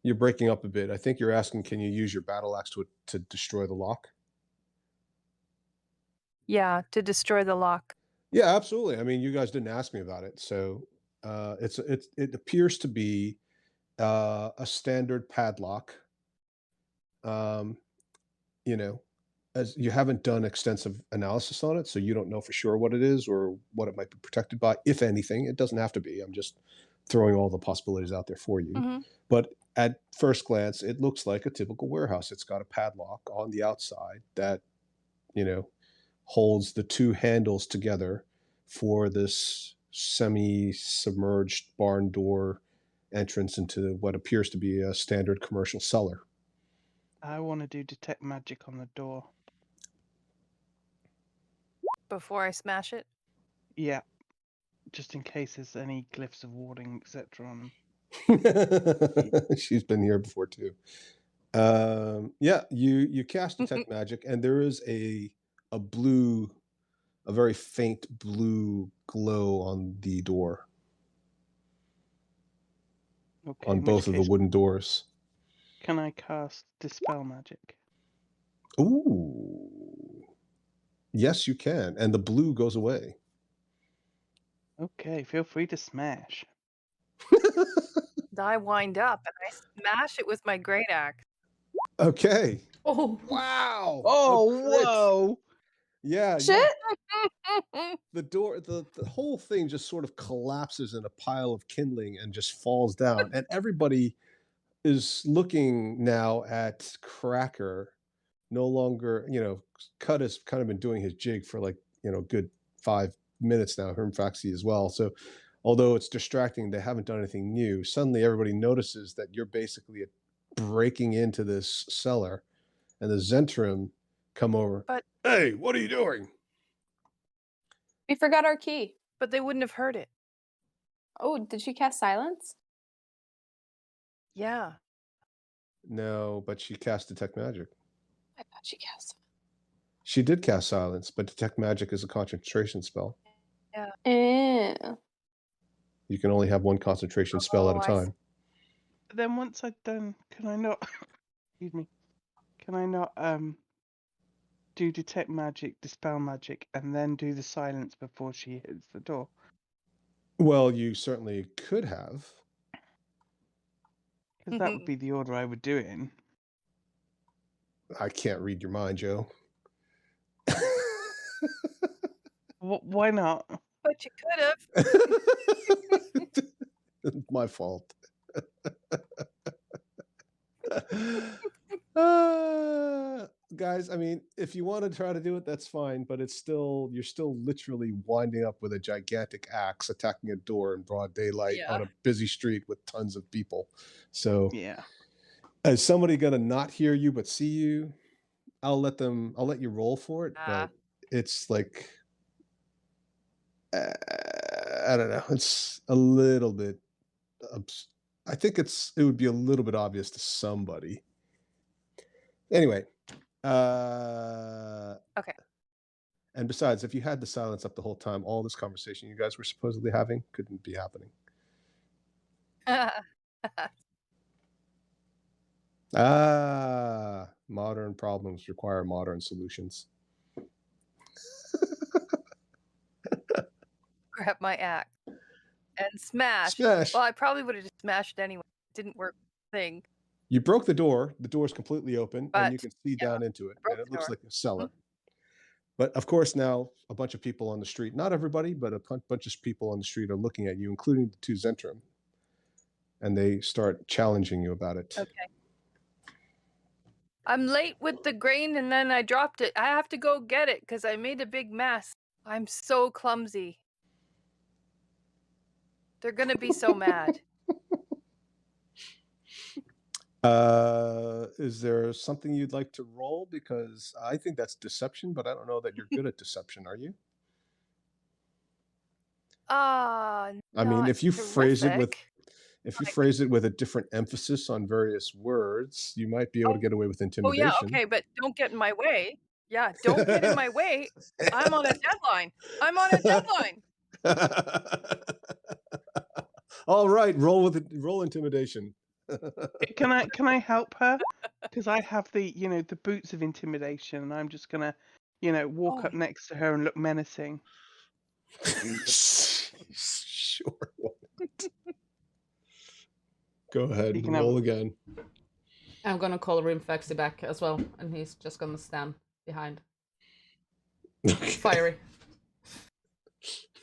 You're breaking up a bit. I think you're asking, can you use your battle axe to destroy the lock? Yeah, to destroy the lock. Yeah, absolutely. I mean, you guys didn't ask me about it, so it appears to be a standard padlock. You know, as you haven't done extensive analysis on it, so you don't know for sure what it is or what it might be protected by, if anything. It doesn't have to be. I'm just throwing all the possibilities out there for you. Mhm. But at first glance, it looks like a typical warehouse. It's got a padlock on the outside that, holds the two handles together for this semi-submerged barn door entrance into what appears to be a standard commercial cellar. I want to do detect magic on the door. Before I smash it. Yeah, just in case there's any glyphs of warding, etc. on. She's been here before too. Yeah, you cast detect magic, and there is a very faint blue glow on the door, Okay, on in which both of the case, wooden doors. can I cast dispel magic? Ooh. Yes, you can, and the blue goes away. Okay, feel free to smash. I wind up and I smash it with my great axe. Okay. Oh, Wow. Oh, A crit. whoa! Yeah. Shit. The door, the whole thing just sort of collapses in a pile of kindling and just falls down. And everybody is looking now at Cracker. No longer, Cut has kind of been doing his jig for good 5 minutes now, Hermfaxi as well. So although it's distracting, they haven't done anything new. Suddenly everybody notices that you're basically breaking into this cellar, and the Zentrum come over. But- Hey, what are you doing? We forgot our key. But they wouldn't have heard it. Oh, did she cast silence? Yeah. No, but she cast detect magic. I thought she cast. She did cast silence, but detect magic is a concentration spell. Eh. You can only have one concentration spell at Oh, a I time. Then once I've done, can I not? Excuse me. Can I not do detect magic, dispel magic, and then do the silence before she hits the door? Well, you certainly could have. Because that would be the order I would do it in. I can't read your mind, Joe. Why not? But you could have. My fault. Guys, I mean, if you want to try to do it, that's fine, but you're still literally winding up with a gigantic axe attacking a door in broad daylight Yeah. on a busy street with tons of people. So Yeah. is somebody gonna not hear you but see you? I'll let you roll for it, but it's like I don't know. It's a little bit I think it would be a little bit obvious to somebody. Anyway, Okay. And besides, if you had the silence up the whole time, all this conversation you guys were supposedly having couldn't be happening. Modern problems require modern solutions. Grab my axe and smash. Smash. Well, I probably would have just smashed anyway. It didn't work. Thing. You broke the door. The door is completely open, and you But, can see down into it, broke and it the looks door. like a cellar. But of course, now a bunch of people on the street, not everybody, but a bunch of people on the street are looking at you, including the two Zentrum, and they start challenging you about it. Okay. I'm late with the grain and then I dropped it. I have to go get it because I made a big mess. I'm so clumsy. They're gonna be so mad. Is there something you'd like to roll? Because I think that's deception, but I don't know that you're good at deception, are you? Ah, I mean, not if you phrase it with terrific. if you Like- phrase it with a different emphasis on various words, you might be able to get away with Oh intimidation. yeah, okay, but don't get in my way. Yeah, don't get in my way. I'm on a deadline. I'm on a deadline. All right, roll intimidation. Can I help her? Because I have the the boots of intimidation, and I'm just gonna walk Oh. up next to her and look menacing. Sure. won't. Go ahead, You can have- roll again. I'm gonna call Rimfaxi back as well, and he's just gonna stand behind. Fiery.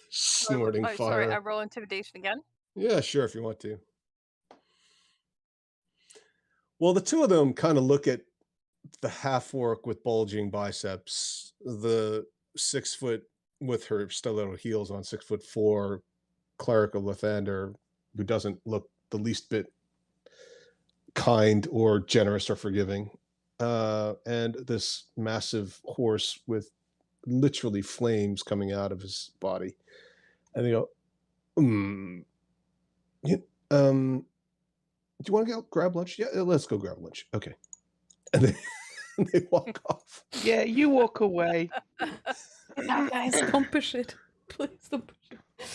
Snorting Oh, fire. sorry, I roll intimidation again. Yeah, sure, if you want to. Well, the two of them kind of look at the half orc with bulging biceps, the 6 foot with her stiletto heels on 6'4" cleric of Lathander, who doesn't look the least bit kind or generous or forgiving, and this massive horse with literally flames coming out of his body, and they go, do you want to go grab lunch? Yeah, let's go grab lunch. Okay. And they walk off. Yeah, you walk away. No, guys, don't push it. Please don't push it.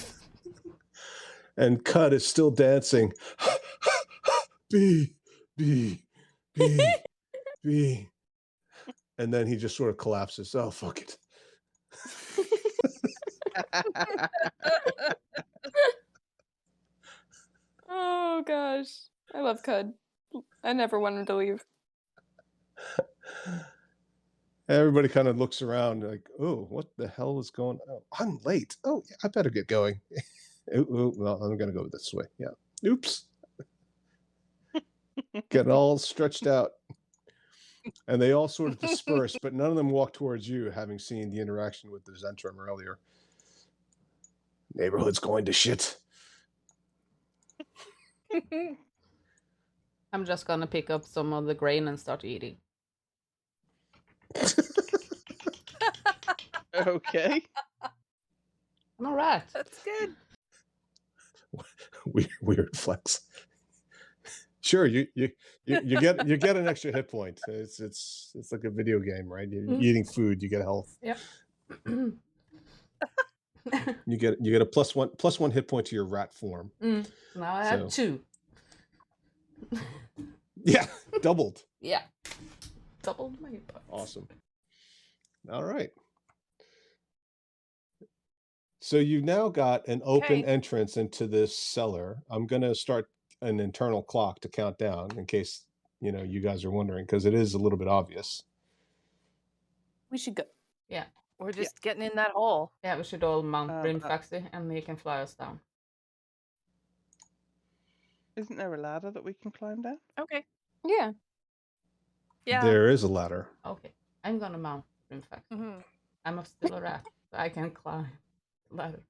And Cut is still dancing. B. And then he just sort of collapses. Oh, fuck it. Oh gosh. I love Cud. I never want him to leave. Everybody kind of looks around like, oh, what the hell is going on? Oh, I'm late. Oh, yeah, I better get going. Well, I'm going to go this way. Yeah. Oops. Getting all stretched out. And they all sort of disperse, but none of them walk towards you, having seen the interaction with the Zentrum earlier. Neighborhood's going to shit. I'm just gonna pick up some of the grain and start eating. Okay. I'm alright. That's good. Weird flex. Sure, you get an extra hit point. It's like a video game, right? You're eating food, you get health. Yep. You get a plus one hit point to your rat form. Now I have 2. Yeah, doubled. Yeah. Doubled my hit points. Awesome. All right. So you've now got an open Okay. entrance into this cellar. I'm going to start an internal clock to count down in case, you guys are wondering, because it is a little bit obvious. We should go. Yeah. We're just getting in that hole. Yeah, we should all mount Um, Rimfaxi and he can fly us down. Isn't there a ladder that we can climb down? Okay. Yeah. Yeah. There is a ladder. Okay. I'm gonna mount Rimfaxi. Mhm. I'm still a rat. I can climb the ladder.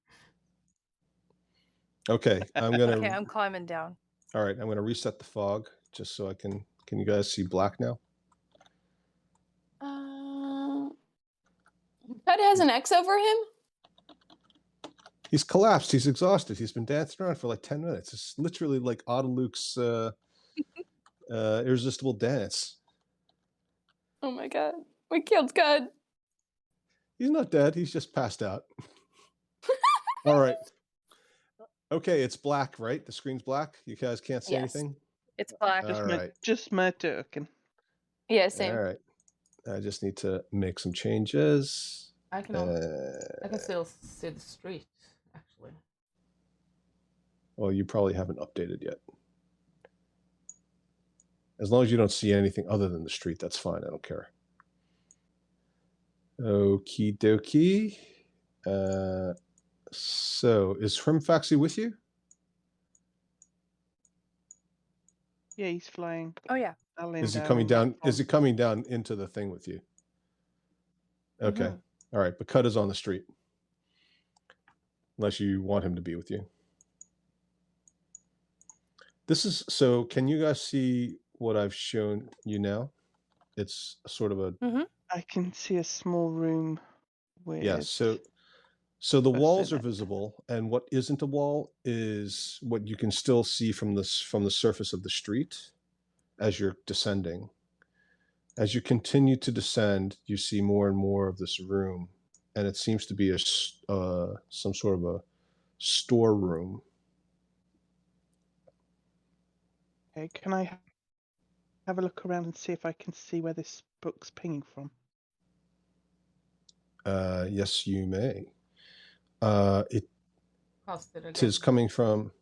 Okay, I'm going to Okay, I'm climbing down. All right, I'm going to reset the fog just so I can you guys see black now? Cud has an X over him? He's collapsed. He's exhausted. He's been dancing around for like 10 minutes. It's literally like Luke's irresistible dance. Oh my god. We killed Cud. He's not dead. He's just passed out. All right. Okay, it's black, right? The screen's black. You guys can't see Yes. anything? It's black. All right. Just my token. Yeah, same. All right. I just need to make some changes. I can still see the street, actually. Well, you probably haven't updated yet. As long as you don't see anything other than the street, that's fine. I don't care. Okie dokie. So, is Rimfaxi with you? Yeah, he's flying. Oh yeah. Darling Is he down coming on that down? Is he pond. coming down into the thing with you? Okay. Mhm. All right. But Cut is on the street. Unless you want him to be with you. This is so. Can you guys see what I've shown you now? It's sort of a I can see a small room with yeah. So the us walls in are it. visible, and what isn't a wall is what you can still see from the surface of the street as you're descending. As you continue to descend, you see more and more of this room, and it seems to be some sort of a storeroom. Okay, can I have a look around and see if I can see where this book's pinging from? Yes, you may. It Cast it again. tis coming from.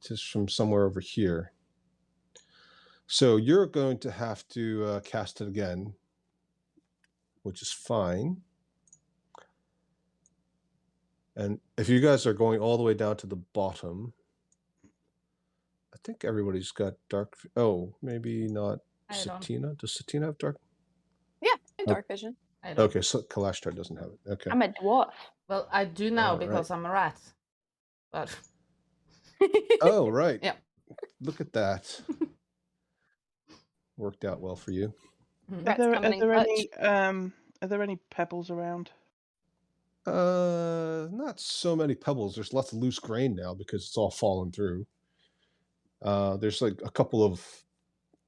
Tis from somewhere over here. So you're going to have to cast it again, which is fine. And if you guys are going all the way down to the bottom, I think everybody's got dark. Oh, maybe not I don't. Satina. Does Satina have dark? Yeah, I have dark vision. I don't. Okay, so Kalashtar doesn't have it. Okay. I'm a dwarf. Well, I do now All because I'm a rat. But Oh, right. yeah. Look at that. Worked out well for you. Rats coming in clutch. Are there any pebbles around? Not so many pebbles. There's lots of loose grain now because it's all fallen through. There's like a couple of,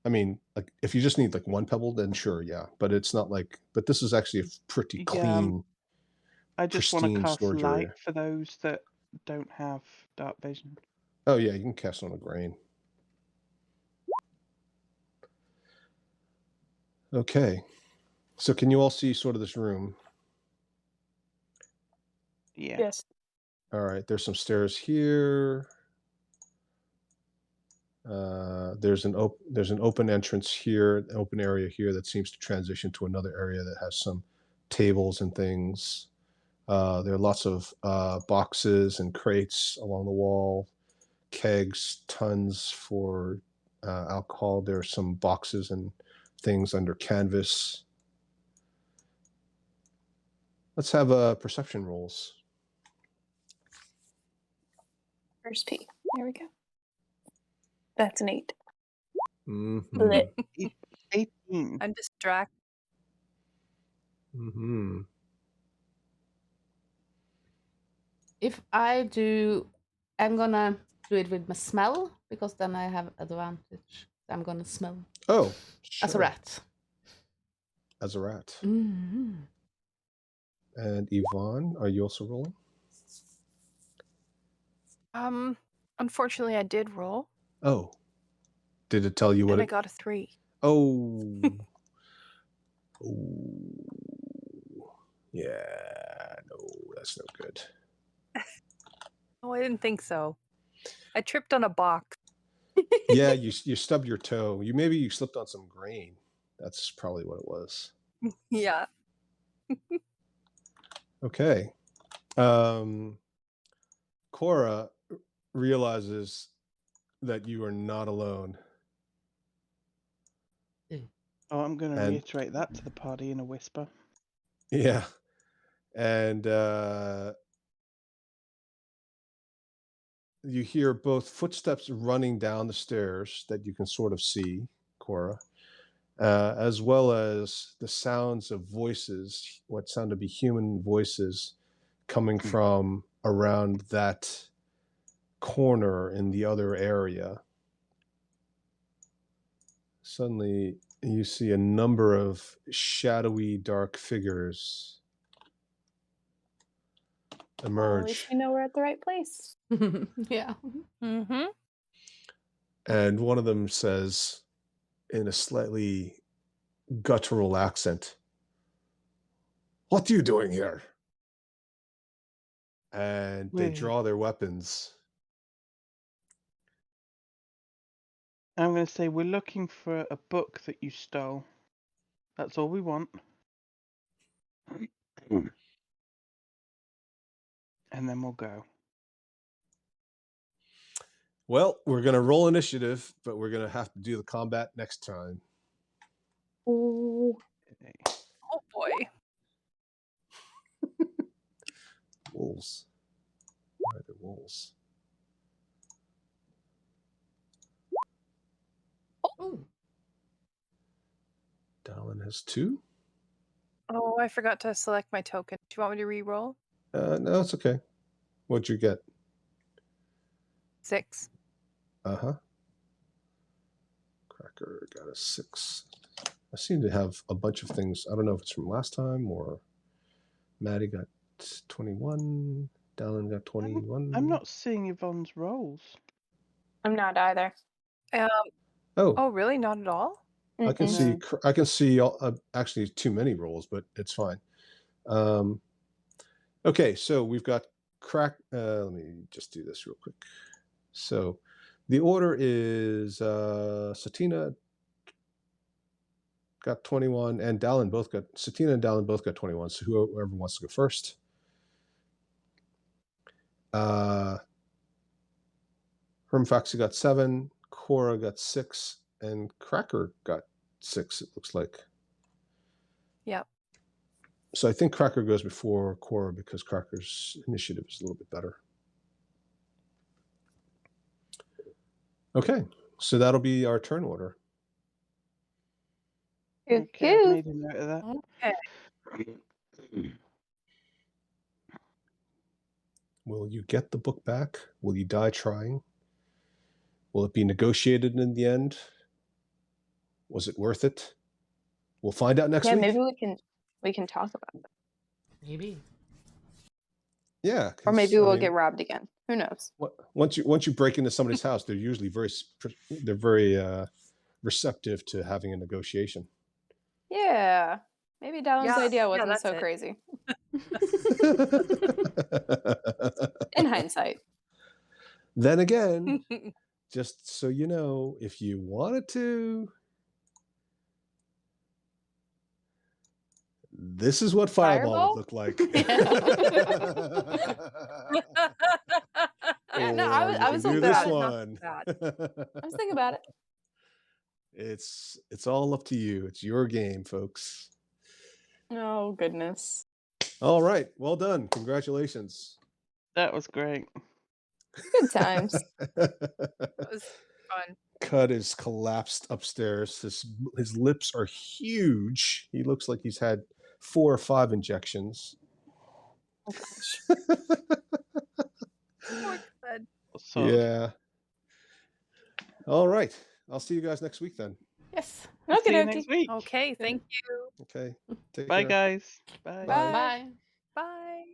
I mean, like if you just need like one pebble, then sure, yeah. But it's not like, but this is actually a pretty Yeah, clean. I just want to pristine cast storage light area. for those that don't have dark vision. Oh yeah, you can cast on a grain. Okay, so can you all see sort of this room? Yeah. Yes. All right, there's some stairs here. There's an open entrance here, an open area here that seems to transition to another area that has some tables and things. There are lots of boxes and crates along the wall, kegs, tons for alcohol. There are some boxes and things under canvas. Let's have perception rolls. First P. There we go. That's an 8. Mm-hmm. Lit. 18. I'm distracted. Mm-hmm. If I do, I'm gonna do it with my smell because then I have advantage. I'm gonna smell Oh, sure. as a rat. As a rat. Mm-hmm. And Yvonne, are you also rolling? Unfortunately, I did roll, Oh. Did it tell you what and I it... got a 3. Oh. Oh. Yeah, no, that's no good. Oh, I didn't think so. I tripped on a box. Yeah, you stubbed your toe. Maybe you slipped on some grain. That's probably what it was. Yeah. Okay. Cora realizes that you are not alone. Oh, I'm going to And- reiterate that to the party in a whisper. Yeah. And you hear both footsteps running down the stairs that you can sort of see, Cora, as well as the sounds of voices, what sound to be human voices, coming from around that corner in the other area. Suddenly, you see a number of shadowy, dark figures Well, at emerge. least we know we're at the right place. Yeah. Mm-hmm. And one of them says in a slightly guttural accent, "What are you doing here?" And they We're- draw their weapons. I'm going to say we're looking for a book that you stole. That's all we want. And then we'll go. Well, we're gonna roll initiative, but we're gonna have to do the combat next time. Ooh. Okay. Oh boy. Wolves. Why are there wolves? Ooh. Dallin has 2. Oh, I forgot to select my token. Do you want me to re-roll? No, it's okay. What'd you get? 6. Uh-huh. Cracker got a 6. I seem to have a bunch of things. I don't know if it's from last time or Maddie got 21. Dallin got 21. I'm not seeing Yvonne's rolls. I'm not either. Oh, Oh, really? Not at all? I can Mm-mm. see. No. I can see. Actually, too many rolls, but it's fine. Okay, so we've got crack. Let me just do this real quick. So, the order is Satina got 21, and Dallin both got. Satina and Dallin both got 21. So whoever wants to go first. Hermfaxi got 7. Cora got 6, and Cracker got 6. It looks like. Yep. So I think Cracker goes before Cora because Cracker's initiative is a little bit better. Okay, so that'll be our turn order. Okay, I've made a note of that. Okay. Will you get the book back? Will you die trying? Will it be negotiated in the end? Was it worth it? We'll find out next Yeah, week. maybe we can talk about it. Maybe. Yeah, Or 'cause, maybe I we'll mean, get robbed again. Who knows? once you break into somebody's house, they're usually very receptive to having a negotiation. Yeah. Maybe Dallin's Yeah, idea wasn't that's so it. crazy. In hindsight. Then again, just so you know, if you wanted to, this is what Fireball would look like. Yeah, no, Or I you was can do thinking this about it. one. I was thinking about it. It's all up to you. It's your game, folks. Oh goodness. All right, well done. Congratulations. That was great. Good times. That was fun. Cud is collapsed upstairs. His lips are huge. He looks like he's had 4 or 5 injections. Oh gosh. Poor Cud. So, Yeah. All right. I'll see you guys next week then. Yes. see Okay, you next week. Okay, thank you. Okay. Take Bye, care. guys. Bye. Bye. Bye. Bye.